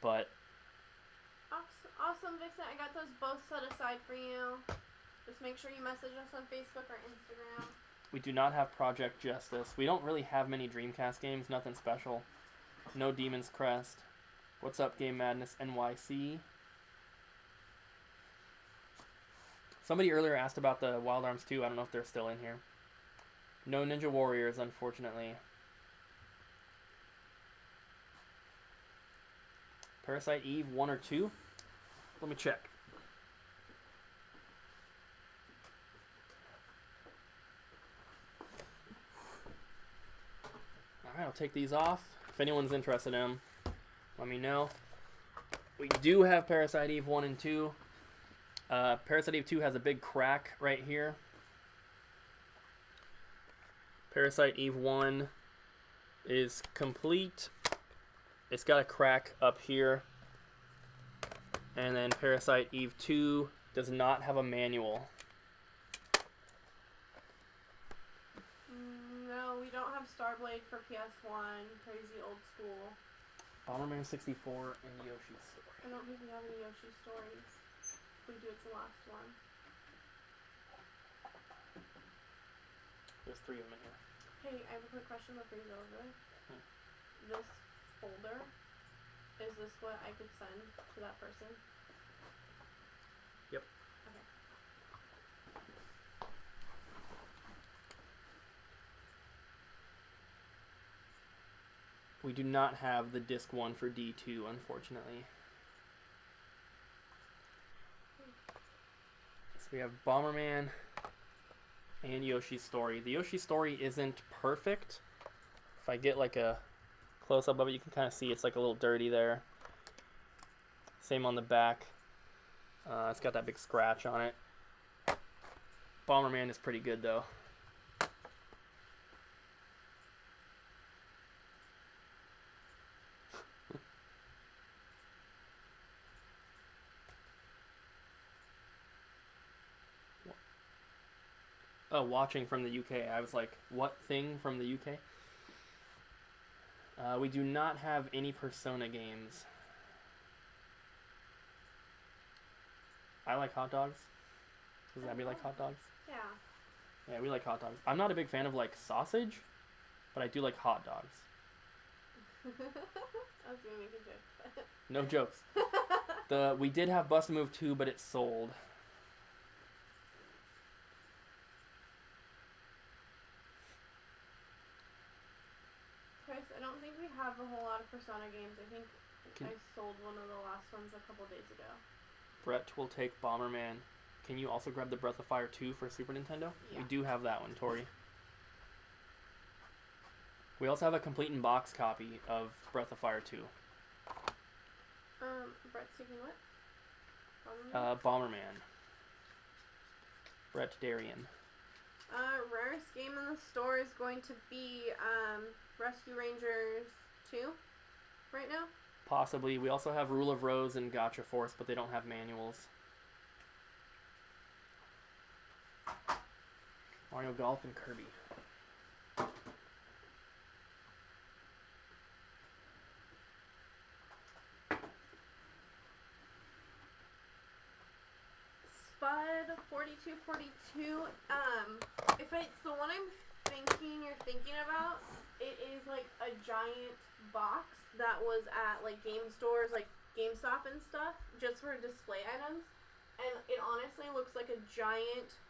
but... Awesome, Vixen. I got those both set aside for you. Just make sure you message us on Facebook or Instagram. We do not have Project Justice. We don't really have many Dreamcast games, nothing special. No Demon's Crest. What's up, Game Madness NYC? Somebody earlier asked about the Wild Arms 2. I don't know if they're still in here. No Ninja Warriors, unfortunately. Parasite Eve 1 or 2? Let me check. Alright, I'll take these off. If anyone's interested in them, let me know. We do have Parasite Eve 1 and 2. Parasite Eve 2 has a big crack right here. Parasite Eve 1 is complete. It's got a crack up here. And then Parasite Eve 2 does not have a manual. No, we don't have Starblade for PS1. Crazy old school. Bomberman 64 and Yoshi's Story. I don't think we have any Yoshi stories. If we do, it's the last one. There's 3 of them in here. Hey, I have a quick question before you go over. This folder, is this what I could send to that person? Yep. Okay. We do not have the disc 1 for D2, unfortunately. So we have Bomberman and Yoshi's Story. The Yoshi Story isn't perfect. If I get like a close-up of it, you can kind of see it's like a little dirty there. Same on the back. It's got that big scratch on it. Bomberman is pretty good though. Oh, watching from the UK. I was like, what thing from the UK? We do not have any Persona games. I like hot dogs. Does Abby like hot dogs? Yeah. Yeah, we like hot dogs. I'm not a big fan of like sausage, but I do like hot dogs. I was gonna make a joke. No jokes. We did have Bust a Move 2, but it sold. Chris, I don't think we have a whole lot of Persona games. I think I sold one of the last ones a couple days ago. Brett will take Bomberman. Can you also grab the Breath of Fire 2 for Super Nintendo? Yeah. We do have that one, Tori. We also have a complete in box copy of Breath of Fire 2. Brett's taking what? Bomberman? Bomberman. Brett Darian. Rarest game in the store is going to be Rescue Rangers 2 right now. Possibly. We also have Rule of Rose and Gotcha Force, but they don't have manuals. Mario Golf and Kirby. Spud 4242. If it's the one I'm thinking you're thinking about, it is like a giant box that was at like game stores, like GameStop and stuff, just for display items, and it honestly looks like a giant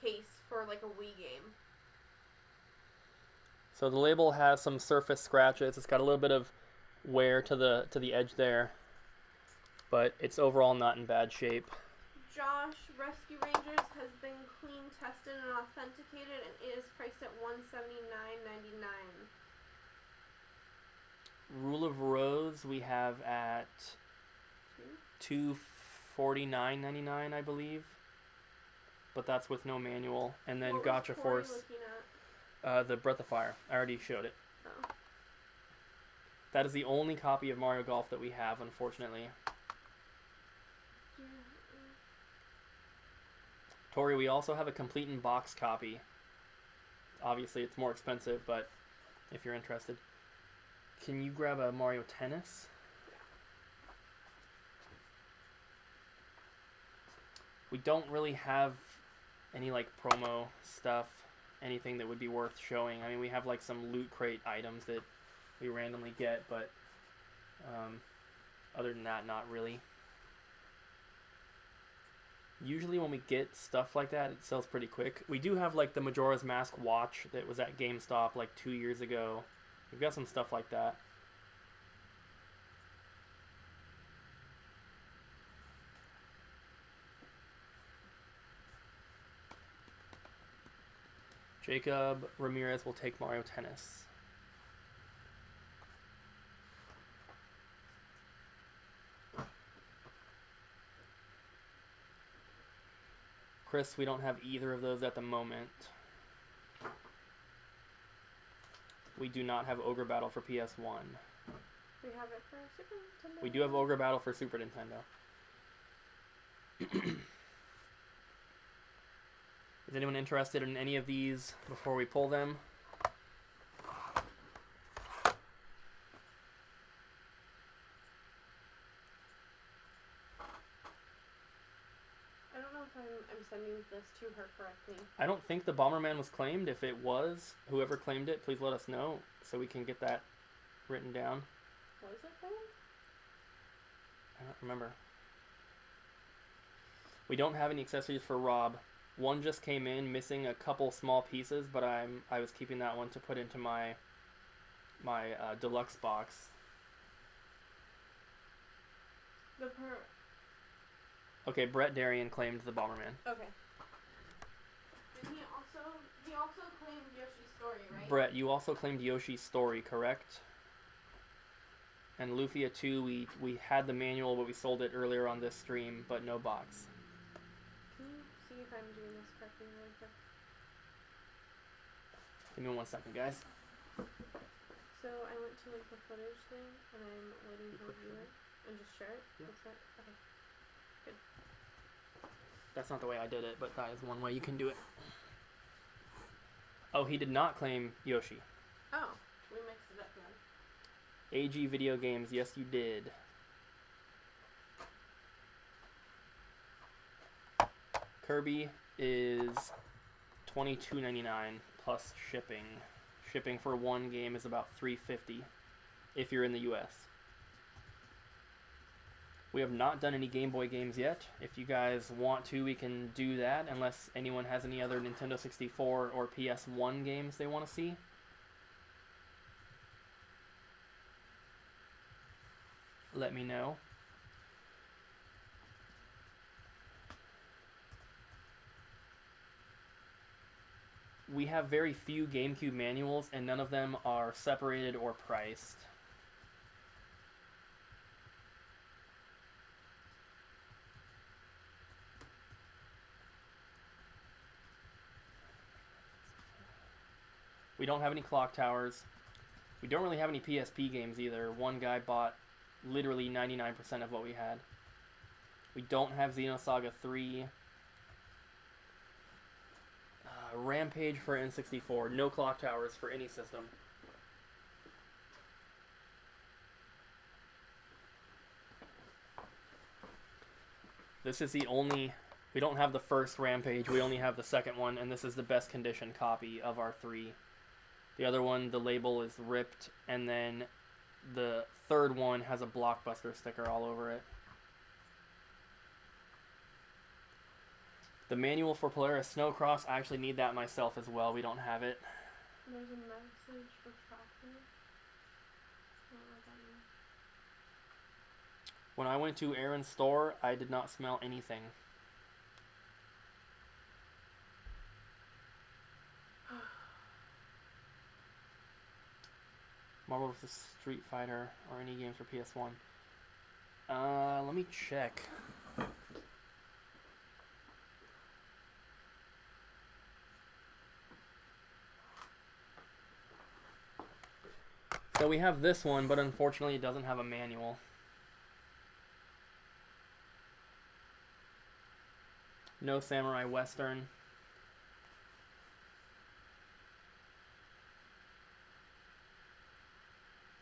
case for like a Wii game. So the label has some surface scratches. It's got a little bit of wear to the edge there, but it's overall not in bad shape. Josh, Rescue Rangers has been clean tested and authenticated, and it is priced at $179.99. Rule of Rose we have at $249.99, I believe, but that's with no manual. And then Gotcha Force, the Breath of Fire. I already showed it. Oh. That is the only copy of Mario Golf that we have, unfortunately. Tori, we also have a complete in box copy. Obviously, it's more expensive, but if you're interested. Can you grab a Mario Tennis? We don't really have any like promo stuff, anything that would be worth showing. I mean, we have like some loot crate items that we randomly get, but other than that, not really. Usually when we get stuff like that, it sells pretty quick. We do have like the Majora's Mask watch that was at GameStop like 2 years ago. We've got some stuff like that. Jacob Ramirez will take Mario Tennis. Chris, we don't have either of those at the moment. We do not have Ogre Battle for PS1. We have it for Super Nintendo. We do have Ogre Battle for Super Nintendo. Is anyone interested in any of these before we pull them? I don't know if I'm sending this to her correctly. I don't think the Bomberman was claimed. If it was, whoever claimed it, please let us know so we can get that written down. Was it claimed? I don't remember. We don't have any accessories for Rob. One just came in, missing a couple small pieces, but I was keeping that one to put into my deluxe box. Okay, Brett Darian claimed the Bomberman. Okay. And he also claimed Yoshi's Story, right? Brett, you also claimed Yoshi's Story, correct? And Lufia 2, we had the manual, but we sold it earlier on this stream, but no box. Can you see if I'm doing this correctly really quick? Give me 1 second, guys. So I went to like the footage thing, and I'm waiting to review it and just share it. Yeah. That's it? Okay. Good. That's not the way I did it, but that is one way you can do it. Oh, he did not claim Yoshi. Oh, we mixed it up then. AG Video Games, yes you did. Kirby is $22.99 plus shipping. Shipping for one game is about $3.50 if you're in the US. We have not done any Game Boy games yet. If you guys want to, we can do that, unless anyone has any other Nintendo 64 or PS1 games they want to see. Let me know. We have very few GameCube manuals, and none of them are separated or priced. We don't have any clock towers. We don't really have any PSP games either. One guy bought literally 99% of what we had. We don't have Xenosaga 3. Rampage for N64. No clock towers for any system. This is the only... We don't have the first Rampage. We only have the second one, and this is the best condition copy of our 3. The other one, the label is ripped, and then the third one has a Blockbuster sticker all over it. The manual for Polaris Snowcross, I actually need that myself as well. We don't have it. There's a message for tractor. I don't know what that means. When I went to Aaron's store, I did not smell anything. Marvel vs. Street Fighter or any games for PS1. Let me check. So we have this one, but unfortunately it doesn't have a manual. No Samurai Western.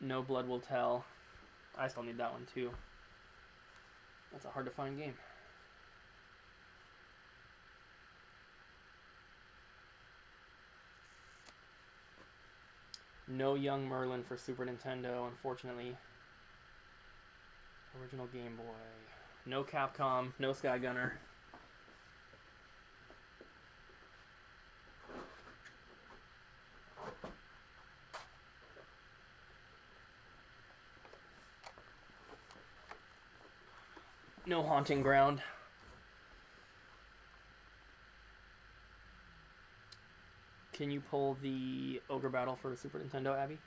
No Blood Will Tell. I still need that one too. That's a hard to find game. No Young Merlin for Super Nintendo, unfortunately. Original Game Boy. No Capcom. No Sky Gunner. No Haunting Ground. Can you pull the Ogre Battle for Super Nintendo, Abby?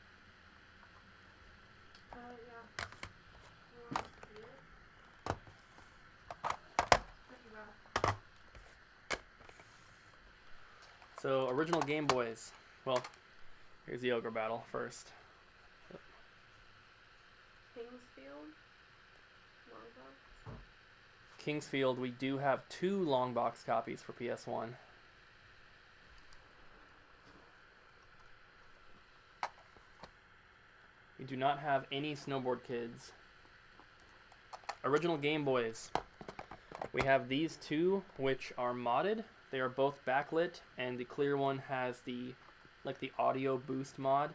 Yeah. You want to see it? What you got? So, original Game Boys. Well, here's the Ogre Battle first. Kingsfield. Longbox. Kingsfield, we do have 2 long box copies for PS1. We do not have any Snowboard Kids. Original Game Boys. We have these 2, which are modded. They are both backlit, and the clear one has the audio boost mod.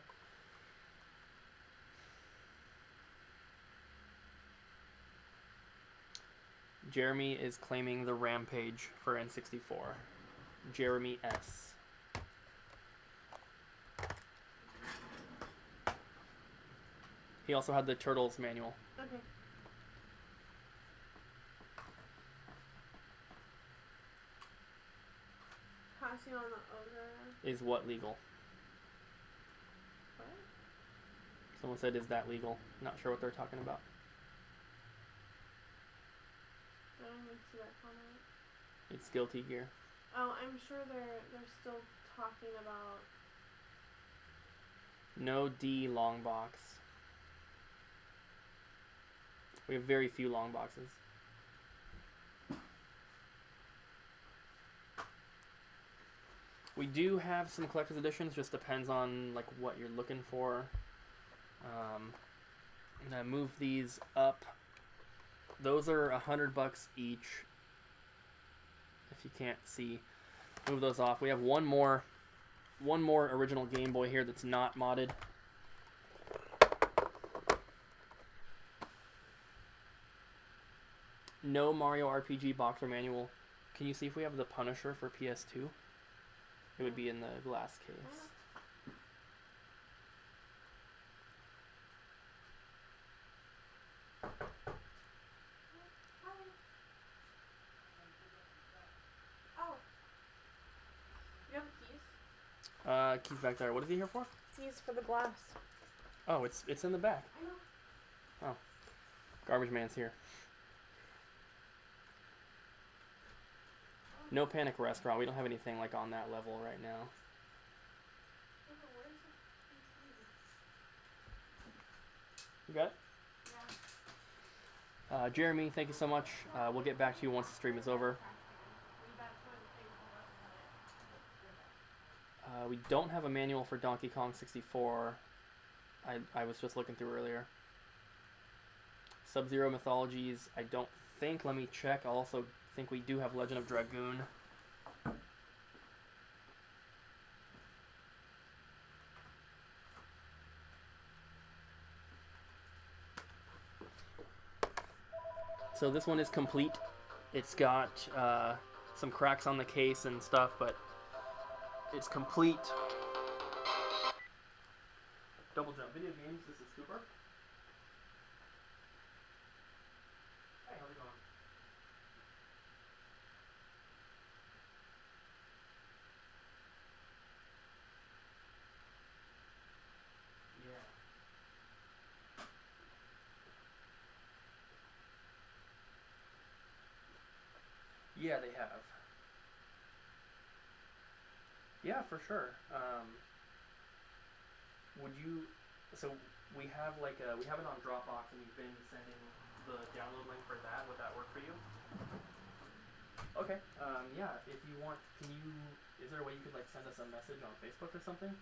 Jeremy is claiming the Rampage for N64. Jeremy S. He also had the Turtles manual. Okay. Passing on the ogre. Is what legal? What? Someone said, is that legal? Not sure what they're talking about. I don't even see that comment. It's Guilty Gear. Oh, I'm sure they're still talking about. No D long box. We have very few long boxes. We do have some collector's editions, just depends on like what you're looking for. I'm gonna move these up. Those are $100 each. If you can't see, move those off. We have one more original Game Boy here that's not modded. No Mario RPG box or manual. Can you see if we have the Punisher for PS2? It would be in the glass case. Oh. You have the keys? Keys back there. What is he here for? Keys for the glass. Oh, it's in the back. I know. Oh. Garbage man's here. No Panic Restaurant. We don't have anything like on that level right now. You got it? Yeah. Jeremy, thank you so much. We'll get back to you once the stream is over. We don't have a manual for Donkey Kong 64. I was just looking through earlier. Sub-Zero Mythologies, I don't think. Let me check. I also think we do have Legend of Dragoon. So this one is complete. It's got some cracks on the case and stuff, but it's complete. Double Jump Video Games, this is Cooper. Hey, how's it going? Yeah. Yeah, they have. Yeah, for sure. Would you? So we have we have it on Dropbox, and we've been sending the download link for that. Would that work for you? Okay. Yeah. If you want, can you? Is there a way you could send us a message on Facebook or something?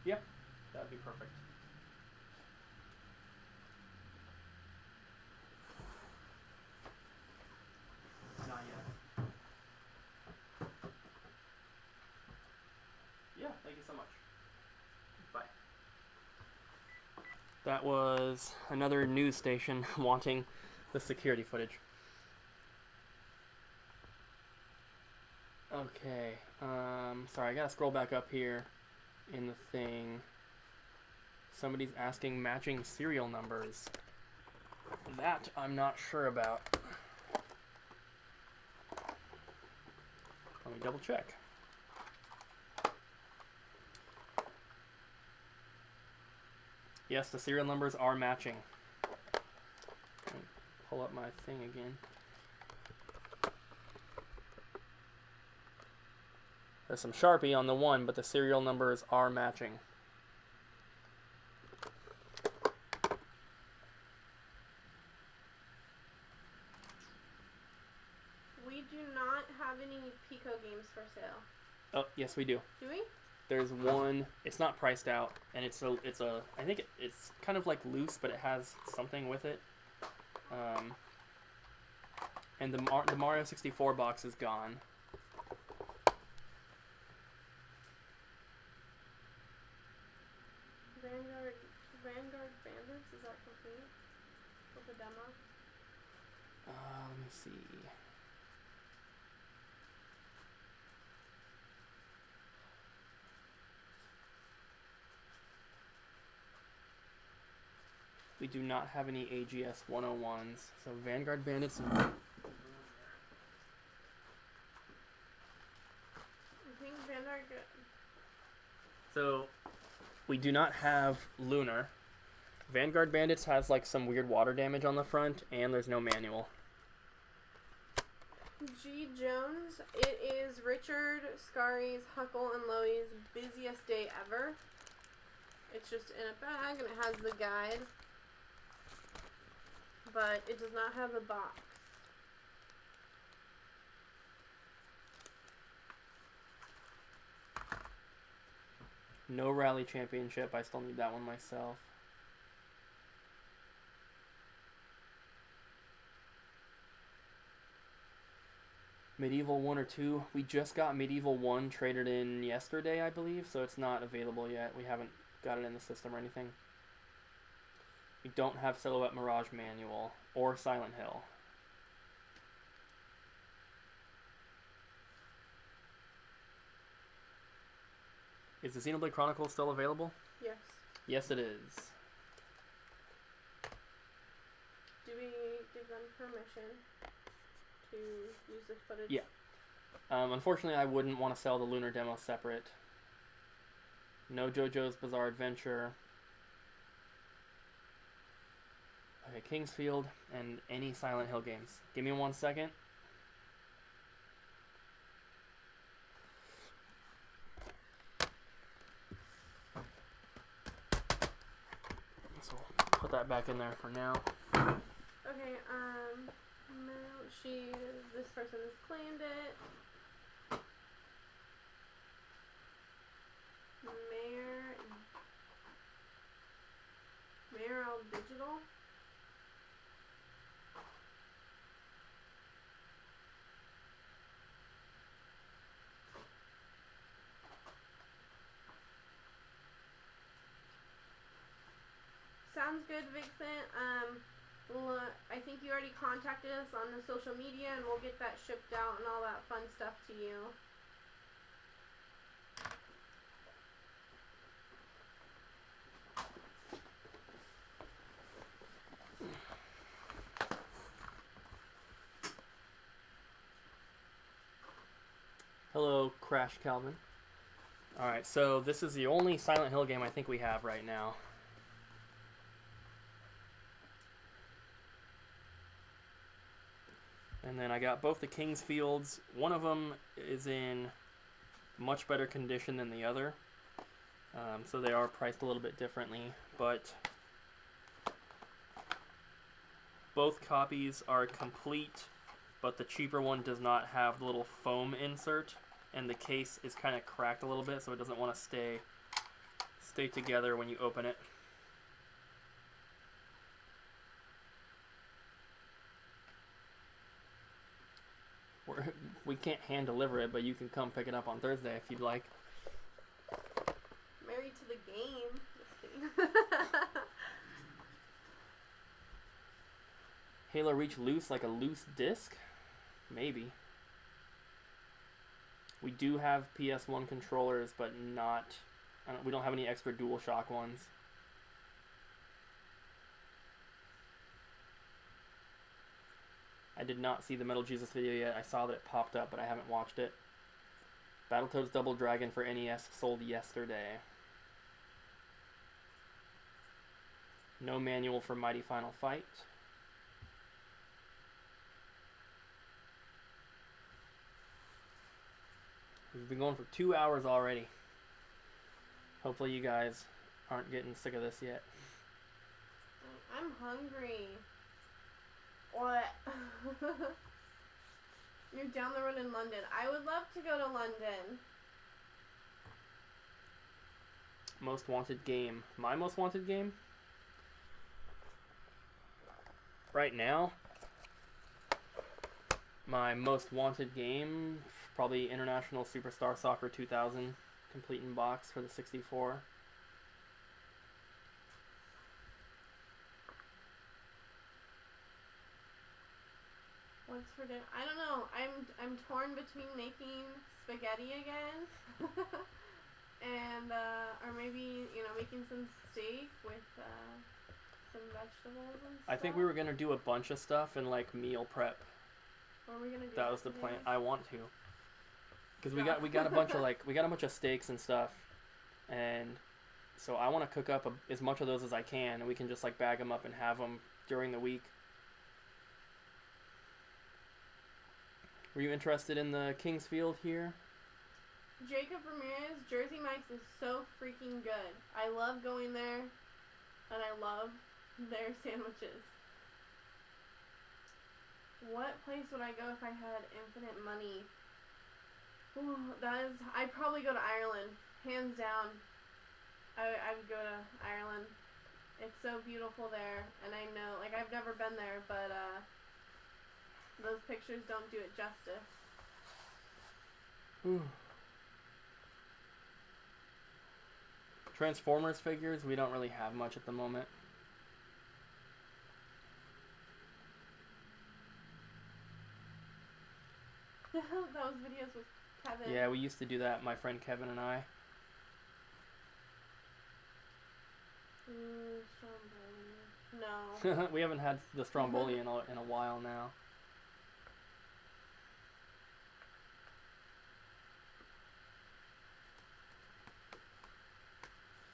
Yeah, that'd be perfect. Not yet. Yeah, thank you so much. Bye. That was another news station wanting the security footage. Okay, sorry, I gotta scroll back up here in the thing. Somebody's asking matching serial numbers. That I'm not sure about. Let me double check. Yes, the serial numbers are matching. Let me pull up my thing again. There's some Sharpie on the one, but the serial numbers are matching. We do not have any Pico games for sale. Oh, yes, we do. Do we? There's one. It's not priced out, and it's a. I think it's kind of loose, but it has something with it. And the Mario 64 box is gone. Vanguard Bandits, is that complete with the demo? Let me see. We do not have any AGS 101s, so Vanguard Bandits. I think Vanguard. So we do not have Lunar. Vanguard Bandits has some weird water damage on the front, and there's no manual. G. Jones, it is Richard Scarry's, Huckle, and Loey's busiest day ever. It's just in a bag, and it has the guide, but it does not have a box. No Rally Championship. I still need that one myself. Medieval 1 or 2. We just got Medieval 1 traded in yesterday, I believe, so it's not available yet. We haven't got it in the system or anything. We don't have Silhouette Mirage Manual or Silent Hill. Is the Xenoblade Chronicles still available? Yes. Yes, it is. Do we give them permission to use the footage? Yeah. Unfortunately, I wouldn't want to sell the Lunar demo separate. No JoJo's Bizarre Adventure. Okay, Kingsfield, and any Silent Hill games. Give me 1 second. So put that back in there for now. Okay, this person has claimed it. Mayoral Digital. Sounds good, Vixen. I think you already contacted us on the social media, and we'll get that shipped out and all that fun stuff to you. Hello, Crash Calvin. Alright, so this is the only Silent Hill game I think we have right now. And then I got both the Kingsfields. One of them is in much better condition than the other. So they are priced a little bit differently. But both copies are complete, but the cheaper one does not have the little foam insert. And the case is kind of cracked a little bit, so it doesn't want to stay together when you open it. We can't hand deliver it, but you can come pick it up on Thursday if you'd like. Married to the game. Just kidding. Halo Reach loose like a loose disc? Maybe. We do have PS1 controllers, but we don't have any extra DualShock ones. I did not see the Metal Jesus video yet. I saw that it popped up, but I haven't watched it. Battletoads Double Dragon for NES sold yesterday. No manual for Mighty Final Fight. We've been going for 2 hours already. Hopefully you guys aren't getting sick of this yet. I'm hungry. What? You're down the road in London. I would love to go to London. Most wanted game. My most wanted game? Right now, my most wanted game, probably International Superstar Soccer 2000, complete in box for the 64. What's for dinner? I don't know. I'm torn between making spaghetti again, and or maybe making some steak with some vegetables and stuff. I think we were gonna do a bunch of stuff and like meal prep. What are we gonna do? That was the plan. I want to, because we got a bunch of we got a bunch of steaks and stuff, and so I want to cook up as much of those as I can, and we can just like bag them up and have them during the week. Were you interested in the Kingsfield here? Jacob Ramirez, Jersey Mike's is so freaking good. I love going there, and I love their sandwiches. What place would I go if I had infinite money? Ooh, I'd probably go to Ireland, hands down. I would go to Ireland. It's so beautiful there, and I know, I've never been there, but those pictures don't do it justice. Transformers figures, we don't really have much at the moment. Those videos with Kevin. Yeah, we used to do that, my friend Kevin and I. Stromboli. No. We haven't had the Stromboli in a while now.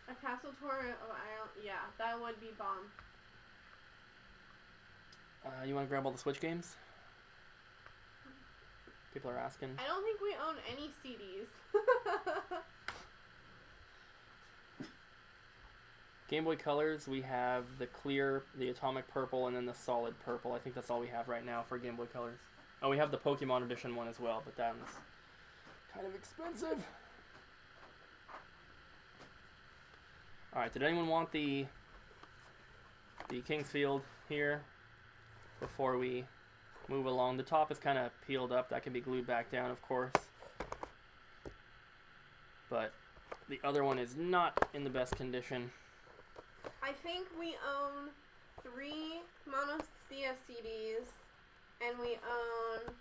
A castle tour? Oh, I don't. Yeah, that would be bomb. You want to grab all the Switch games? People are asking. I don't think we own any CDs. Game Boy Colors, we have the clear, the atomic purple, and then the solid purple. I think that's all we have right now for Game Boy Colors. Oh, we have the Pokemon Edition one as well, but that's kind of expensive. Alright, did anyone want the Kingsfield here before we move along? The top is kind of peeled up. That can be glued back down, of course. But the other one is not in the best condition. I think we own 3 Monothea CDs, and we own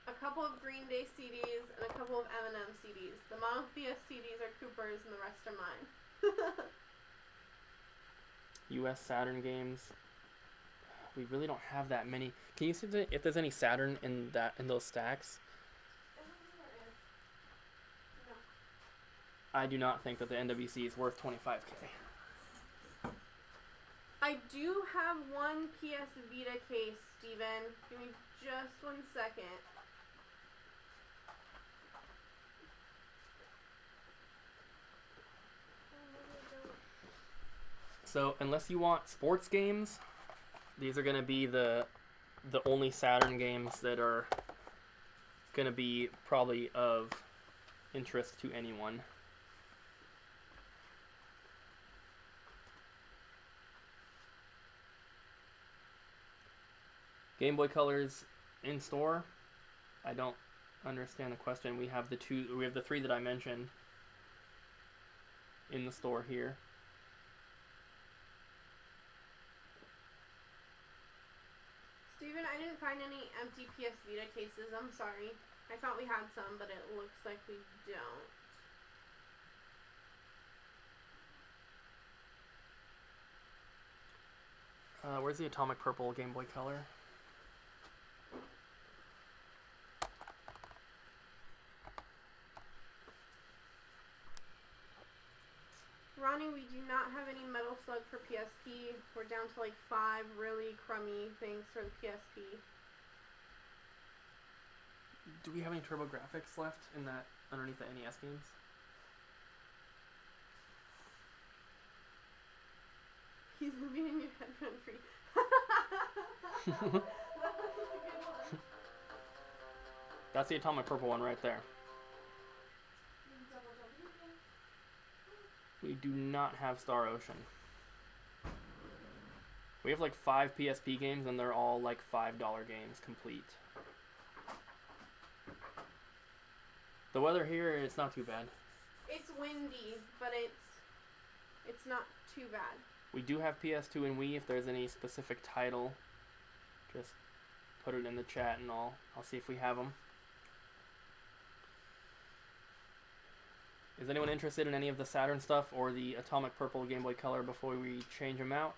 a couple of Green Day CDs and a couple of Eminem CDs. The Monothea CDs are Cooper's and the rest are mine. US Saturn games. We really don't have that many. Can you see if there's any Saturn in those stacks? I do not think that the NWC is worth $25K. I do have one PS Vita case, Steven. Give me just 1 second. So, unless you want sports games, these are going to be the only Saturn games that are going to be probably of interest to anyone. Game Boy Colors in store? I don't understand the question. We have the 3 that I mentioned in the store here. Steven, I didn't find any empty PS Vita cases. I'm sorry. I thought we had some, but it looks like we don't. Where's the Atomic Purple Game Boy Color? Ronnie, we do not have any Metal Slug for PSP. We're down to like 5 really crummy things for the PSP. Do we have any TurboGrafx left in that underneath the NES games? He's living in your head rent free. That's the Atomic Purple one right there. We do not have Star Ocean. We have like 5 PSP games and they're all like $5 games complete. The weather here, it's not too bad. It's windy, but it's not too bad. We do have PS2 and Wii. If there's any specific title, just put it in the chat and I'll see if we have them. Is anyone interested in any of the Saturn stuff or the Atomic Purple Game Boy Color before we change them out?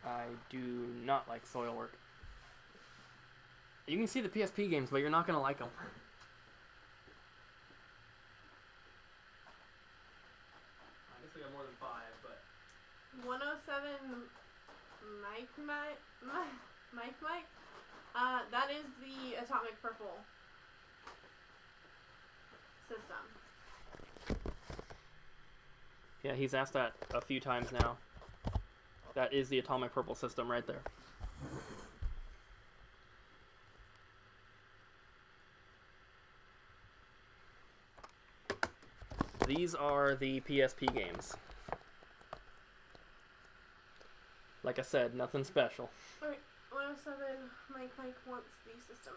I do not like Soilwork. You can see the PSP games, but you're not going to like them. I guess we got more than 5, but... 107 Mike. That is the Atomic Purple system. Yeah, he's asked that a few times now. That is the Atomic Purple system right there. These are the PSP games. Like I said, nothing special. Okay, 107, Mike wants the system.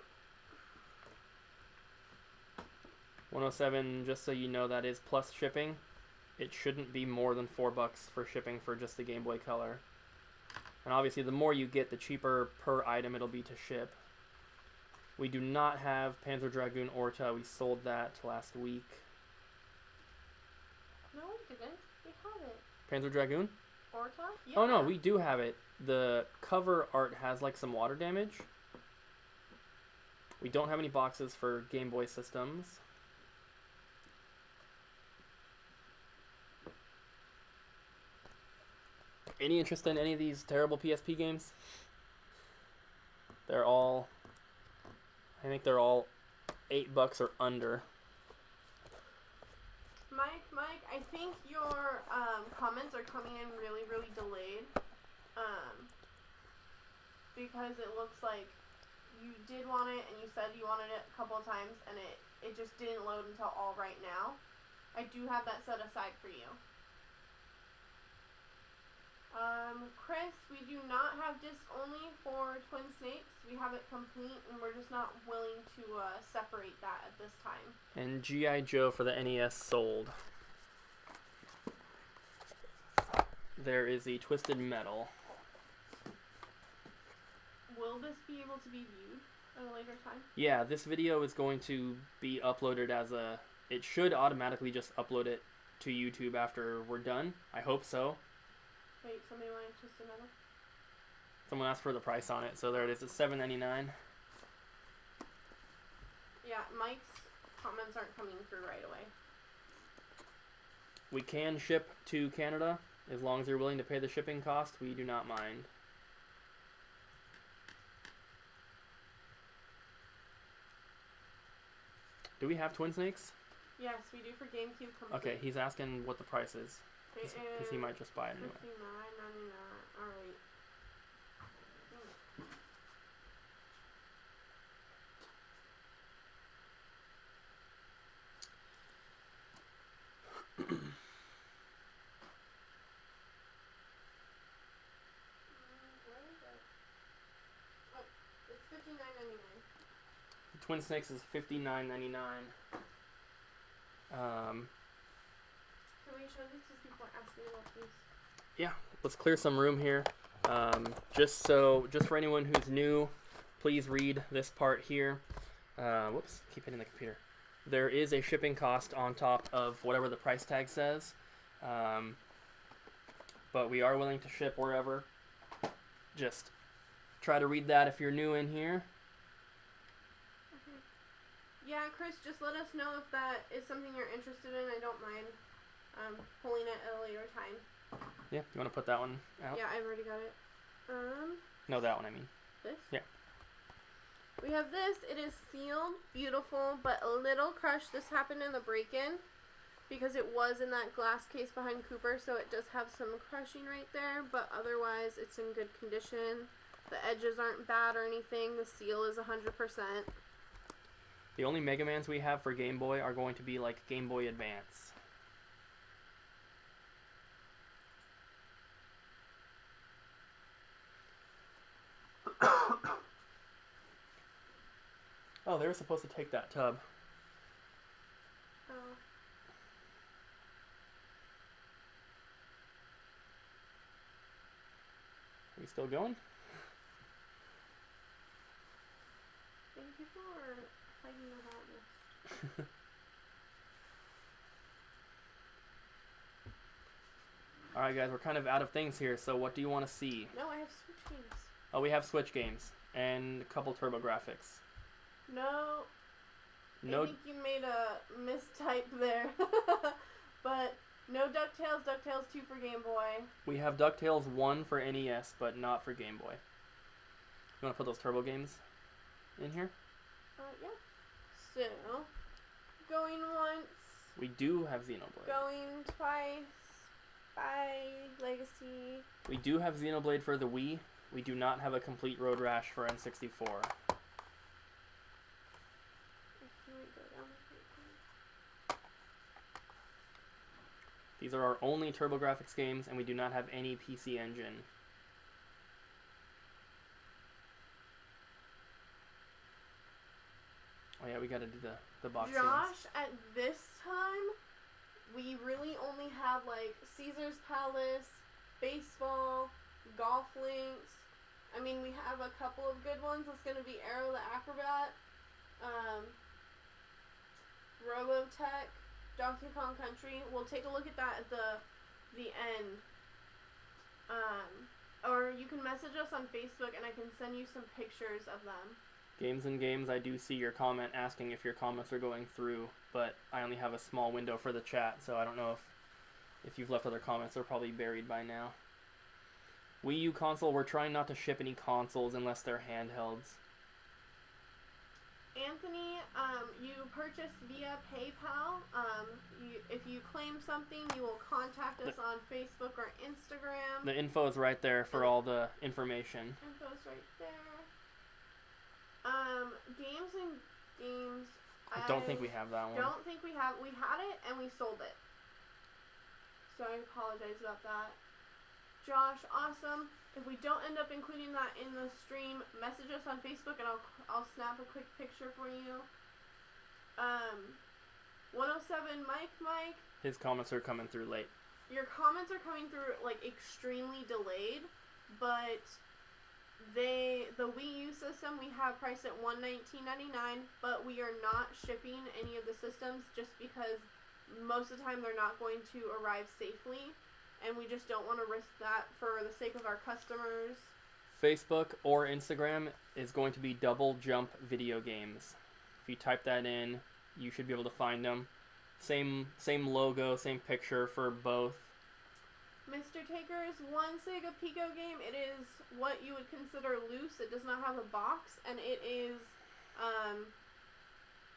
107, just so you know, that is plus shipping. It shouldn't be more than $4 for shipping for just the Game Boy Color. And obviously, the more you get, the cheaper per item it'll be to ship. We do not have Panzer Dragoon Orta. We sold that last week. No, we didn't. We have it. Panzer Dragoon? Orta? Yeah. Oh no, we do have it. The cover art has like some water damage. We don't have any boxes for Game Boy systems. Any interest in any of these terrible PSP games? They're all, I think they're all $8 or under. Mike, I think your comments are coming in really, really delayed. Because it looks like you did want it and you said you wanted it a couple of times and it just didn't load until all right now. I do have that set aside for you. Chris, we do not have disc only for Twin Snakes. We have it complete and we're just not willing to separate that at this time. And G.I. Joe for the NES sold. There is the Twisted Metal. Will this be able to be viewed at a later time? Yeah, this video is going to be uploaded as a... It should automatically just upload it to YouTube after we're done. I hope so. Wait, somebody wanted Twisted Metal? Someone asked for the price on it, so there it is. It's $7.99. Yeah, Mike's comments aren't coming through right away. We can ship to Canada. As long as you're willing to pay the shipping cost, we do not mind. Do we have Twin Snakes? Yes, we do for GameCube complete. Okay, he's asking what the price is. It Because he might just buy it anyway. $59.99. Alright. Where is it? Oh, it's $59.99. Twin Snakes is $59.99. Can we show these to people asking about these? Yeah, let's clear some room here. Just for anyone who's new, please read this part here. Whoops, keep hitting the computer. There is a shipping cost on top of whatever the price tag says. But we are willing to ship wherever. Just try to read that if you're new in here. Yeah, Chris, just let us know if that is something you're interested in. I don't mind pulling it at a later time. Yeah, you want to put that one out? Yeah, I've already got it. No, that one, I mean. This? Yeah. We have this. It is sealed, beautiful, but a little crushed. This happened in the break-in because it was in that glass case behind Cooper, so it does have some crushing right there, but otherwise it's in good condition. The edges aren't bad or anything. The seal is 100%. The only Mega Mans we have for Game Boy are going to be like Game Boy Advance. Oh, they were supposed to take that tub. Oh. Are we still going? Thank you for fighting about this. Alright guys, we're kind of out of things here, so what do you want to see? No, I have Switch games. Oh, we have Switch games and a couple TurboGrafx. No. No. I think you made a mistype there. But no DuckTales, DuckTales 2 for Game Boy. We have DuckTales 1 for NES, but not for Game Boy. You want to put those Turbo games in here? Yeah. So, going once. We do have Xenoblade. Going twice. Bye, Legacy. We do have Xenoblade for the Wii. We do not have a complete Road Rash for N64. These are our only TurboGrafx games, and we do not have any PC Engine. Oh yeah, we gotta do the box Josh, scenes. at this time, we really only have like Caesar's Palace, baseball, golf links. I mean, we have a couple of good ones. It's gonna be Arrow the Acrobat, Robotech, Donkey Kong Country. We'll take a look at that at the end. Or you can message us on Facebook and I can send you some pictures of them. Games and Games, I do see your comment asking if your comments are going through, but I only have a small window for the chat, so I don't know if you've left other comments. They're probably buried by now. Wii U console, we're trying not to ship any consoles unless they're handhelds. Anthony, you purchase via PayPal. If you claim something, you will contact us on Facebook or Instagram. The info is right there for all the information. Info's right there. Games and Games. I don't think we have that one. Don't think we have. We had it and we sold it. So I apologize about that. Josh, awesome. If we don't end up including that in the stream, message us on Facebook and I'll snap a quick picture for you. 107 Mike. His comments are coming through late. Your comments are coming through like extremely delayed, but the Wii U system we have priced at $119.99, but we are not shipping any of the systems just because most of the time they're not going to arrive safely. And we just don't want to risk that for the sake of our customers. Facebook or Instagram is going to be Double Jump Video Games. If you type that in, you should be able to find them. Same logo, same picture for both. Mr. Taker's one Sega Pico game. It is what you would consider loose. It does not have a box, and it is,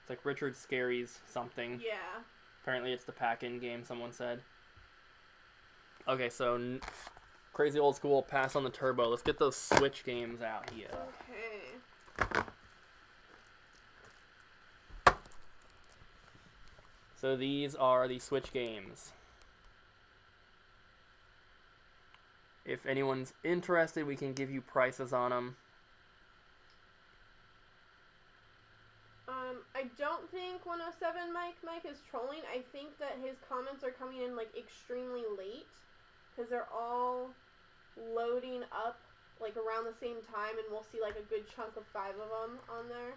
It's like Richard Scarry's something. Yeah. Apparently it's the pack-in game, someone said. Okay, so crazy old school, pass on the turbo. Let's get those Switch games out here. Okay. So these are the Switch games. If anyone's interested, we can give you prices on them. I don't think 107 Mike is trolling. I think that his comments are coming in like extremely late. Because they're all loading up like around the same time, and we'll see like a good chunk of 5 of them on there.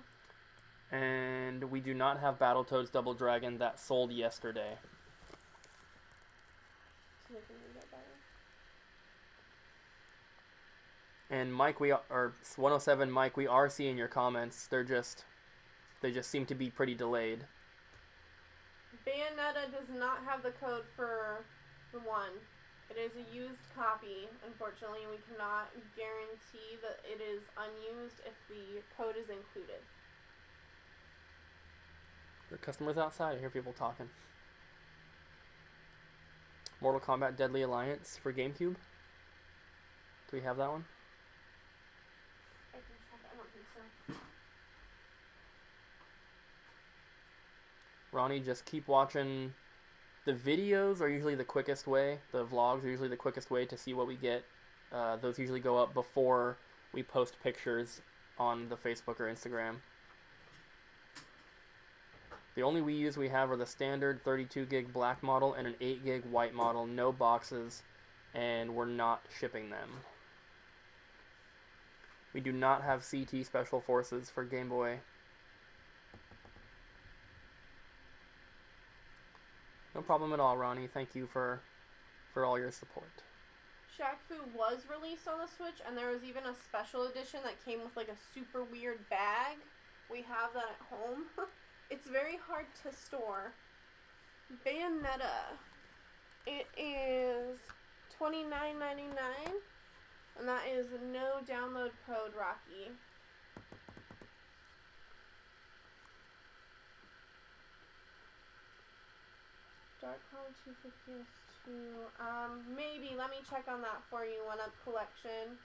And we do not have Battletoads Double Dragon. That sold yesterday. So they can read that better. And Mike, or 107 Mike, we are seeing your comments. They just seem to be pretty delayed. Bayonetta does not have the code for the one. It is a used copy, unfortunately, and we cannot guarantee that it is unused if the code is included. There are customers outside. I hear people talking. Mortal Kombat Deadly Alliance for GameCube. Do we have that one? I can check. I don't think so. Ronnie, just keep watching. The videos are usually the quickest way. The vlogs are usually the quickest way to see what we get. Those usually go up before we post pictures on the Facebook or Instagram. The only Wii U's we have are the standard 32 gig black model and an 8 gig white model. No boxes, and we're not shipping them. We do not have CT Special Forces for Game Boy. No problem at all, Ronnie. Thank you for all your support. Shaq Fu was released on the Switch, and there was even a special edition that came with like a super weird bag. We have that at home. It's very hard to store. Bayonetta. It is $29.99, and that is no download code, Rocky. Dark Cloud 250S2. Maybe. Let me check on that for you. One Up Collection.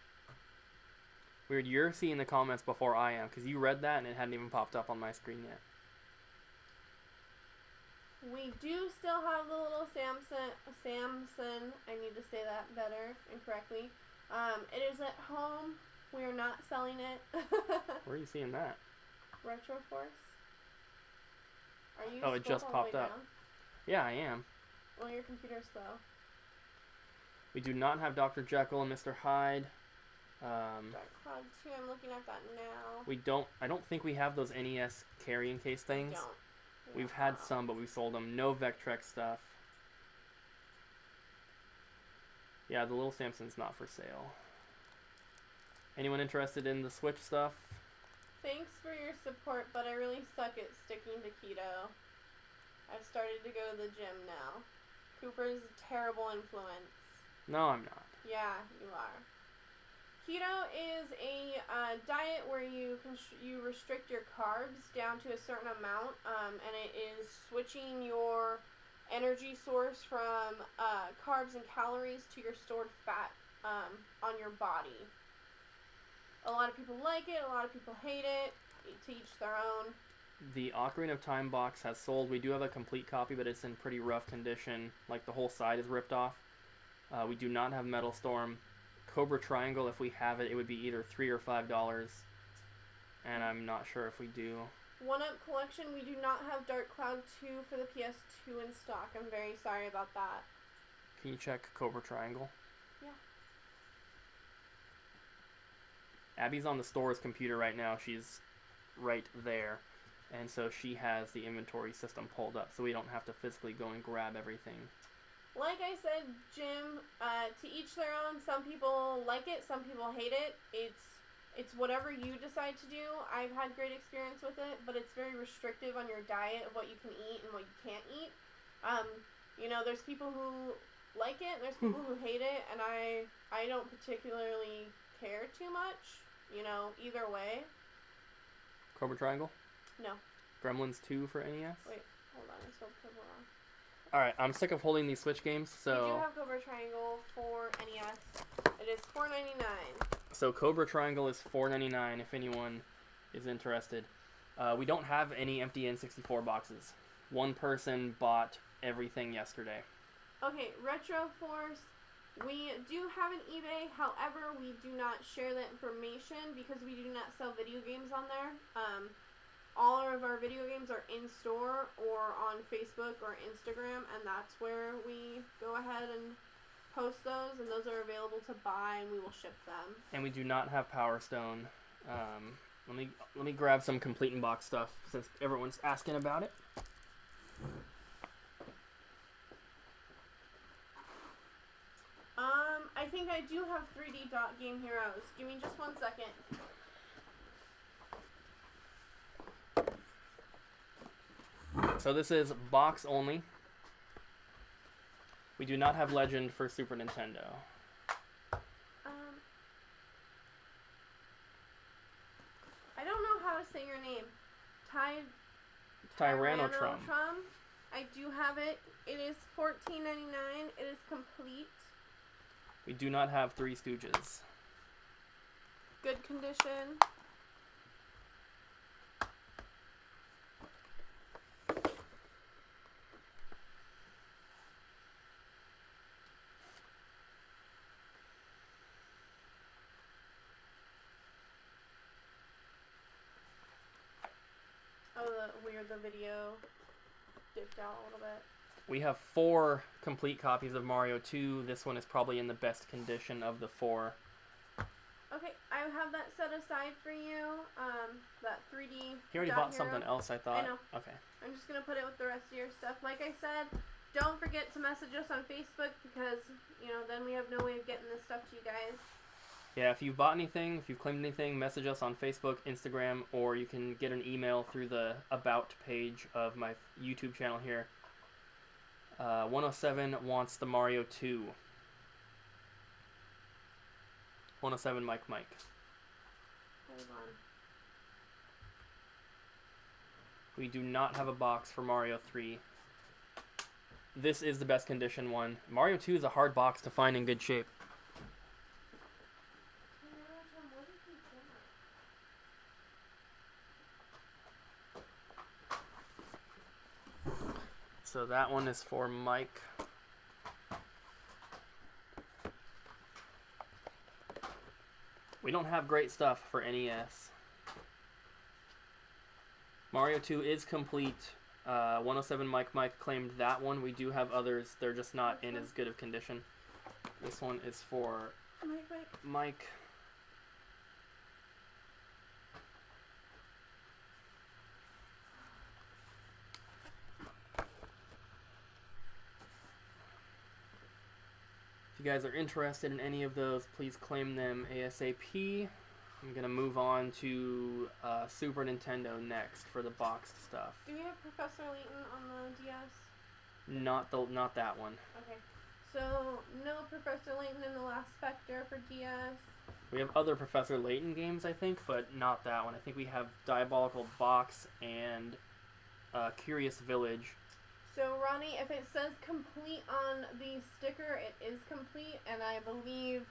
Weird, you're seeing the comments before I am, because you read that and it hadn't even popped up on my screen yet. We do still have the little Samson. I need to say that better and correctly. It is at home. We are not selling it. Where are you seeing that? Retro Force. Are you Oh, it just scrolled all the popped way up. down? Yeah, I am. Well, your computer's slow. We do not have Dr. Jekyll and Mr. Hyde. Dark Cloud 2, I'm looking at that now. We don't. I don't think we have those NES carrying case things. We've had some, but we sold them. No Vectrex stuff. Yeah, the Little Samson's not for sale. Anyone interested in the Switch stuff? Thanks for your support, but I really suck at sticking to keto. I've started to go to the gym now. Cooper's a terrible influence. No, I'm not. Yeah, you are. Keto is a diet where you restrict your carbs down to a certain amount, and it is switching your energy source from carbs and calories to your stored fat on your body. A lot of people like it, a lot of people hate it, to each their own. The Ocarina of Time box has sold. We do have a complete copy, but it's in pretty rough condition. Like, the whole side is ripped off. We do not have Metal Storm. Cobra Triangle, if we have it, it would be either $3 or $5. And I'm not sure if we do. 1UP Collection, we do not have Dark Cloud 2 for the PS2 in stock. I'm very sorry about that. Can you check Cobra Triangle? Yeah. Abby's on the store's computer right now. She's right there. And so she has the inventory system pulled up, so we don't have to physically go and grab everything. Like I said, Jim, to each their own. Some people like it, some people hate it. It's whatever you decide to do. I've had great experience with it, but it's very restrictive on your diet of what you can eat and what you can't eat. There's people who like it, and there's people who hate it, and I don't particularly care too much, either way. Cobra Triangle? No. Gremlins 2 for NES? Wait, hold on, I spelled Cobra wrong. Alright, I'm sick of holding these Switch games, so... We do have Cobra Triangle for NES. It is $4.99. So Cobra Triangle is $4.99 if anyone is interested. We don't have any empty N64 boxes. One person bought everything yesterday. Okay, Retro Force. We do have an eBay, however, we do not share that information because we do not sell video games on there. All of our video games are in store or on Facebook or Instagram, and that's where we go ahead and post those, and those are available to buy, and we will ship them. And we do not have Power Stone. Let me grab some complete in box stuff since everyone's asking about it. I think I do have 3D Dot Game Heroes. Give me just 1 second. So this is box only. We do not have Legend for Super Nintendo. I don't know how to say your name. Tyrannotrum. I do have it. It is $14.99. It is complete. We do not have Three Stooges. Good condition. The video dipped out a little bit. We have 4 complete copies of Mario 2. This one is probably in the best condition of the 4. Okay, I have that set aside for you. That 3D. He already bought something else, I thought. I know. Okay. I'm just gonna put it with the rest of your stuff. Like I said, don't forget to message us on Facebook because then we have no way of getting this stuff to you guys. Yeah, if you've bought anything, if you've claimed anything, message us on Facebook, Instagram, or you can get an email through the About page of my YouTube channel here. 107 wants the Mario 2. 107 Mike. Hold on. We do not have a box for Mario 3. This is the best condition one. Mario 2 is a hard box to find in good shape. So that one is for Mike. We don't have great stuff for NES. Mario 2 is complete. 107 Mike claimed that one. We do have others. They're just not in as good of condition. This one is for Mike. If you guys are interested in any of those, please claim them ASAP. I'm going to move on to Super Nintendo next for the boxed stuff. Do we have Professor Layton on the DS? Not that one. Okay. So, no Professor Layton in the Last Spectre for DS. We have other Professor Layton games, I think, but not that one. I think we have Diabolical Box and Curious Village. So, Ronnie, if it says complete on the sticker, it is complete, and I believe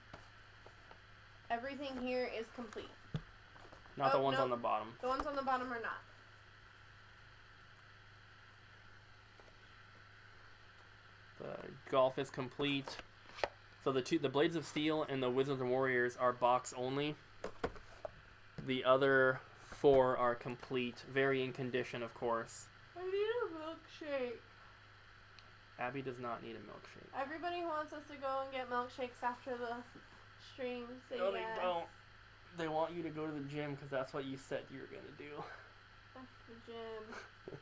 everything here is complete. Not the ones on the bottom. The ones on the bottom are not. The golf is complete. So the Blades of Steel and the Wizards and Warriors are box only. The other 4 are complete, varying condition, of course. I need a milkshake. Abby does not need a milkshake. Everybody wants us to go and get milkshakes after the stream. No, they don't. They want you to go to the gym because that's what you said you were going to do. That's the gym.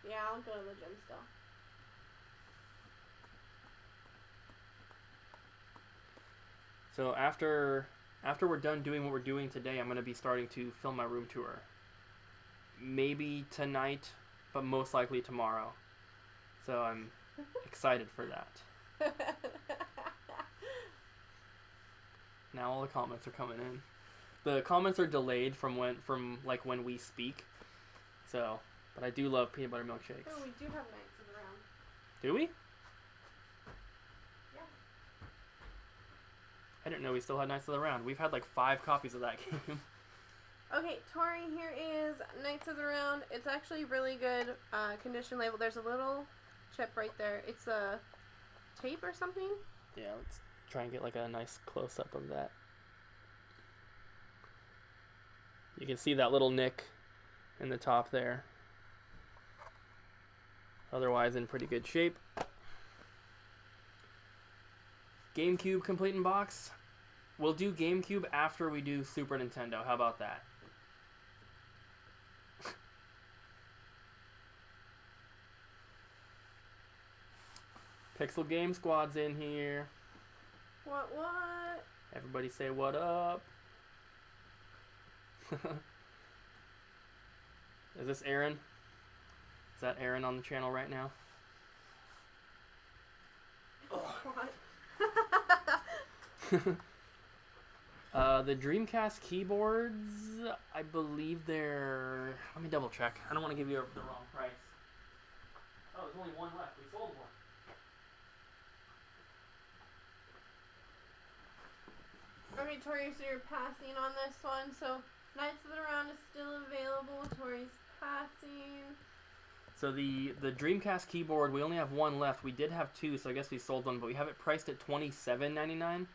Yeah, I'll go to the gym still. So after we're done doing what we're doing today, I'm going to be starting to film my room tour. Maybe tonight, but most likely tomorrow. So I'm excited for that. Now all the comments are coming in. The comments are delayed from when we speak. So, but I do love peanut butter milkshakes. Oh, we do have Knights of the Round. Do we? Yeah. I didn't know we still had Knights of the Round. We've had like 5 copies of that game. Okay, Tori, here is Knights of the Round. It's actually really good condition label. There's a little chip right there. It's a tape or something. Yeah, let's try and get like a nice close-up of that. You can see that little nick in the top there. Otherwise in pretty good shape. GameCube complete in box. We'll do GameCube after we do Super Nintendo. How about that? Pixel Game Squad's in here. What? Everybody say what up. Is this Aaron? Is that Aaron on the channel right now? What? The Dreamcast keyboards, I believe they're... Let me double check. I don't want to give you the wrong price. Oh, there's only one left. We sold one. Okay, Tori, so you're passing on this one. So, Knights of the Round is still available. Tori's passing. So the Dreamcast keyboard, we only have one left. We did have 2, so I guess we sold one, but we have it priced at $27.99.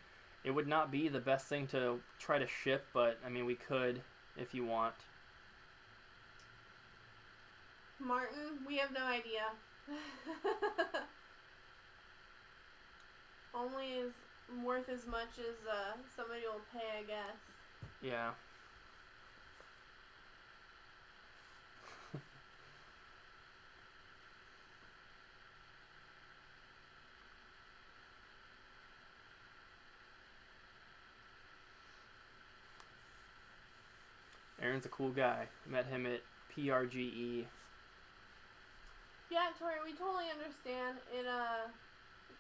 It would not be the best thing to try to ship, but, I mean, we could if you want. Martin, we have no idea. Only is worth as much as somebody will pay, I guess. Yeah. Aaron's a cool guy. Met him at PRGE. Yeah, Tori, we totally understand.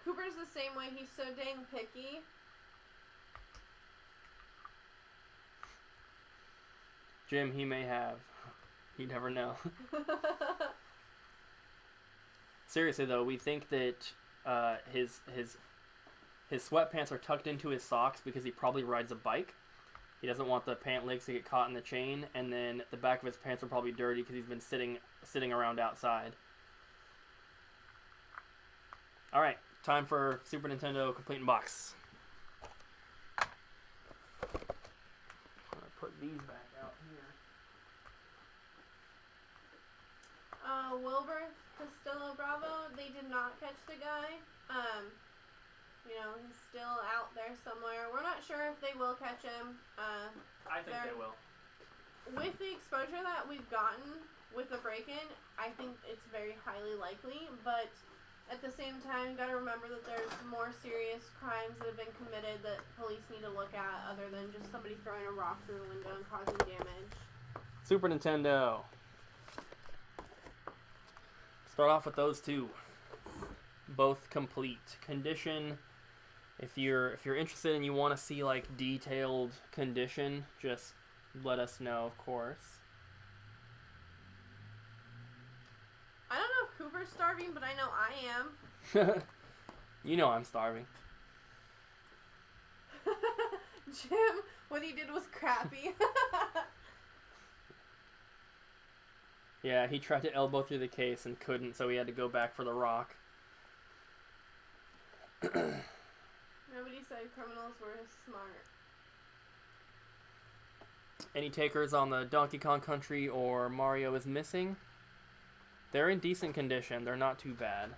Cooper's the same way. He's so dang picky. Jim, he may have. You never know. Seriously though, we think that his sweatpants are tucked into his socks because he probably rides a bike. He doesn't want the pant legs to get caught in the chain, and then the back of his pants are probably dirty because he's been sitting around outside. All right, time for Super Nintendo complete in box. I'm gonna put these back out Wilbur Castillo Bravo, they did not catch the guy. You know, he's still out there somewhere. We're not sure if they will catch him. I think they will. With the exposure that we've gotten with the break-in, I think it's very highly likely, but at the same time, you gotta remember that there's more serious crimes that have been committed that police need to look at other than just somebody throwing a rock through a window and causing damage. Super Nintendo. Start off with those two. Both complete. Condition, if you're interested and you want to see like detailed condition, just let us know, of course. I don't know if Cooper's starving, but I know I am. You know I'm starving. Jim, what he did was crappy. Yeah, he tried to elbow through the case and couldn't, so he had to go back for the rock. Nobody said criminals were smart. Any takers on the Donkey Kong Country or Mario is Missing? They're in decent condition. They're not too bad.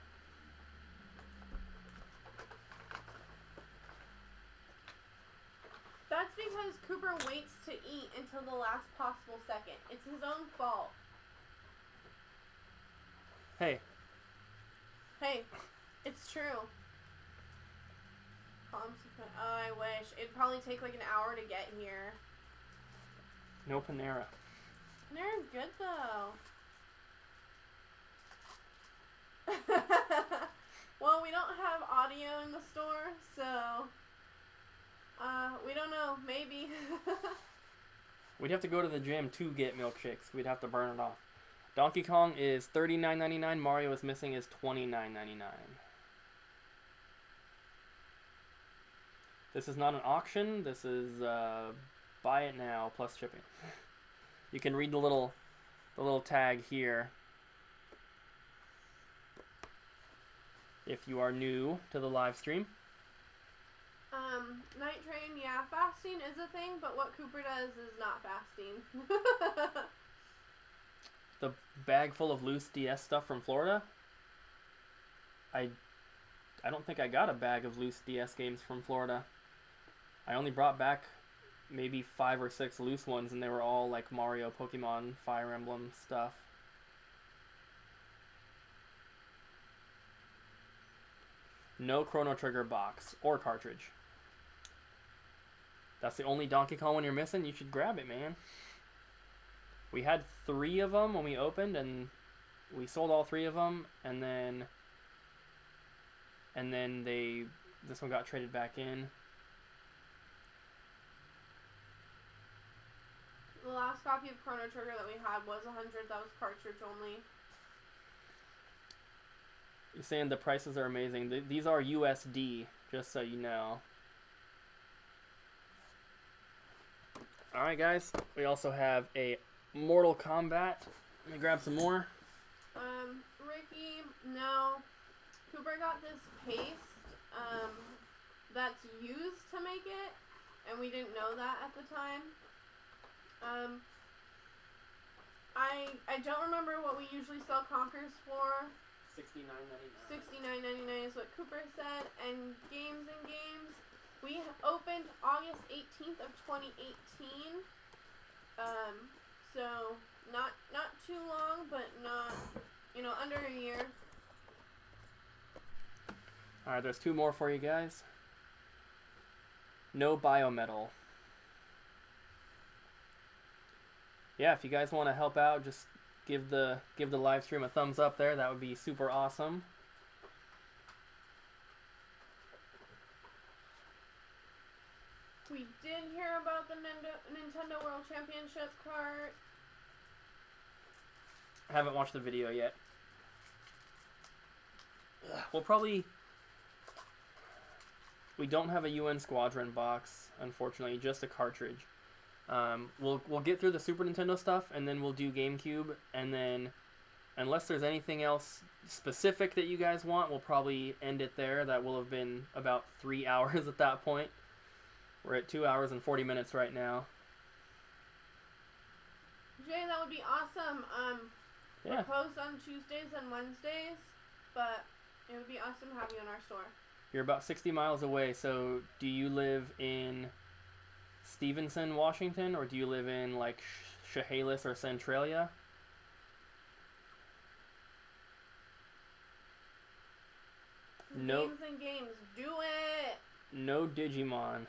That's because Cooper waits to eat until the last possible second. It's his own fault. Hey. Hey, it's true. Oh, I wish. It'd probably take like an hour to get here. No Panera. Panera's good though. Well, we don't have audio in the store, so we don't know. Maybe. We'd have to go to the gym to get milkshakes. We'd have to burn it off. Donkey Kong is $39.99. Mario is Missing is $29.99. This is not an auction. This is buy it now plus shipping. You can read the little tag here. If you are new to the live stream. Night Train, yeah, fasting is a thing, but what Cooper does is not fasting. The bag full of loose DS stuff from Florida. I don't think I got a bag of loose DS games from Florida. I only brought back maybe 5 or 6 loose ones, and they were all like Mario, Pokemon, Fire Emblem stuff. No Chrono Trigger box or cartridge. That's the only Donkey Kong one you're missing. You should grab it, man. We had 3 of them when we opened, and we sold all 3 of them, and then this one got traded back in. The last copy of Chrono Trigger that we had was 100. That was cartridge only. You're saying the prices are amazing. These are USD, just so you know. Alright, guys. We also have a Mortal Kombat. Let me grab some more. Ricky, no. Cooper got this paste that's used to make it, and we didn't know that at the time. I don't remember what we usually sell Conkers for. $69.99. $69.99 is what Cooper said. And games. We opened August 18th of 2018. So not too long, but not, under a year. Alright, there's 2 more for you guys. No Biometal. Yeah, if you guys want to help out, just give the live stream a thumbs up there. That would be super awesome. We did hear about the Nintendo World Championship cart. I haven't watched the video yet. We'll probably... We don't have a UN Squadron box, unfortunately, just a cartridge. We'll get through the Super Nintendo stuff, and then we'll do GameCube, and then unless there's anything else specific that you guys want, we'll probably end it there. That will have been about 3 hours at that point. We're at 2 hours and 40 minutes right now. Jay, that would be awesome. Yeah. We're closed on Tuesdays and Wednesdays, but it would be awesome to have you in our store. You're about 60 miles away, so do you live in Stevenson, Washington, or do you live in like Chehalis or Centralia? No. Games and games, do it! No Digimon.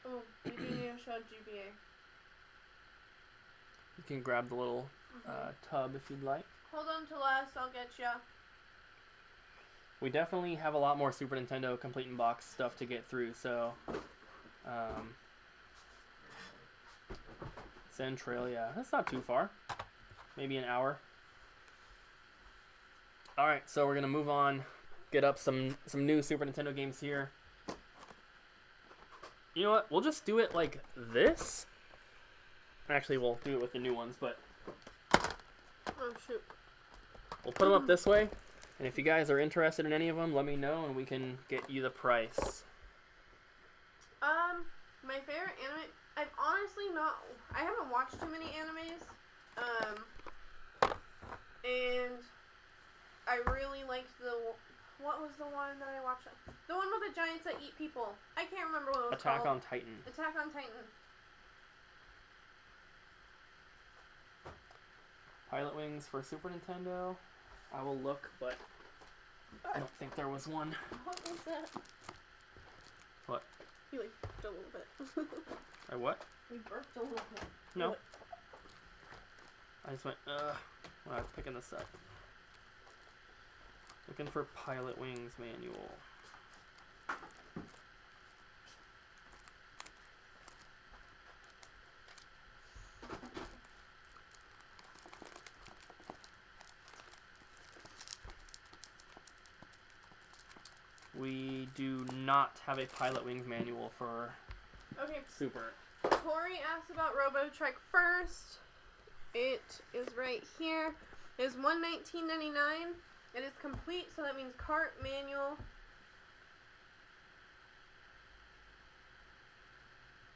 Oh, we do need to show GBA. You can grab the little tub if you'd like. Hold on to us, I'll get ya. We definitely have a lot more Super Nintendo complete in box stuff to get through, so Centralia. That's not too far. Maybe an hour. Alright, so we're gonna move on, get up some new Super Nintendo games here. You know what? We'll just do it like this. Actually, we'll do it with the new ones, but Oh shoot. we'll put them up this way. And if you guys are interested in any of them, let me know and we can get you the price. My favorite anime, I haven't watched too many animes, and I really liked what was the one that I watched? The one with the giants that eat people. I can't remember what it was Attack called. on Titan. Attack on Titan. Pilot Wings for Super Nintendo. I will look, but I don't think there was one. What was that? What? You like burped a little bit. I what? We burped a little bit. No. I just went, when I was picking this up. Looking for Pilot Wings manual. We do not have a Pilot Wings manual for Okay. Super. Tori asked about RoboTrek first. It is right here. It is $119.99. It is complete, so that means cart, manual.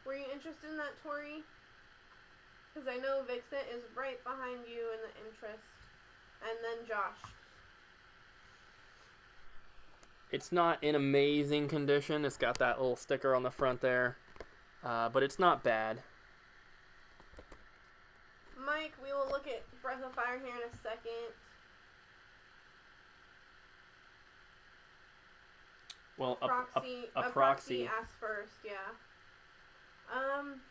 Were you interested in that, Tori? Because I know Vixit is right behind you in the interest. And then Josh. It's not in amazing condition. It's got that little sticker on the front there. But it's not bad. Mike, we will look at Breath of Fire here in a second. Well, a proxy proxy. asked first, yeah.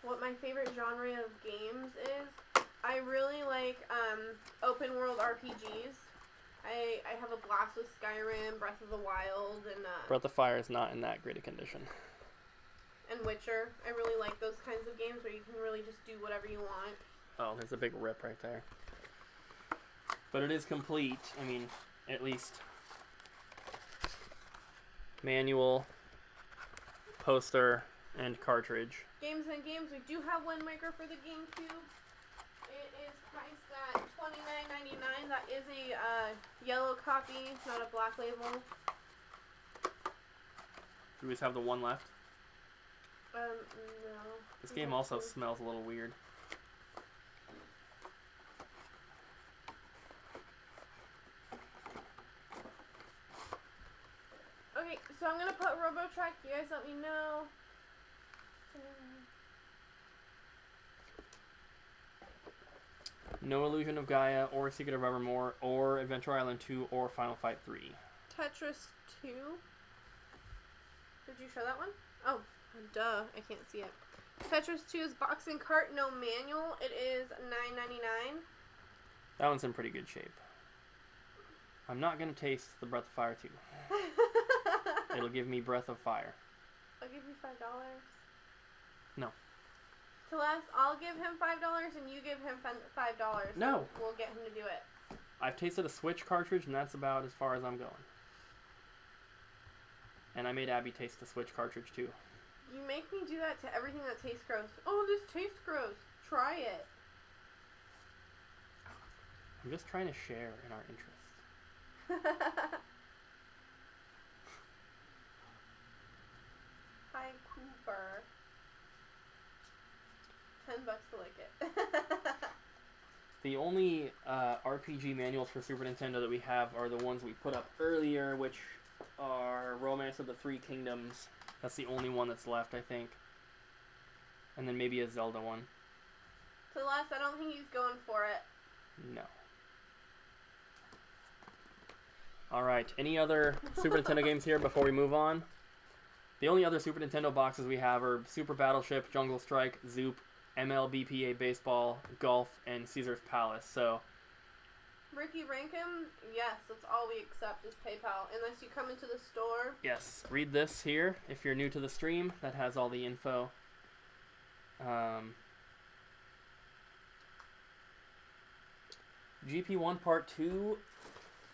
What my favorite genre of games is, I really like open world RPGs. I have a blast with Skyrim, Breath of the Wild, and Breath of Fire is not in that great a condition. And Witcher. I really like those kinds of games where you can really just do whatever you want. Oh, there's a big rip right there. But it is complete. I mean, at least manual, poster, and cartridge. Games and games. We do have one maker for the GameCube. It is priced at $29.99. That is a yellow copy, not a black label. Do we just have the one left? No. This game also smells a little weird. Okay, so I'm gonna put RoboTrek. You guys let me know. No Illusion of Gaia, or Secret of Evermore, or Adventure Island 2, or Final Fight 3. Tetris 2. Did you show that one? Oh, duh. I can't see it. Tetris 2 is box and cart, no manual. It is $9.99. That one's in pretty good shape. I'm not going to taste the Breath of Fire 2. It'll give me Breath of Fire. I'll give you $5. No. Celeste, I'll give him $5 and you give him $5. No. We'll get him to do it. I've tasted a Switch cartridge, and that's about as far as I'm going. And I made Abby taste the Switch cartridge, too. You make me do that to everything that tastes gross. Oh, this tastes gross. Try it. I'm just trying to share in our interest. Hi, Cooper. $10 to lick it. The only RPG manuals for Super Nintendo that we have are the ones we put up earlier, which are Romance of the Three Kingdoms. That's the only one that's left, I think. And then maybe a Zelda one. Celeste, I don't think he's going for it. No. Alright, any other Super Nintendo games here before we move on? The only other Super Nintendo boxes we have are Super Battleship, Jungle Strike, Zoop, MLBPA Baseball, Golf, and Caesar's Palace. So, Ricky Rankin, yes, that's all we accept is PayPal. Unless you come into the store. yes, read this here if you're new to the stream. That has all the info. GP1 Part 2.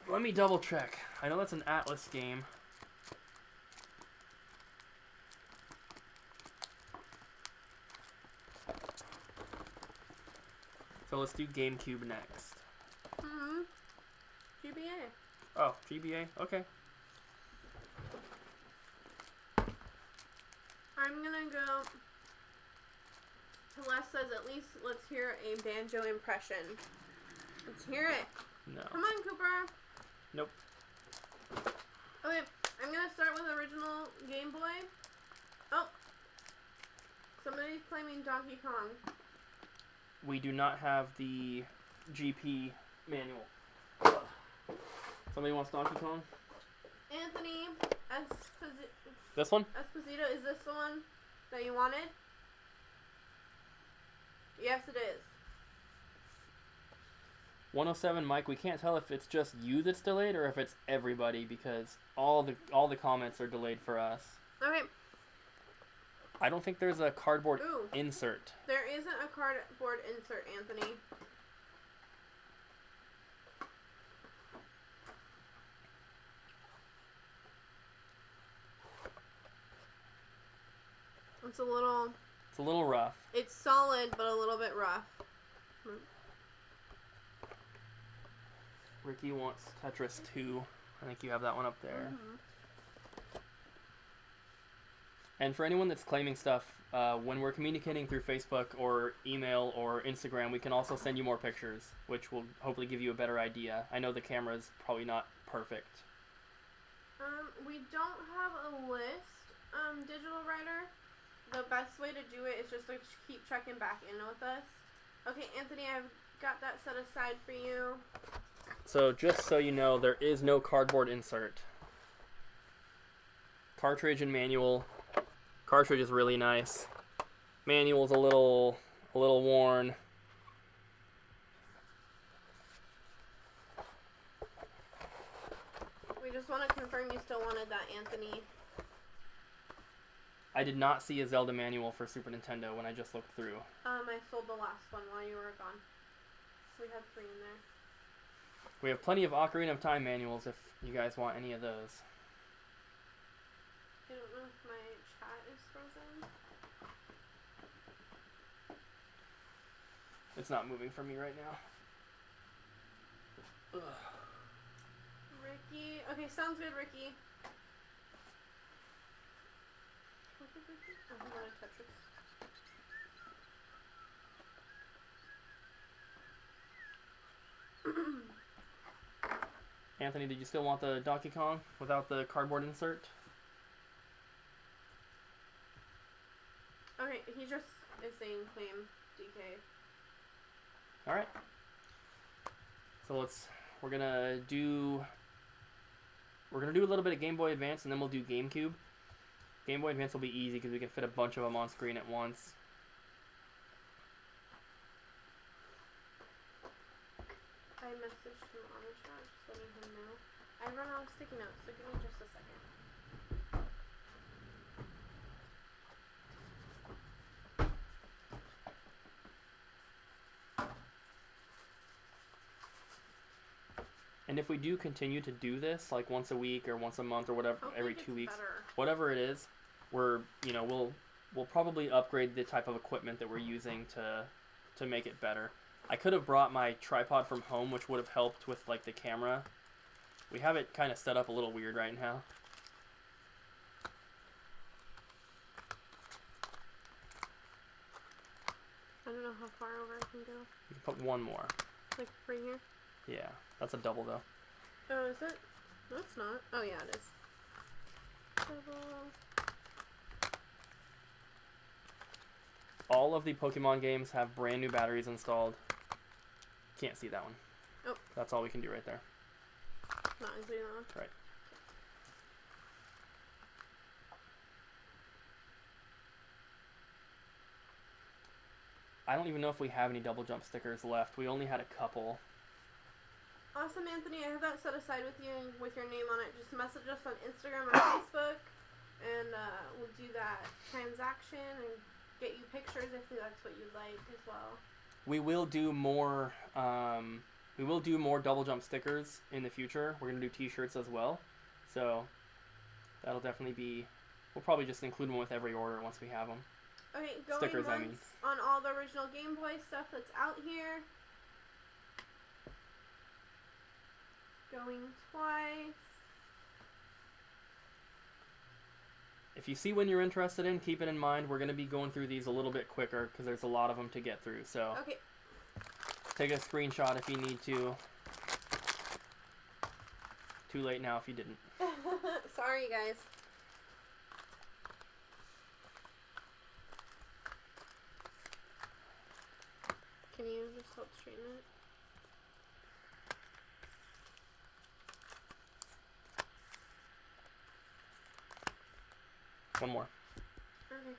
Let me double check. I know that's an Atlas game. So let's do GameCube next. GBA. Oh, GBA? Okay. I'm gonna go. Celeste says at least let's hear a banjo impression. Let's hear it. No. Come on, Cooper. Nope. Okay, I'm gonna start with original Game Boy. Oh. Somebody's claiming Donkey Kong. We do not have the GP manual. Ugh. Somebody wants Donkey Kong? Anthony This one? Esposito, is this the one that you wanted? Yes, it is. 107 Mike, we can't tell if it's just you that's delayed or if it's everybody because all the comments are delayed for us. Okay. I don't think there's a cardboard Ooh. insert. There isn't a cardboard insert, Anthony. It's a little rough. It's solid, but a little bit rough. Ricky wants Tetris 2. I think you have that one up there. Mm-hmm. And for anyone that's claiming stuff, when we're communicating through Facebook or email or Instagram, we can also send you more pictures, which will hopefully give you a better idea. I know the camera is probably not perfect. We don't have a list, Digital Writer. The best way to do it is just to keep checking back in with us. Okay, Anthony, I've got that set aside for you. So just so you know, there is no cardboard insert. Cartridge and manual. Cartridge is really nice. Manual's a little worn. We just want to confirm you still wanted that, Anthony. I did not see a Zelda manual for Super Nintendo when I just looked through. I sold the last one while you were gone. We have 3 in there. We have plenty of Ocarina of Time manuals if you guys want any of those. I don't know if my chat is frozen. It's not moving for me right now. Ugh. Ricky. Okay, sounds good, Ricky. Oh, I'm gonna Tetris. Anthony, did you still want the Donkey Kong without the cardboard insert? Okay, he just is saying claim DK. Alright. So we're gonna do a little bit of Game Boy Advance and then we'll do GameCube. Game Boy Advance will be easy because we can fit a bunch of them on screen at once. I messaged him on the chat, just letting him know. I run out of sticky notes, so give me just a second. And if we do continue to do this, like once a week or once a month or whatever, Hopefully every it 2 gets weeks, better. whatever it is, we'll probably upgrade the type of equipment that we're using to make it better. I could have brought my tripod from home, which would have helped with like the camera. We have it kind of set up a little weird right now. I don't know how far over I can go. You can put one more. Like right here? Yeah, that's a double though. Oh, is it? No, it's not. Oh, yeah, it is. Double. All of the Pokemon games have brand new batteries installed. Can't see that one. Oh. That's all we can do right there. Not including that one? Right. I don't even know if we have any double jump stickers left. We only had a couple. Awesome, Anthony. I have that set aside with you and with your name on it. Just message us on Instagram or Facebook, and we'll do that transaction and get you pictures if that's what you'd like as well. We will do more. We will do more double jump stickers in the future. We're gonna do T-shirts as well, so that'll definitely be. We'll probably just include them with every order once we have them. Okay, going Stickers, once I mean. on all the original Game Boy stuff that's out here. Going twice. If you see one you're interested in, keep it in mind. We're going to be going through these a little bit quicker because there's a lot of them to get through. So okay. Take a screenshot if you need to. Too late now if you didn't. Sorry, guys. Can you just help straighten it? One more. Okay.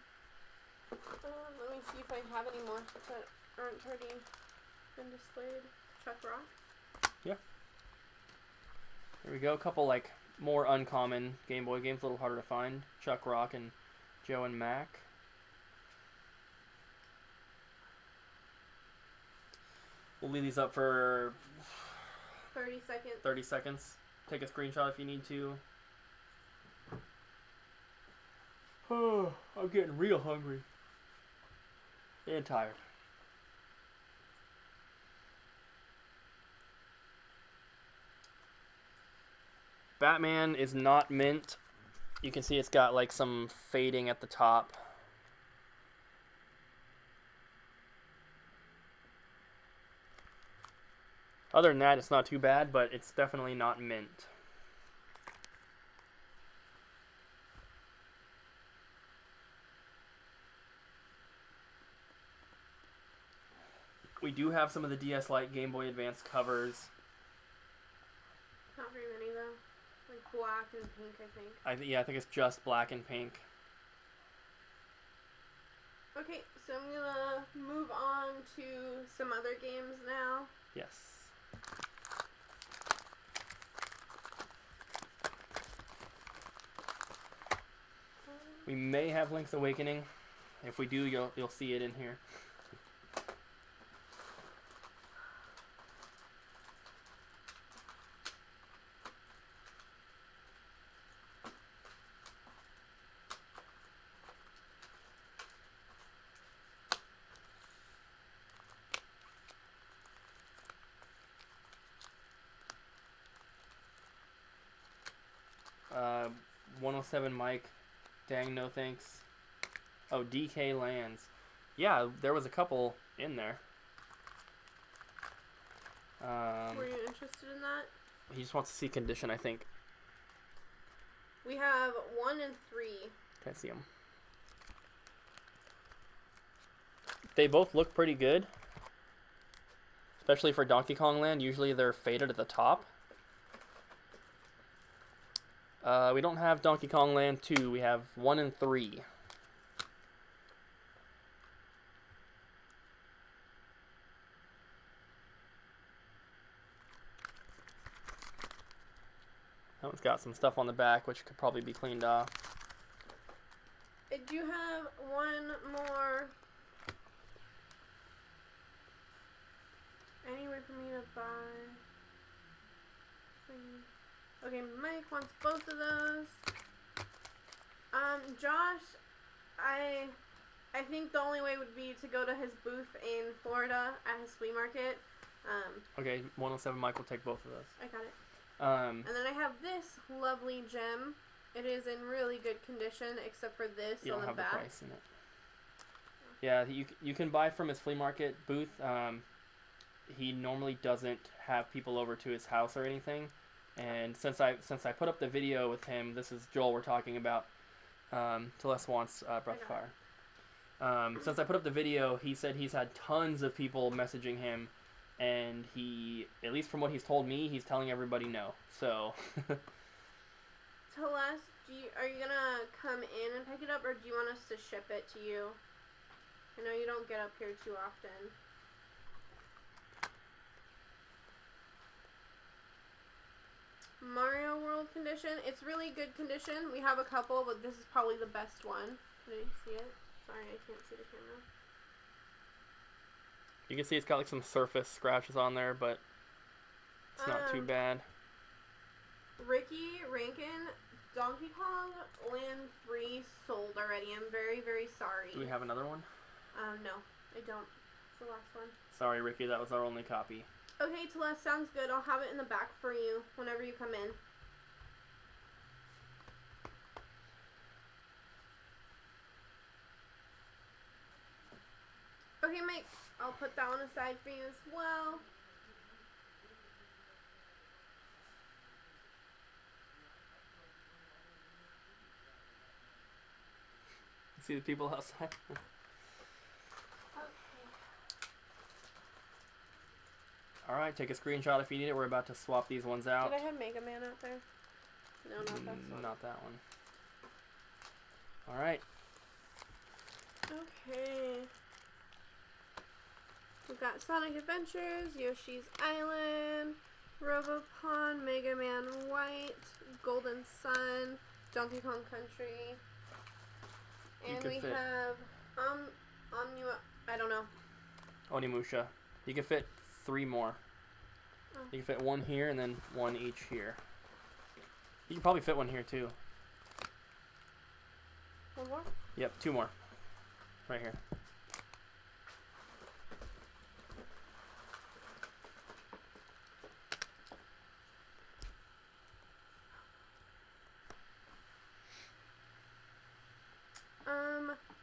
Let me see if I have any more that aren't already been displayed. Chuck Rock. Yeah. There we go. A couple like more uncommon Game Boy games, a little harder to find. Chuck Rock and Joe and Mac. We'll leave these up for 30 seconds. 30 seconds. Take a screenshot if you need to. Oh, I'm getting real hungry. And tired. Batman is not mint. You can see it's got like some fading at the top. Other than that, it's not too bad, but it's definitely not mint. We do have some of the DS Lite Game Boy Advance covers. Not very many though. Like black and pink, I think. I think it's just black and pink. Okay, so I'm gonna move on to some other games now. Yes. We may have Link's Awakening. If we do, you'll see it in here. Uh, 107 Mike. Dang, no thanks. Oh, DK Lands. Yeah, there was a couple in there. Were you interested in that? He just wants to see condition, I think. We have 1 and 3. Can't see them. They both look pretty good. Especially for Donkey Kong Land. Usually they're faded at the top. We don't have Donkey Kong Land 2. We have 1 and 3. That one's got some stuff on the back, which could probably be cleaned off. I do have one more. Any way for me to buy? Okay, Mike wants both of those. Josh, I think the only way would be to go to his booth in Florida at his flea market. Okay, 107 Mike will take both of those. I got it. Um, And then I have this lovely gem. It is in really good condition, except for this you on don't the have back. the price in it. Yeah, you can buy from his flea market booth. he normally doesn't have people over to his house or anything. And since I put up the video with him, this is Joel we're talking about. Celeste wants Breath of Fire. Since I put up the video, he said he's had tons of people messaging him, and he, at least from what he's told me, he's telling everybody no. So. Celeste, are you gonna come in and pick it up, or do you want us to ship it to you? I know you don't get up here too often. Mario World condition. It's really good condition. We have a couple, but this is probably the best one. Can you see it? Sorry, I can't see the camera. You can see it's got like some surface scratches on there, but it's not too bad. Ricky Rankin, Donkey Kong Land 3 sold already. I'm very, very sorry. Do we have another one? No, I don't. It's the last one. Sorry, Ricky, that was our only copy. Okay, Celeste, sounds good. I'll have it in the back for you whenever you come in. Okay, Mike, I'll put that one aside for you as well. See the people outside? Alright, take a screenshot if you need it. We're about to swap these ones out. Did I have Mega Man out there? No, not that one. Not that one. Alright. Okay. We've got Sonic Adventures, Yoshi's Island, Robopon, Mega Man White, Golden Sun, Donkey Kong Country. And we have I don't know. Onimusha. You can fit 3 more. Oh. You can fit one here and then one each here. You can probably fit one here too. One more? Yep, 2 more. Right here.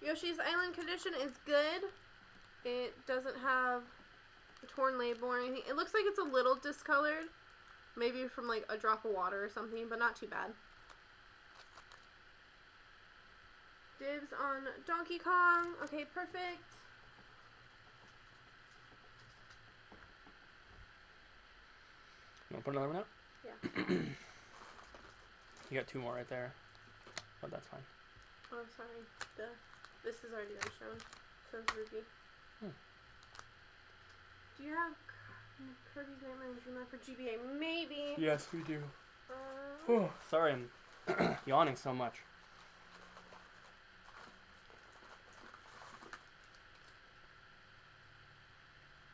Yoshi's Island condition is good. It doesn't have a torn label or anything. It looks like it's a little discolored. Maybe from like a drop of water or something, but not too bad. Dibs on Donkey Kong. Okay, perfect. You want to put another one out? Yeah. You got 2 more right there. But that's fine. Oh, sorry. This has already been shown. So is Ruby. Do you have Kirby's Nightmare Dream Life for GBA? Maybe. Yes, we do. Sorry, I'm yawning so much.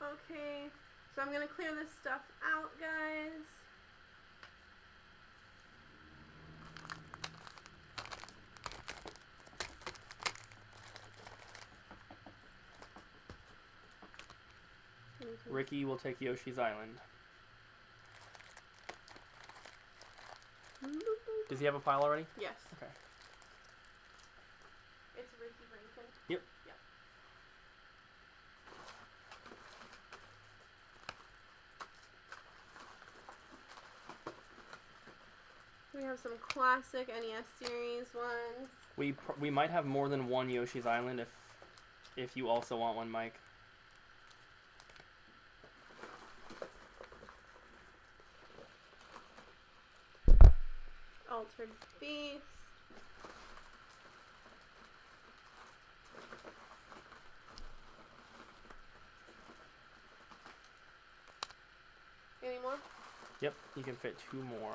Okay, so I'm gonna clear this stuff out, guys. Ricky will take Yoshi's Island. Does he have a pile already? Yes. Okay. It's Ricky Rankin. Yep. Yep. We have some classic NES series ones. We might have more than one Yoshi's Island if you also want one, Mike. Altered Beast. Any more? Yep, you can fit 2 more.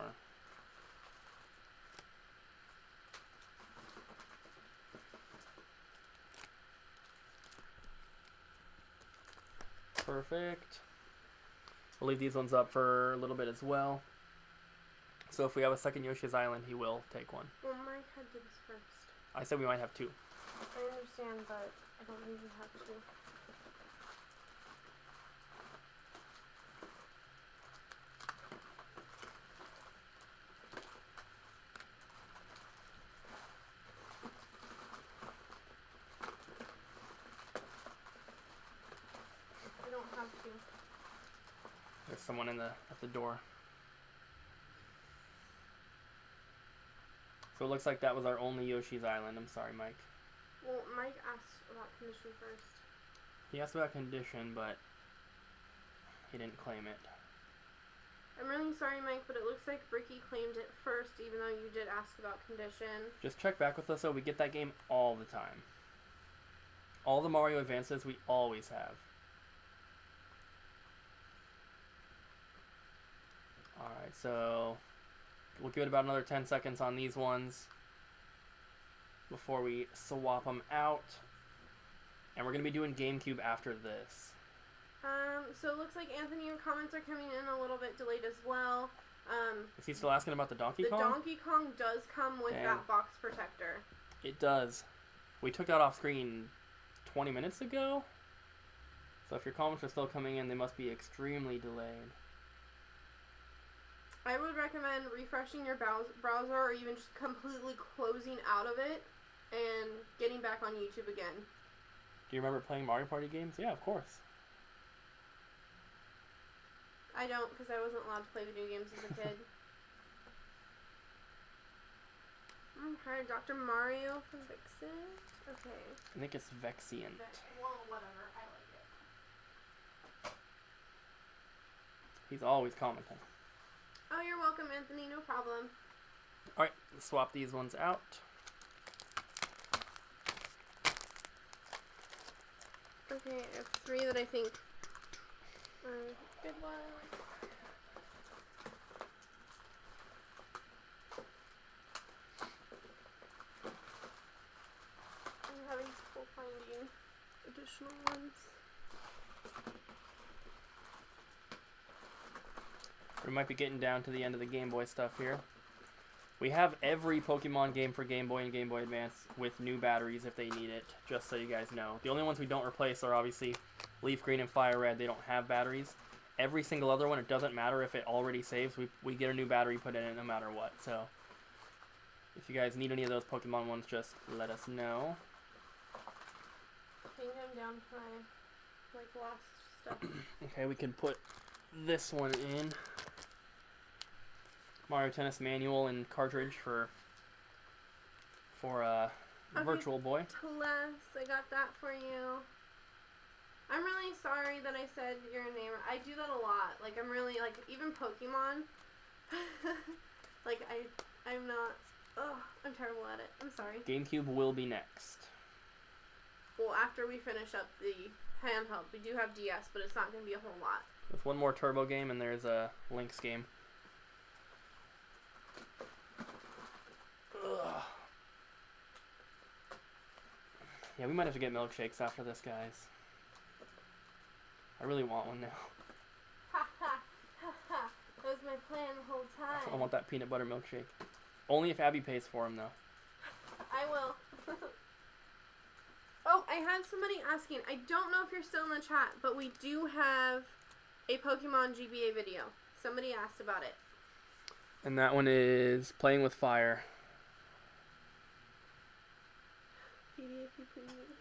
Perfect. We'll leave these ones up for a little bit as well. So if we have a second Yoshi's Island, he will take one. Well, Mike had to do this first. I said we might have 2. I understand, but I don't even have to. I don't have to. someone at the door. So it looks like that was our only Yoshi's Island. I'm sorry, Mike. Well, Mike asked about condition first. He asked about condition, but he didn't claim it. I'm really sorry, Mike, but it looks like Ricky claimed it first, even though you did ask about condition. Just check back with us, though. We get that game all the time. All the Mario advances we always have. Alright, so we'll give it about another 10 seconds on these ones before we swap them out. And we're going to be doing GameCube after this. So it looks like Anthony, your comments are coming in a little bit delayed as well. Is he still asking about the Donkey Kong? The Donkey Kong does come with that box protector. It does. We took that off screen 20 minutes ago. So if your comments are still coming in, they must be extremely delayed. I would recommend refreshing your browser or even just completely closing out of it and getting back on YouTube again. Do you remember playing Mario Party games? Yeah, of course. I don't, because I wasn't allowed to play video games as a kid. Okay, Dr. Mario from Vixen. Okay. I think it's Vexiant. Well, whatever. I like it. He's always commenting. Oh, you're welcome, Anthony. No problem. Alright, let's swap these ones out. Okay, I have 3 that I think are good ones. I'm having trouble finding additional ones. We might be getting down to the end of the Game Boy stuff here. We have every Pokemon game for Game Boy and Game Boy Advance with new batteries if they need it, just so you guys know. The only ones we don't replace are obviously Leaf Green and Fire Red. They don't have batteries. Every single other one, it doesn't matter if it already saves. We get a new battery put in it no matter what. So if you guys need any of those Pokemon ones, just let us know. I think I'm down to my last stuff. Okay, we can put this one in. Mario Tennis manual and cartridge for Virtual Boy. Plus, I got that for you. I'm really sorry that I said your name. I do that a lot. Like, I'm really, like, even Pokemon. Like, I'm not, I'm terrible at it. I'm sorry. GameCube will be next. Well, after we finish up the handheld, we do have DS, but it's not going to be a whole lot. There's one more Turbo game, and there's a Lynx game. Ugh. Yeah, we might have to get milkshakes after this, guys. I really want one now. Ha ha ha ha. That was my plan the whole time. I want that peanut butter milkshake. Only if Abby pays for him, though. I will. Oh, I had somebody asking. I don't know if you're still in the chat, but we do have a Pokemon GBA video. Somebody asked about it. And that one is Playing with Fire. PD, if you please.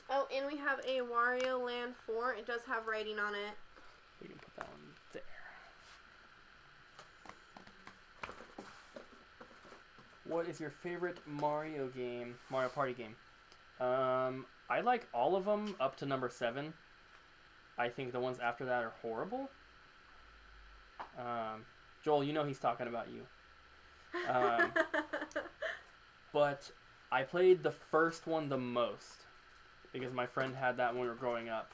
Oh, and we have a Wario Land 4. It does have writing on it. We can put that one there. What is your favorite Mario game? Mario Party game? I like all of them up to number 7. I think the ones after that are horrible. Joel, you know he's talking about you. But I played the first one the most because my friend had that when we were growing up.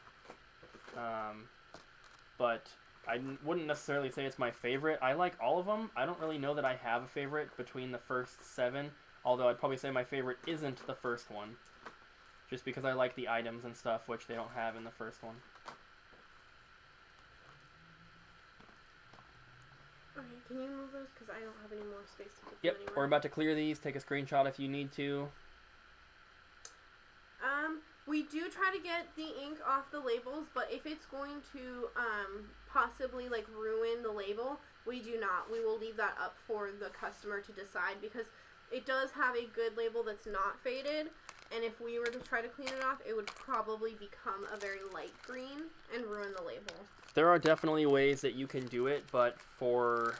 But I wouldn't necessarily say it's my favorite. I like all of them. I don't really know that I have a favorite between the first 7, although I'd probably say my favorite isn't the first one, just because I like the items and stuff, which they don't have in the first one. Okay, can you move those? Because I don't have any more space to put them Yep, anywhere. we're about to clear these. Take a screenshot if you need to. We do try to get the ink off the labels, but if it's going to possibly like ruin the label, we do not. We will leave that up for the customer to decide because it does have a good label that's not faded, And if we were to try to clean it off, it would probably become a very light green and ruin the label. There are definitely ways that you can do it, but for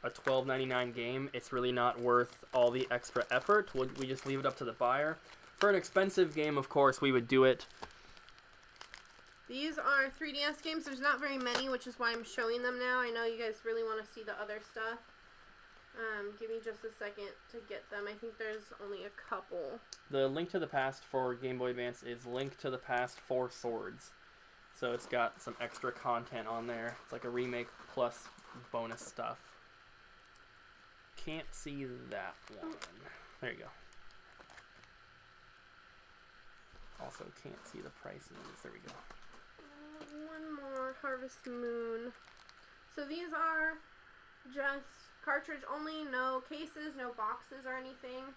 a $12.99 game, it's really not worth all the extra effort. We just leave it up to the buyer. For an expensive game, of course, we would do it. These are 3DS games. There's not very many, which is why I'm showing them now. I know you guys really want to see the other stuff. Give me just a second to get them. I think there's only a couple. The Link to the Past for Game Boy Advance is Link to the Past 4 Swords. So it's got some extra content on there. It's like a remake plus bonus stuff. Can't see that one. There you go. Also can't see the prices. There we go. One more. Harvest Moon. So these are just cartridge only. No cases, no boxes or anything.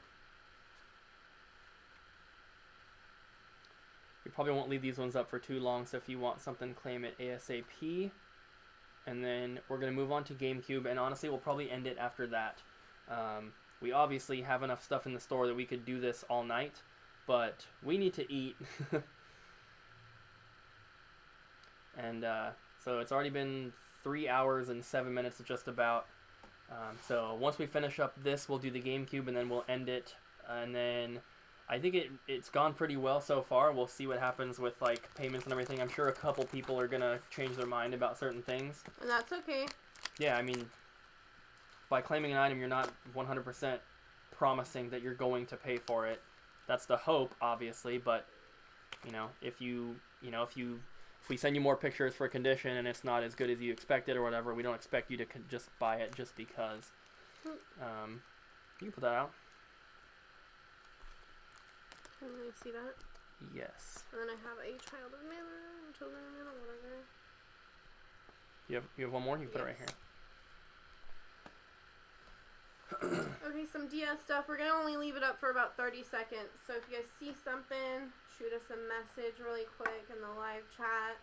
We probably won't leave these ones up for too long, so if you want something, claim it ASAP. And then we're going to move on to GameCube, and honestly, we'll probably end it after that. We obviously have enough stuff in the store that we could do this all night, but we need to eat. And so it's already been 3 hours and 7 minutes just about. So once we finish up this, we'll do the GameCube, and then we'll end it. And then I think it's gone pretty well so far. We'll see what happens with like payments and everything. I'm sure a couple people are gonna change their mind about certain things. And that's okay. Yeah, I mean, by claiming an item, you're not 100% promising that you're going to pay for it. That's the hope, obviously. But you know, if we send you more pictures for a condition and it's not as good as you expected or whatever, we don't expect you to just buy it just because. You can put that out. Can you see that? Yes. And then I have a children manor, whatever. You have one more? You can put it right here. Okay, some DS stuff. We're going to only leave it up for about 30 seconds. So if you guys see something, shoot us a message really quick in the live chat.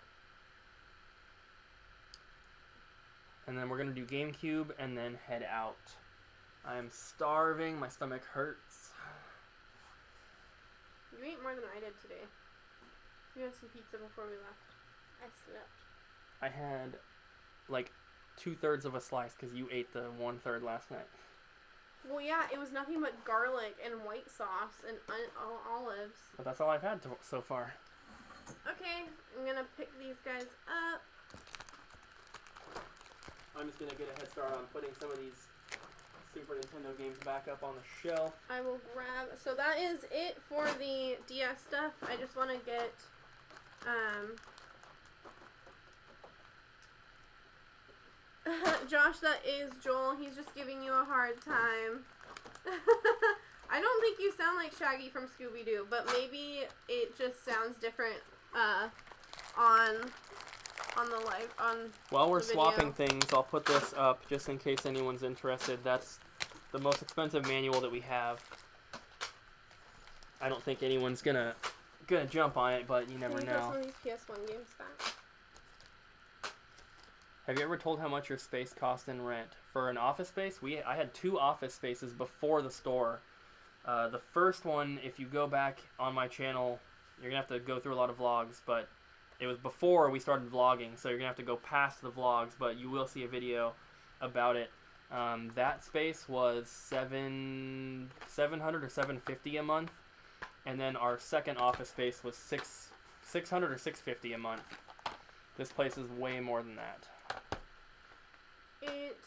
And then we're going to do GameCube and then head out. I am starving. My stomach hurts. You ate more than I did today. You had some pizza before we left. I slept. I had like 2/3 of a slice because you ate the 1/3 last night. Well, yeah, it was nothing but garlic and white sauce and olives. But that's all I've had so far. Okay, I'm going to pick these guys up. I'm just going to get a head start on putting some of these Super Nintendo games back up on the shelf. I will grab... So that is it for the DS stuff. I just want to get... Josh, that is Joel. He's just giving you a hard time. I don't think you sound like Shaggy from Scooby-Doo, but maybe it just sounds different on the live While we're swapping things, I'll put this up just in case anyone's interested. That's the most expensive manual that we have. I don't think anyone's gonna jump on it, but you never know. Some of these PS1 games back. Have you ever told how much your space cost in rent? For an office space, I had 2 office spaces before the store. The first one, if you go back on my channel, you're going to have to go through a lot of vlogs, but it was before we started vlogging, so you're going to have to go past the vlogs, but you will see a video about it. That space was $700 or $750 a month, and then our second office space was $600 or $650 a month. This place is way more than that. It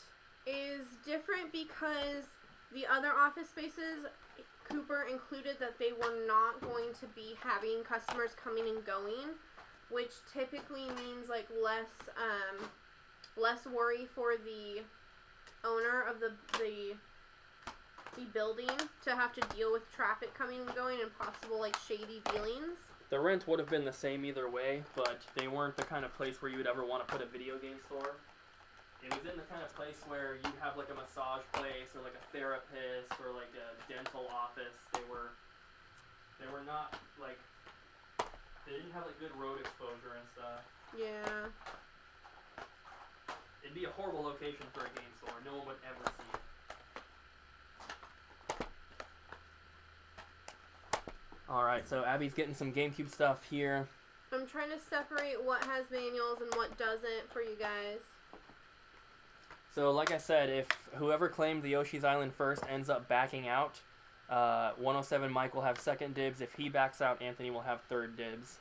is different because the other office spaces, Cooper included that they were not going to be having customers coming and going, which typically means like less worry for the owner of the building to have to deal with traffic coming and going and possible like shady dealings. The rent would have been the same either way, but they weren't the kind of place where you would ever want to put a video game store. It was in the kind of place where you have like a massage place or like a therapist or like a dental office. They were not like, they didn't have like good road exposure and stuff. Yeah. It'd be a horrible location for a game store. No one would ever see it. All right, so Abby's getting some GameCube stuff here. I'm trying to separate what has manuals and what doesn't for you guys. So, like I said, if whoever claimed the Yoshi's Island first ends up backing out, 107 Mike will have second dibs. If he backs out, Anthony will have third dibs.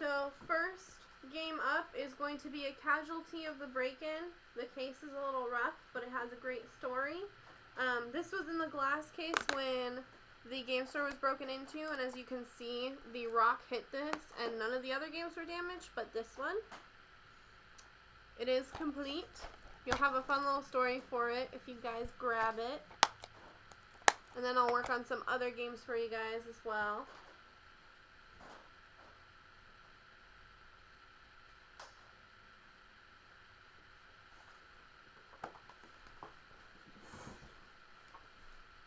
So, first game up is going to be a casualty of the break-in. The case is a little rough, but it has a great story. This was in the glass case when the game store was broken into, and as you can see, the rock hit this, and none of the other games were damaged, but this one. It is complete. You'll have a fun little story for it if you guys grab it. And then I'll work on some other games for you guys as well.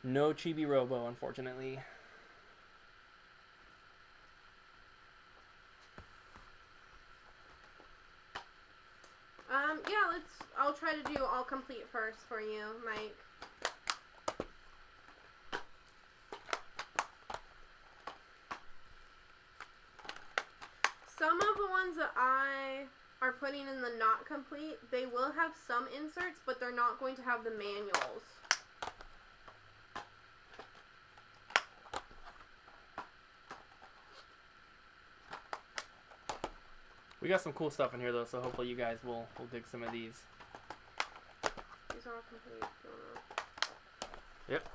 No Chibi Robo, unfortunately. Yeah, I'll try to do all complete first for you, Mike. Some of the ones that I are putting in the not complete, they will have some inserts, but they're not going to have the manuals. We got some cool stuff in here, though, so hopefully you guys will dig some of these. These are all complete. Yep.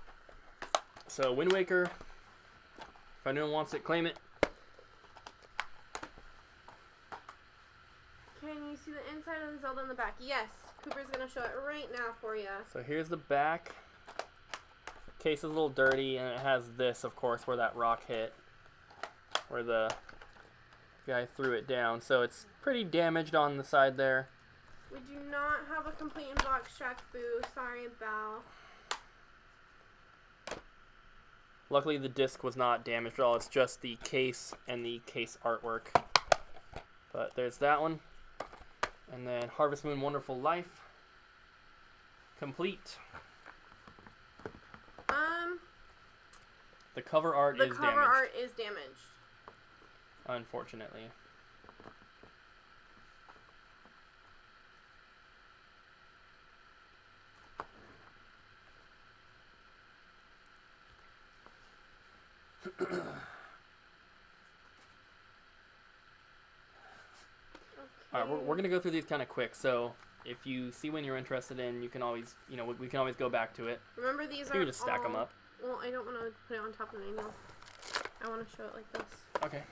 So, Wind Waker. If anyone wants it, claim it. Can you see the inside of the Zelda in the back? Yes. Cooper's going to show it right now for you. So, here's the back. Case is a little dirty, and it has this, of course, where that rock hit. Where the guy threw it down. So, it's pretty damaged on the side there. We do not have a complete in-box track boo. Sorry about. Luckily, the disc was not damaged at all. It's just the case and the case artwork. But there's that one. And then Harvest Moon Wonderful Life. Complete. The cover art is damaged. The cover art is damaged. Unfortunately. Okay. All right, we're going to go through these kind of quick. So if you see one you're interested in, you can always, we can always go back to it. Remember, these you are can just stack them up. Well, I don't want to put it on top of the manual. I want to show it like this. Okay.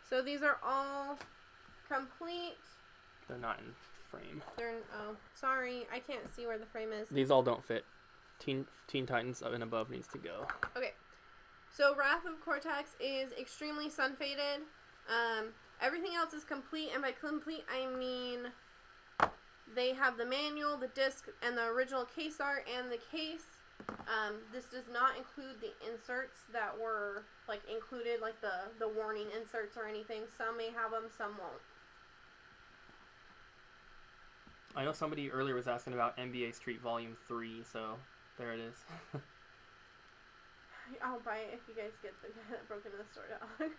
So these are all complete. They're not in frame. Oh, sorry. I can't see where the frame is. These all don't fit. Teen Titans and above needs to go. Okay. So Wrath of Cortex is extremely sun faded. Everything else is complete, and by complete I mean they have the manual, the disc, and the original case art and the case. This does not include the inserts that were included, like the warning inserts or anything. Some may have them, some won't. I know somebody earlier was asking about NBA Street Volume 3, so there it is. I'll buy it if you guys get the guy that broke into the store dog.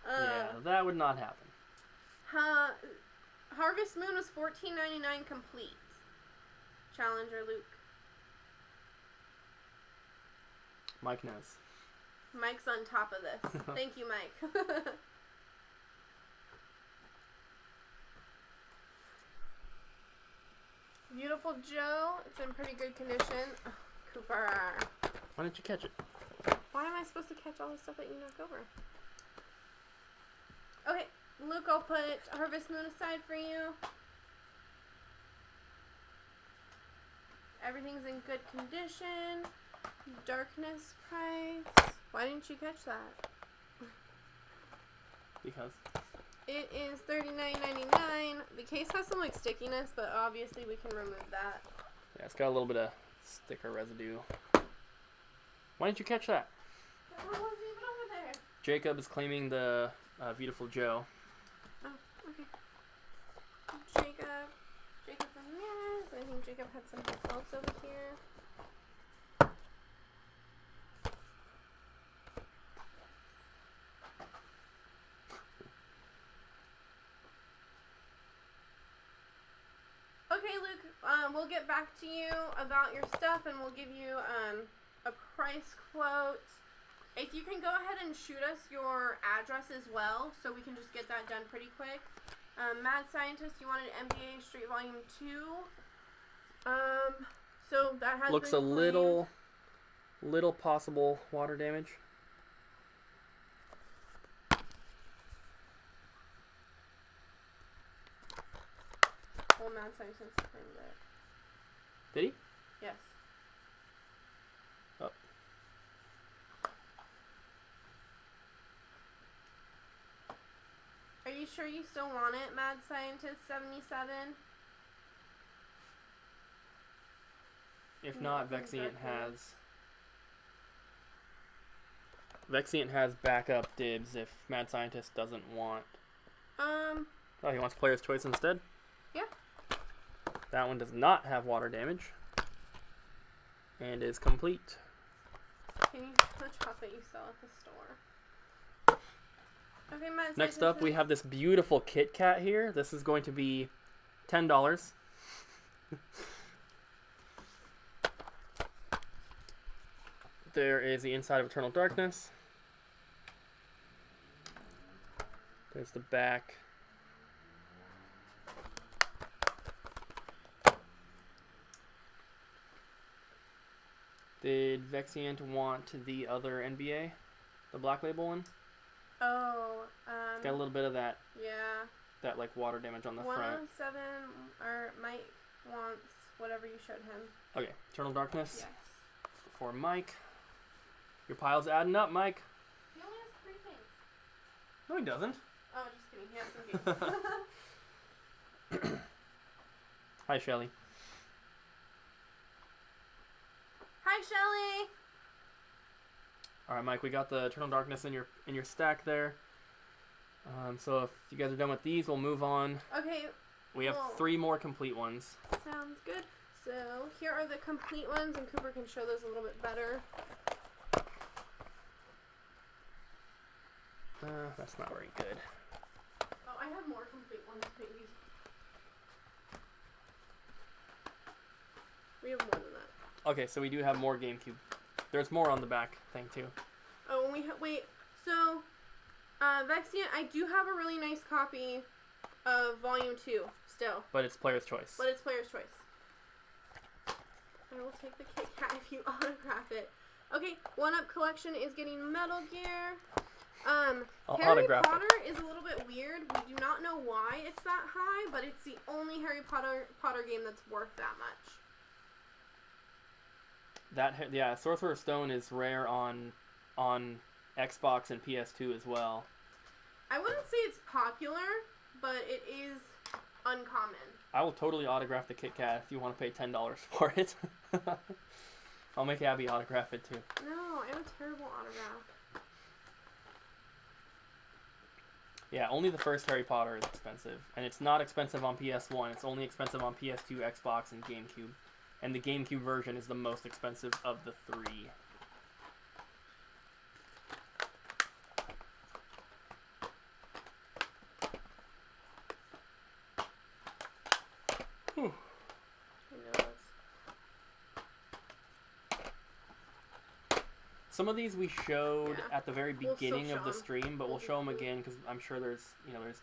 Yeah, that would not happen. Harvest Moon was $14.99 complete. Challenger Luke. Mike knows. Mike's on top of this. Thank you, Mike. Beautiful Joe. It's in pretty good condition. Oh, Cooper. Why didn't you catch it? Why am I supposed to catch all the stuff that you knock over? Okay, Luke, I'll put Harvest Moon aside for you. Everything's in good condition. Darkness price. Why didn't you catch that? Because it is $39.99. The case has some stickiness, but obviously we can remove that. Yeah, it's got a little bit of sticker residue. Why didn't you catch that? It wasn't even over there. Jacob is claiming the Beautiful Joe. Oh, okay. Jacob from yes. I think Jacob had some else over here. we'll get back to you about your stuff, and we'll give you a price quote. If you can go ahead and shoot us your address as well, so we can just get that done pretty quick. Mad Scientist, you wanted NBA Street Volume 2. So that has looks been a claimed. little possible water damage. Well, Mad Scientist claimed it. Did he? Yes. Oh. Are you sure you still want it, Mad Scientist 77? If No, not, I think Vexient has backup dibs if Mad Scientist doesn't want. Oh, he wants player's choice instead? Yeah. That one does not have water damage. And is complete. Can you how much chocolate you sell at the store? Okay, Mad Next Scientist up, we have this beautiful Kit Kat here. This is going to be $10. There is the inside of Eternal Darkness. There's the back. Did Vexient want the other NBA? The Black Label one? Oh, Got a little bit of that, yeah. like water damage on the front. 107, or Mike wants whatever you showed him. Okay, Eternal Darkness Yes. for Mike. Your pile's adding up, Mike. He only has 3 things. No, he doesn't. Oh, just kidding. He has some games. Hi, Shelly. Hi, Shelly. All right, Mike, we got the Eternal Darkness in your stack there. So if you guys are done with these, we'll move on. Okay. We have 3 more complete ones. Sounds good. So here are the complete ones, and Cooper can show those a little bit better. That's not very good. Oh, I have more complete ones, maybe. We have more than that. Okay, so we do have more GameCube. There's more on the back thing too. Oh, and wait. So, Vexient, I do have a really nice copy of Volume 2 still. But it's player's choice. But it's player's choice. I will take the Kit Kat if you autograph it. Okay, 1UP Collection is getting Metal Gear. I'll Harry autograph Potter is a little bit weird. We do not know why it's that high, but it's the only Harry Potter game that's worth that much. Sorcerer's Stone is rare on Xbox and PS2 as well. I wouldn't say it's popular, but it is uncommon. I will totally autograph the Kit Kat if you want to pay $10 for it. I'll make Abby autograph it too. No, I have a terrible autograph. Yeah, only the first Harry Potter is expensive. And it's not expensive on PS1. It's only expensive on PS2, Xbox, and GameCube. And the GameCube version is the most expensive of the 3. Whew. Some of these we showed at the very beginning of the stream, but we'll show them again because I'm sure there's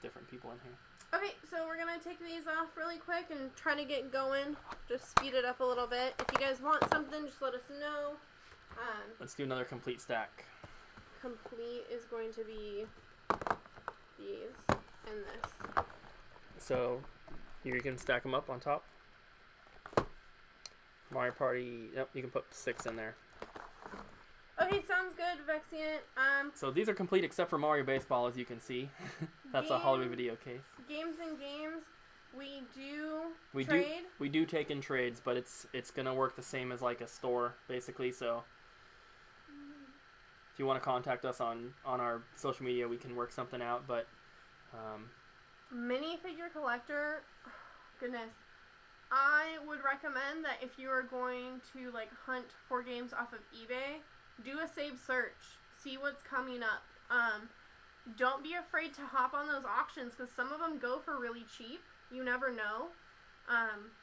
different people in here. Okay, so we're gonna take these off really quick and try to get going. Just speed it up a little bit. If you guys want something, just let us know. Let's do another complete stack. Complete is going to be these and this. So here you can stack them up on top. Mario Party. Yep, you can put 6 in there. Okay, sounds good, Vexient. So these are complete except for Mario Baseball, as you can see. That's a Hollywood Video case. Games and games. We do take in trades, but it's gonna work the same as like a store basically. So if you want to contact us on our social media, we can work something out. But minifigure collector, goodness, I would recommend that if you are going to like hunt for games off of eBay, do a save search, see what's coming up. Don't be afraid to hop on those auctions because some of them go for really cheap. You never know.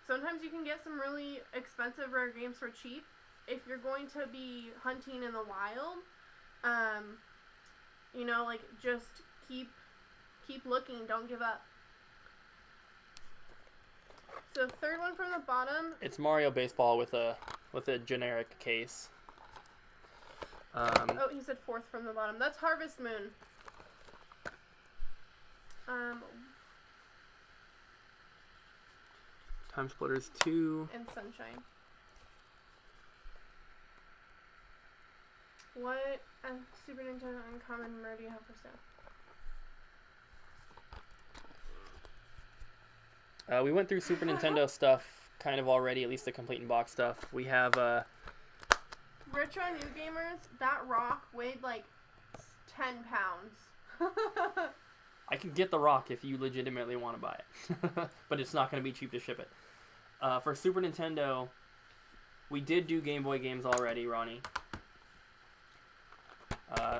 Sometimes you can get some really expensive rare games for cheap. If you're going to be hunting in the wild, you know, like, just keep looking. Don't give up. So, third one from the bottom. It's Mario Baseball with a generic case. Oh, he said fourth from the bottom. That's Harvest Moon. Time Splitters 2. And Sunshine. What Super Nintendo Uncommon Rare do you have for sale? We went through Super Nintendo stuff kind of already, at least the complete in box stuff. We have Retro New Gamers, that rock weighed like 10 pounds. I can get the rock if you legitimately want to buy it. But it's not going to be cheap to ship it. For Super Nintendo, we did do Game Boy games already, Ronnie.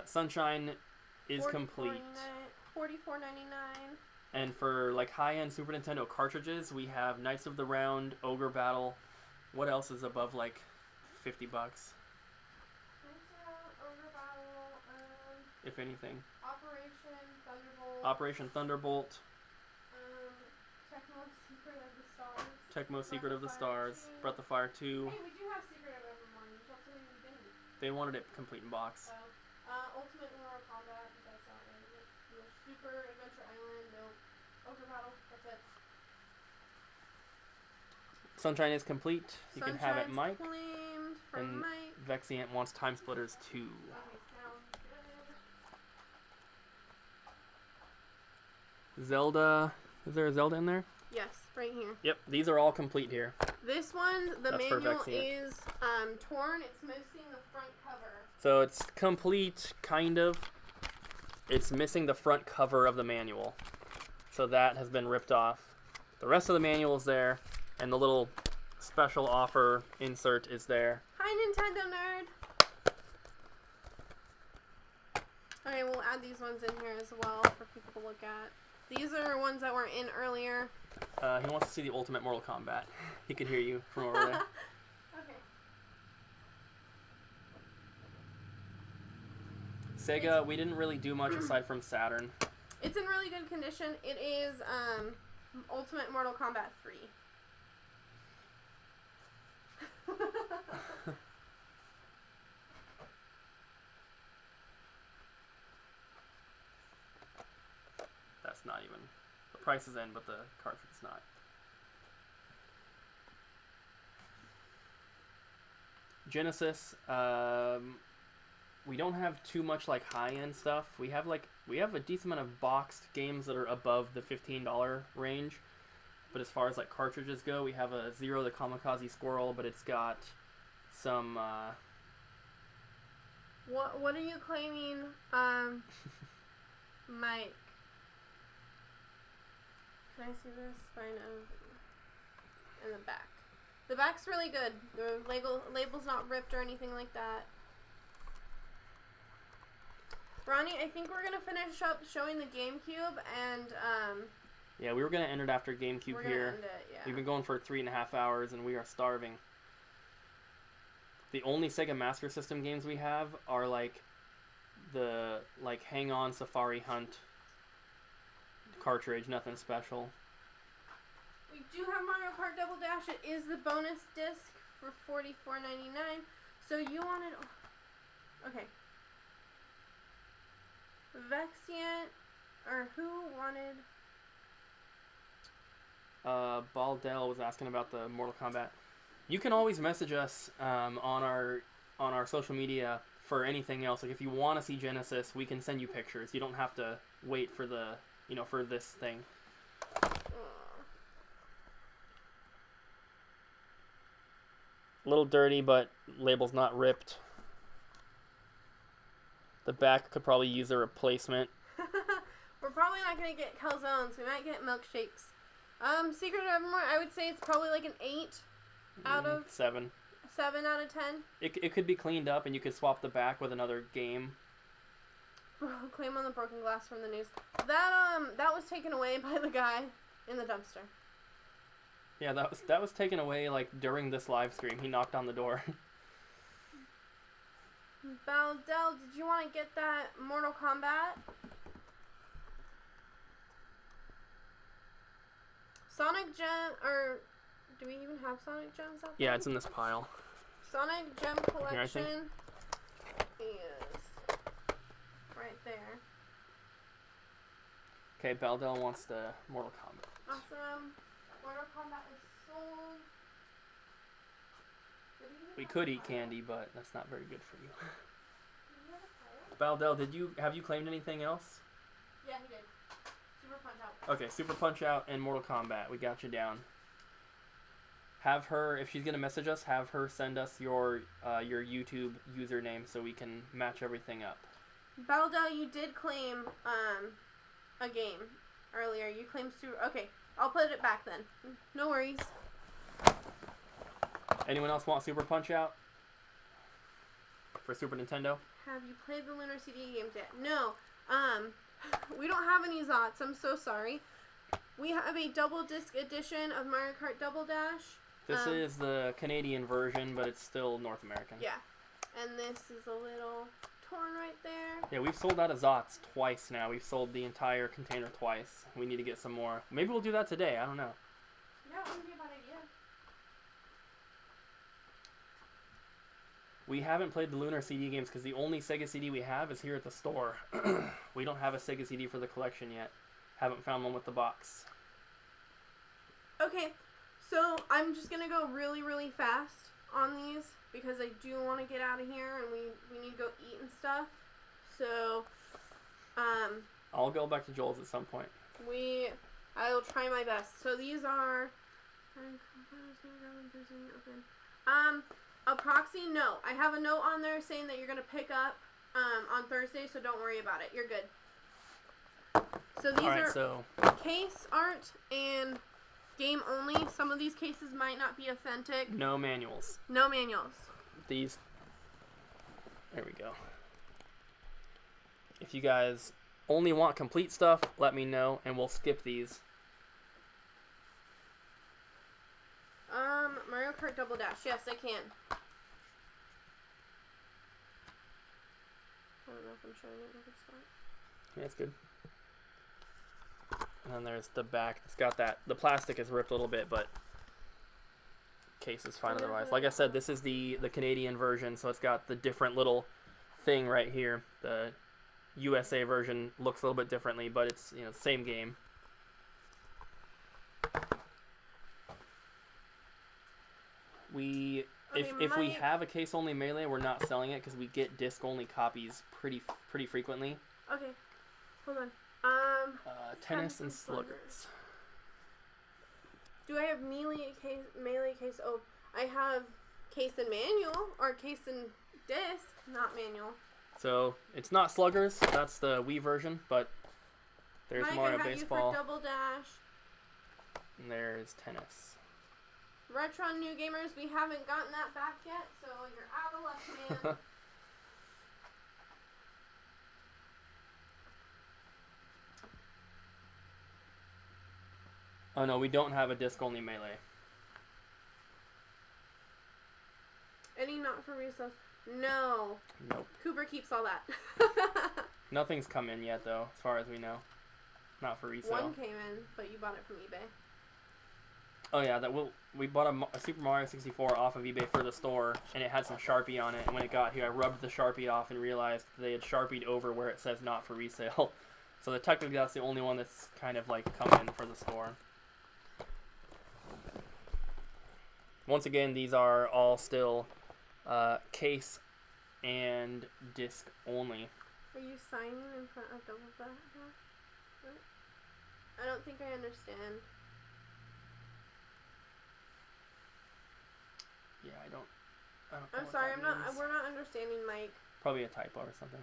Sunshine is complete. $44.99. And for like high-end Super Nintendo cartridges, we have Knights of the Round, Ogre Battle. What else is above like $50? Ogre Battle, if anything. Operation Thunderbolt. Tecmo Secret of the Stars. Two. Breath of Fire 2. Hey, we do have Secret of Evermore. You told something we didn't. They wanted it complete in box. Ultimate Mortal Kombat. That's not it. Super Adventure Island. No. Ogre Battle. That's it. Sunshine is complete. You can have it, Mike. Claimed for And Mike. Vexiant wants Time Splitters 2. Okay, sounds good. Zelda. Is there a Zelda in there? Yes, right here. Yep, these are all complete here. This one, the That's for manual Vexiant. is torn. It's missing the front cover. So it's complete, kind of. It's missing the front cover of the manual. So that has been ripped off. The rest of the manual is there, and the little special offer insert is there. Hi, Nintendo nerd. Okay, we'll add these ones in here as well for people to look at. These are ones that were in earlier. He wants to see the Ultimate Mortal Kombat. He can hear you from over there. Okay. Sega, we didn't really do much aside from Saturn. It's in really good condition. It is Ultimate Mortal Kombat 3. That's not even... The price is in, but the cartridge is not. Genesis, we don't have too much like high-end stuff. We have a decent amount of boxed games that are above the $15 range. But as far as like cartridges go, we have a Zero the Kamikaze Squirrel, but it's got some What are you claiming, Mike? Can I see this? Fine. In the back. The back's really good. The label's not ripped or anything like that. Ronnie, I think we're gonna finish up showing the GameCube and yeah, we were gonna end it after GameCube we're here. gonna end it, yeah. We've been going for 3.5 hours and we are starving. The only Sega Master System games we have are like the Hang On Safari Hunt cartridge, nothing special. We do have Mario Kart Double Dash. It is the bonus disc for $44.99. So you wanted... Okay. Vexiant, or who wanted... Baldell was asking about the Mortal Kombat. You can always message us on our social media for anything else. Like if you want to see Genesis, we can send you pictures. You don't have to wait for the for this thing. A little dirty, but label's not ripped. The back could probably use a replacement. We're probably not going to get calzones. We might get milkshakes. Secret of Evermore, I would say it's probably like an 8 out of... 7. 7 out of 10. It could be cleaned up and you could swap the back with another game. Claim on the broken glass from the news. That was taken away by the guy in the dumpster. Yeah, that was taken away like during this live stream. He knocked on the door. Baldell, did you want to get that Mortal Kombat? Sonic Gem, or do we even have Sonic Gems out there? Yeah, it's in this pile. Sonic Gem Collection is right there. Okay, Baldell wants the Mortal Kombat. Awesome. Mortal Kombat is sold. We could eat candy, but that's not very good for you. Baldell, have you claimed anything else? Yeah, he did. Super Punch Out. Okay, Super Punch Out and Mortal Kombat. We got you down. Have her, if she's gonna message us, have her send us your YouTube username so we can match everything up. Baldell, you did claim a game earlier. You claimed Super. Okay, I'll put it back then. No worries. Anyone else want Super Punch Out for Super Nintendo? Have you played the Lunar CD games yet? No. We don't have any Zots. I'm so sorry. We have a double disc edition of Mario Kart Double Dash. This is the Canadian version, but it's still North American. Yeah. And this is a little torn right there. Yeah, we've sold out of Zots twice now. We've sold the entire container twice. We need to get some more. Maybe we'll do that today. I don't know. Yeah, it wouldn't be a bad idea. We haven't played the Lunar CD games because the only Sega CD we have is here at the store. We don't have a Sega CD for the collection yet. Haven't found one with the box. Okay, so I'm just going to go really, really fast on these because I do want to get out of here and we need to go eat and stuff. So, I'll go back to Joel's at some point. I'll try my best. So these are... A proxy, no. I have a note on there saying that you're going to pick up on Thursday, so don't worry about it. You're good. So these are case art and game only. Some of these cases might not be authentic. No manuals. No manuals. These... There we go. If you guys only want complete stuff, let me know, and we'll skip these. Mario Kart Double Dash. Yes, I can. I don't know if I'm showing it in a good spot. Yeah, it's good. And then there's the back. It's got that. The plastic is ripped a little bit, but case is fine otherwise. Like I said, this is the Canadian version, so it's got the different little thing right here. The USA version looks a little bit differently, but it's, you know, same game. If we have a case only Melee, we're not selling it because we get disc only copies pretty frequently. Okay, hold on. Tennis and Sluggers. Do I have melee case? Oh, I have case and manual or case and disc, not manual. So it's not Sluggers. That's the Wii version, but there's Mike, Mario I have Baseball. You for Double Dash. And there's tennis. Retron New Gamers, we haven't gotten that back yet, so you're out of luck, man. Oh no, we don't have a disc-only Melee. Any not for resales? No. Nope. Cooper keeps all that. Nothing's come in yet, though, as far as we know. Not for resale. One came in, but you bought it from eBay. Oh yeah, we bought a Super Mario 64 off of eBay for the store, and it had some Sharpie on it. And when it got here, I rubbed the Sharpie off and realized they had Sharpied over where it says not for resale. So technically that's the only one that's kind of like come in for the store. Once again, these are all still case and disc only. Are you signing in front of Double Dash? What? I don't think I understand. Yeah, I don't know I'm what sorry, that means. we're not understanding, Mike. Probably a typo or something.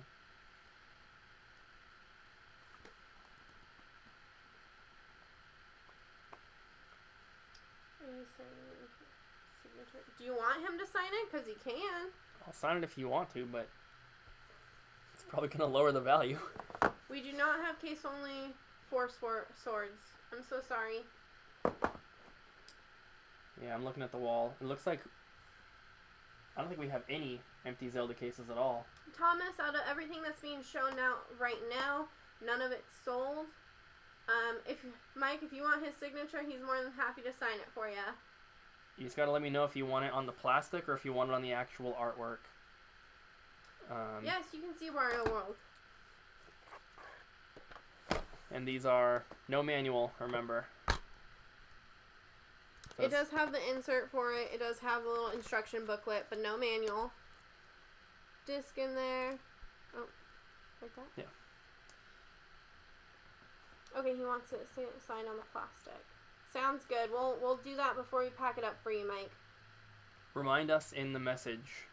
Are you signing signature? Do you want him to sign it? Because he can. I'll sign it if you want to, but it's probably going to lower the value. We do not have case only for swords. I'm so sorry. Yeah, I'm looking at the wall. It looks like I don't think we have any empty Zelda cases at all. Thomas, out of everything that's being shown now, right now, none of it's sold. Mike, if you want his signature, he's more than happy to sign it for you. You just gotta let me know if you want it on the plastic or if you want it on the actual artwork. Yes, you can see Wario World. And these are no manual, remember. It does have the insert for it. It does have a little instruction booklet, but no manual. Disc in there. Oh, like that? Yeah. Okay, he wants it signed on the plastic. Sounds good. We'll do that before we pack it up for you, Mike. Remind us in the message,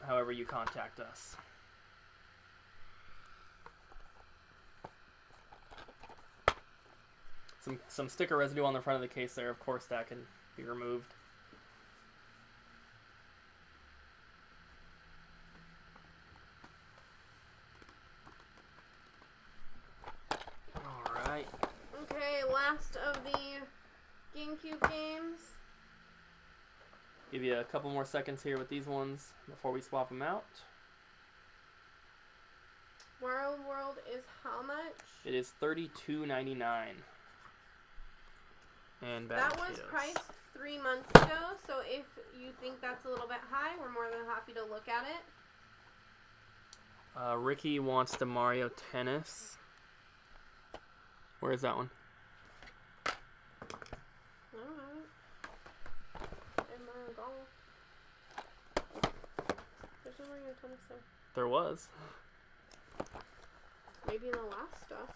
however you contact us. Some sticker residue on the front of the case there. Of course, that can be removed. All right. Okay, last of the GameCube games. Give you a couple more seconds here with these ones before we swap them out. Wario World is how much? It is $32.99. And that was potatoes. priced 3 months ago, so if you think that's a little bit high, we're more than happy to look at it. Ricky wants the Mario Tennis. Where is that one? Alright. And Mario Golf. There's no Mario Tennis there. There was. Maybe in the last stuff.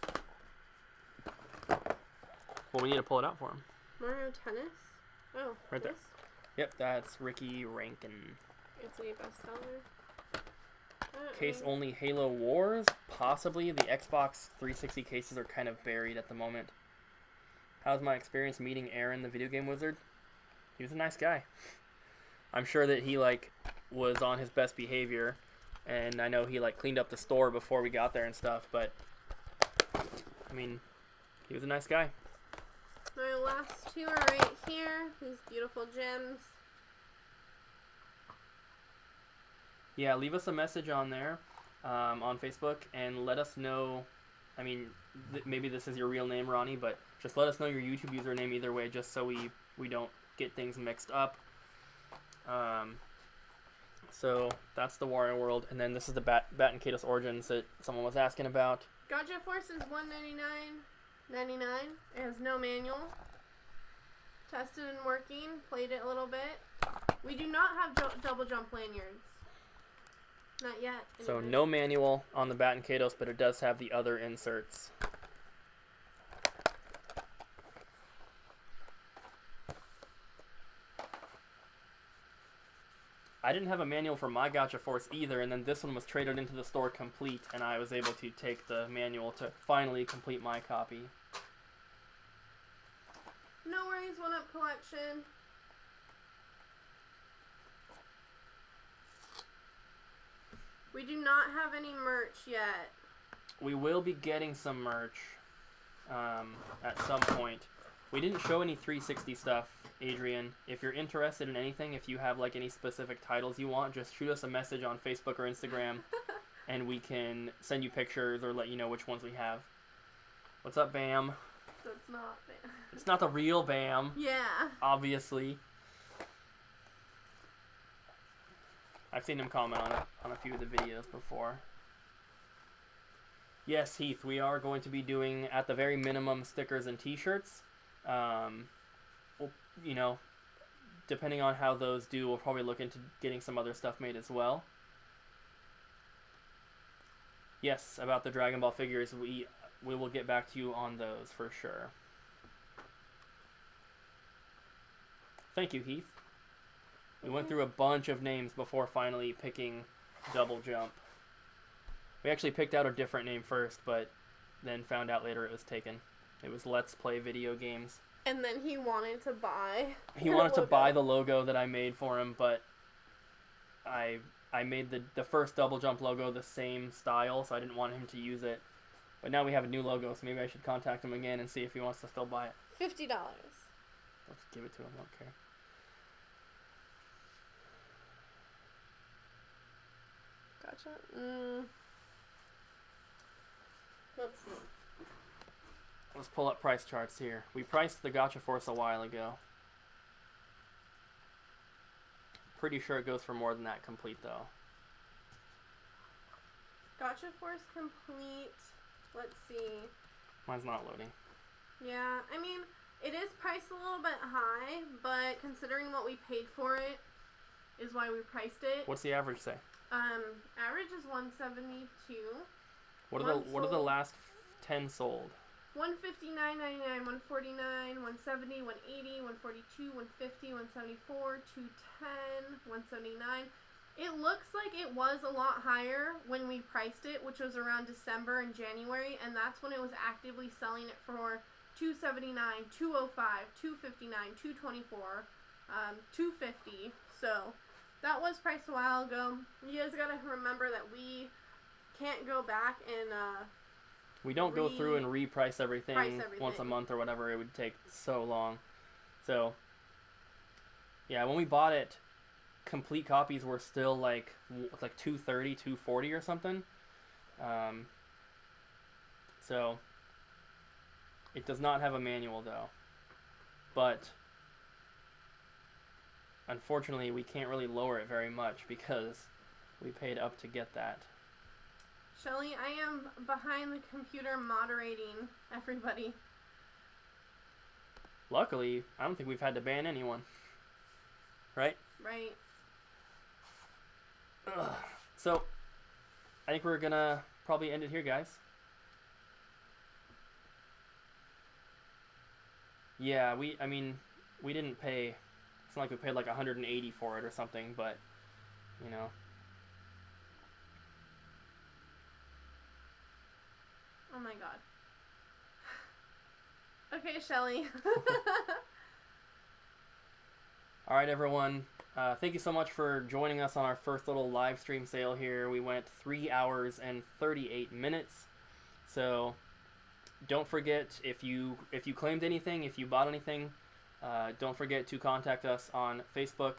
Well, we need to pull it out for him. Mario Tennis? Oh, Right there. this? Yep, that's Ricky Rankin. It's a bestseller. Case only Halo Wars. Possibly. The Xbox 360 cases are kind of buried at the moment. How's my experience meeting Aaron, the video game wizard? He was a nice guy. I'm sure that he, was on his best behavior. And I know he, cleaned up the store before we got there and stuff. But, I mean, he was a nice guy. My last two are right here. These beautiful gems. Yeah, leave us a message on there, on Facebook, and let us know. I mean, maybe this is your real name, Ronnie, but just let us know your YouTube username either way, just so we don't get things mixed up. So that's the Wario World, and then this is the Bat and Kados Origins that someone was asking about. Gotcha Force is $199.99. It has no manual. Tested and working. Played it a little bit. We do not have double jump lanyards. Not yet. So anyways. no manual on the Bat and Kados, but it does have the other inserts. I didn't have a manual for my Gotcha Force either, and then this one was traded into the store complete, and I was able to take the manual to finally complete my copy. No worries, 1-Up collection. We do not have any merch yet. We will be getting some merch at some point. We didn't show any 360 stuff, Adrian. If you're interested in anything, if you have any specific titles you want, just shoot us a message on Facebook or Instagram, and we can send you pictures or let you know which ones we have. What's up, Bam? That's not Bam. It's not the real Bam. Yeah. Obviously. I've seen him comment on a few of the videos before. Yes, Heath, we are going to be doing, at the very minimum, stickers and t-shirts. Well, depending on how those do, we'll probably look into getting some other stuff made as well. Yes, about the Dragon Ball figures, we will get back to you on those for sure. Thank you, Heath. We went through a bunch of names before finally picking Double Jump. We actually picked out a different name first, but then found out later it was taken. It was Let's Play Video Games. And then he wanted to buy. He wanted to buy the logo that I made for him, but I made the first Double Jump logo the same style, so I didn't want him to use it. But now we have a new logo, so maybe I should contact him again and see if he wants to still buy it. $50. Let's give it to him. Okay. Gotcha. Let's see. Let's pull up price charts here. We priced the Gotcha Force a while ago. Pretty sure it goes for more than that complete, though. Gotcha Force complete. Let's see. Mine's not loading. Yeah, I mean, it is priced a little bit high, but considering what we paid for it is why we priced it. What's the average say? Average is 172. What are the last 10 sold? 159.99, 149, 170, 180, 142, 150, 174, 210, 179. It looks like it was a lot higher when we priced it, which was around December and January, and that's when it was actively selling it for $279, $205, $259, $224, $250. So that was priced a while ago. You guys gotta remember that we can't go back and we don't go through and reprice everything once a month or whatever. It would take so long. So yeah, when we bought it, complete copies were still like $230, $240 or something. So it does not have a manual though, but unfortunately we can't really lower it very much because we paid up to get that. Shelly, I am behind the computer moderating everybody. Luckily, I don't think we've had to ban anyone. Right? Right. Ugh. So, I think we're gonna probably end it here, guys. Yeah, we didn't pay, it's not like we paid like $180 for it or something, but, you know. Oh my god. Okay, Shelly. Alright, everyone. Thank you so much for joining us on our first little live stream sale here. We went 3 hours and 38 minutes. So don't forget, if you claimed anything, if you bought anything, don't forget to contact us on Facebook,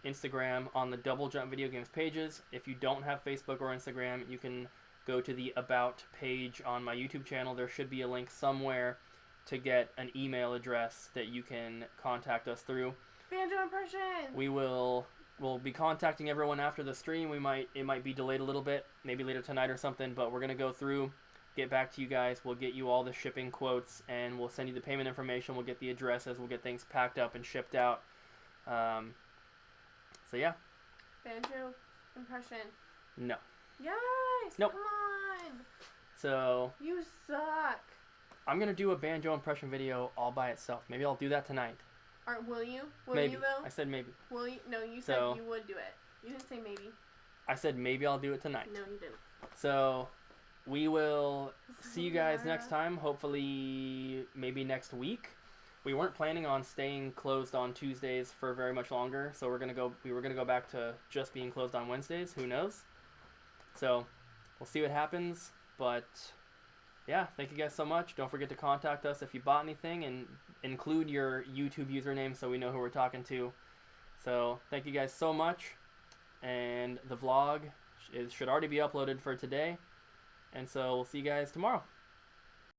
Instagram, on the Double Jump Video Games pages. If you don't have Facebook or Instagram, you can go to the About page on my YouTube channel. There should be a link somewhere to get an email address that you can contact us through. Banjo impression! We'll be contacting everyone after the stream. It might be delayed a little bit, maybe later tonight or something, but we're going to go through, get back to you guys. We'll get you all the shipping quotes, and we'll send you the payment information. We'll get the addresses. We'll get things packed up and shipped out. So yeah. Banjo impression. No. Yes! Nope. Come on! So You suck. I'm going to do a banjo impression video all by itself. Maybe I'll do that tonight. Or will you? Will Maybe. you though? I said maybe. Will you? No, you said you would do it. You didn't say maybe. I said maybe I'll do it tonight. No, you didn't. So we will see you guys next time. Hopefully, maybe next week. We weren't planning on staying closed on Tuesdays for very much longer, so we were gonna go back to just being closed on Wednesdays. Who knows? So we'll see what happens. But yeah, thank you guys so much. Don't forget to contact us if you bought anything, and include your YouTube username so we know who we're talking to. So thank you guys so much, and the vlog should already be uploaded for today, and so we'll see you guys tomorrow.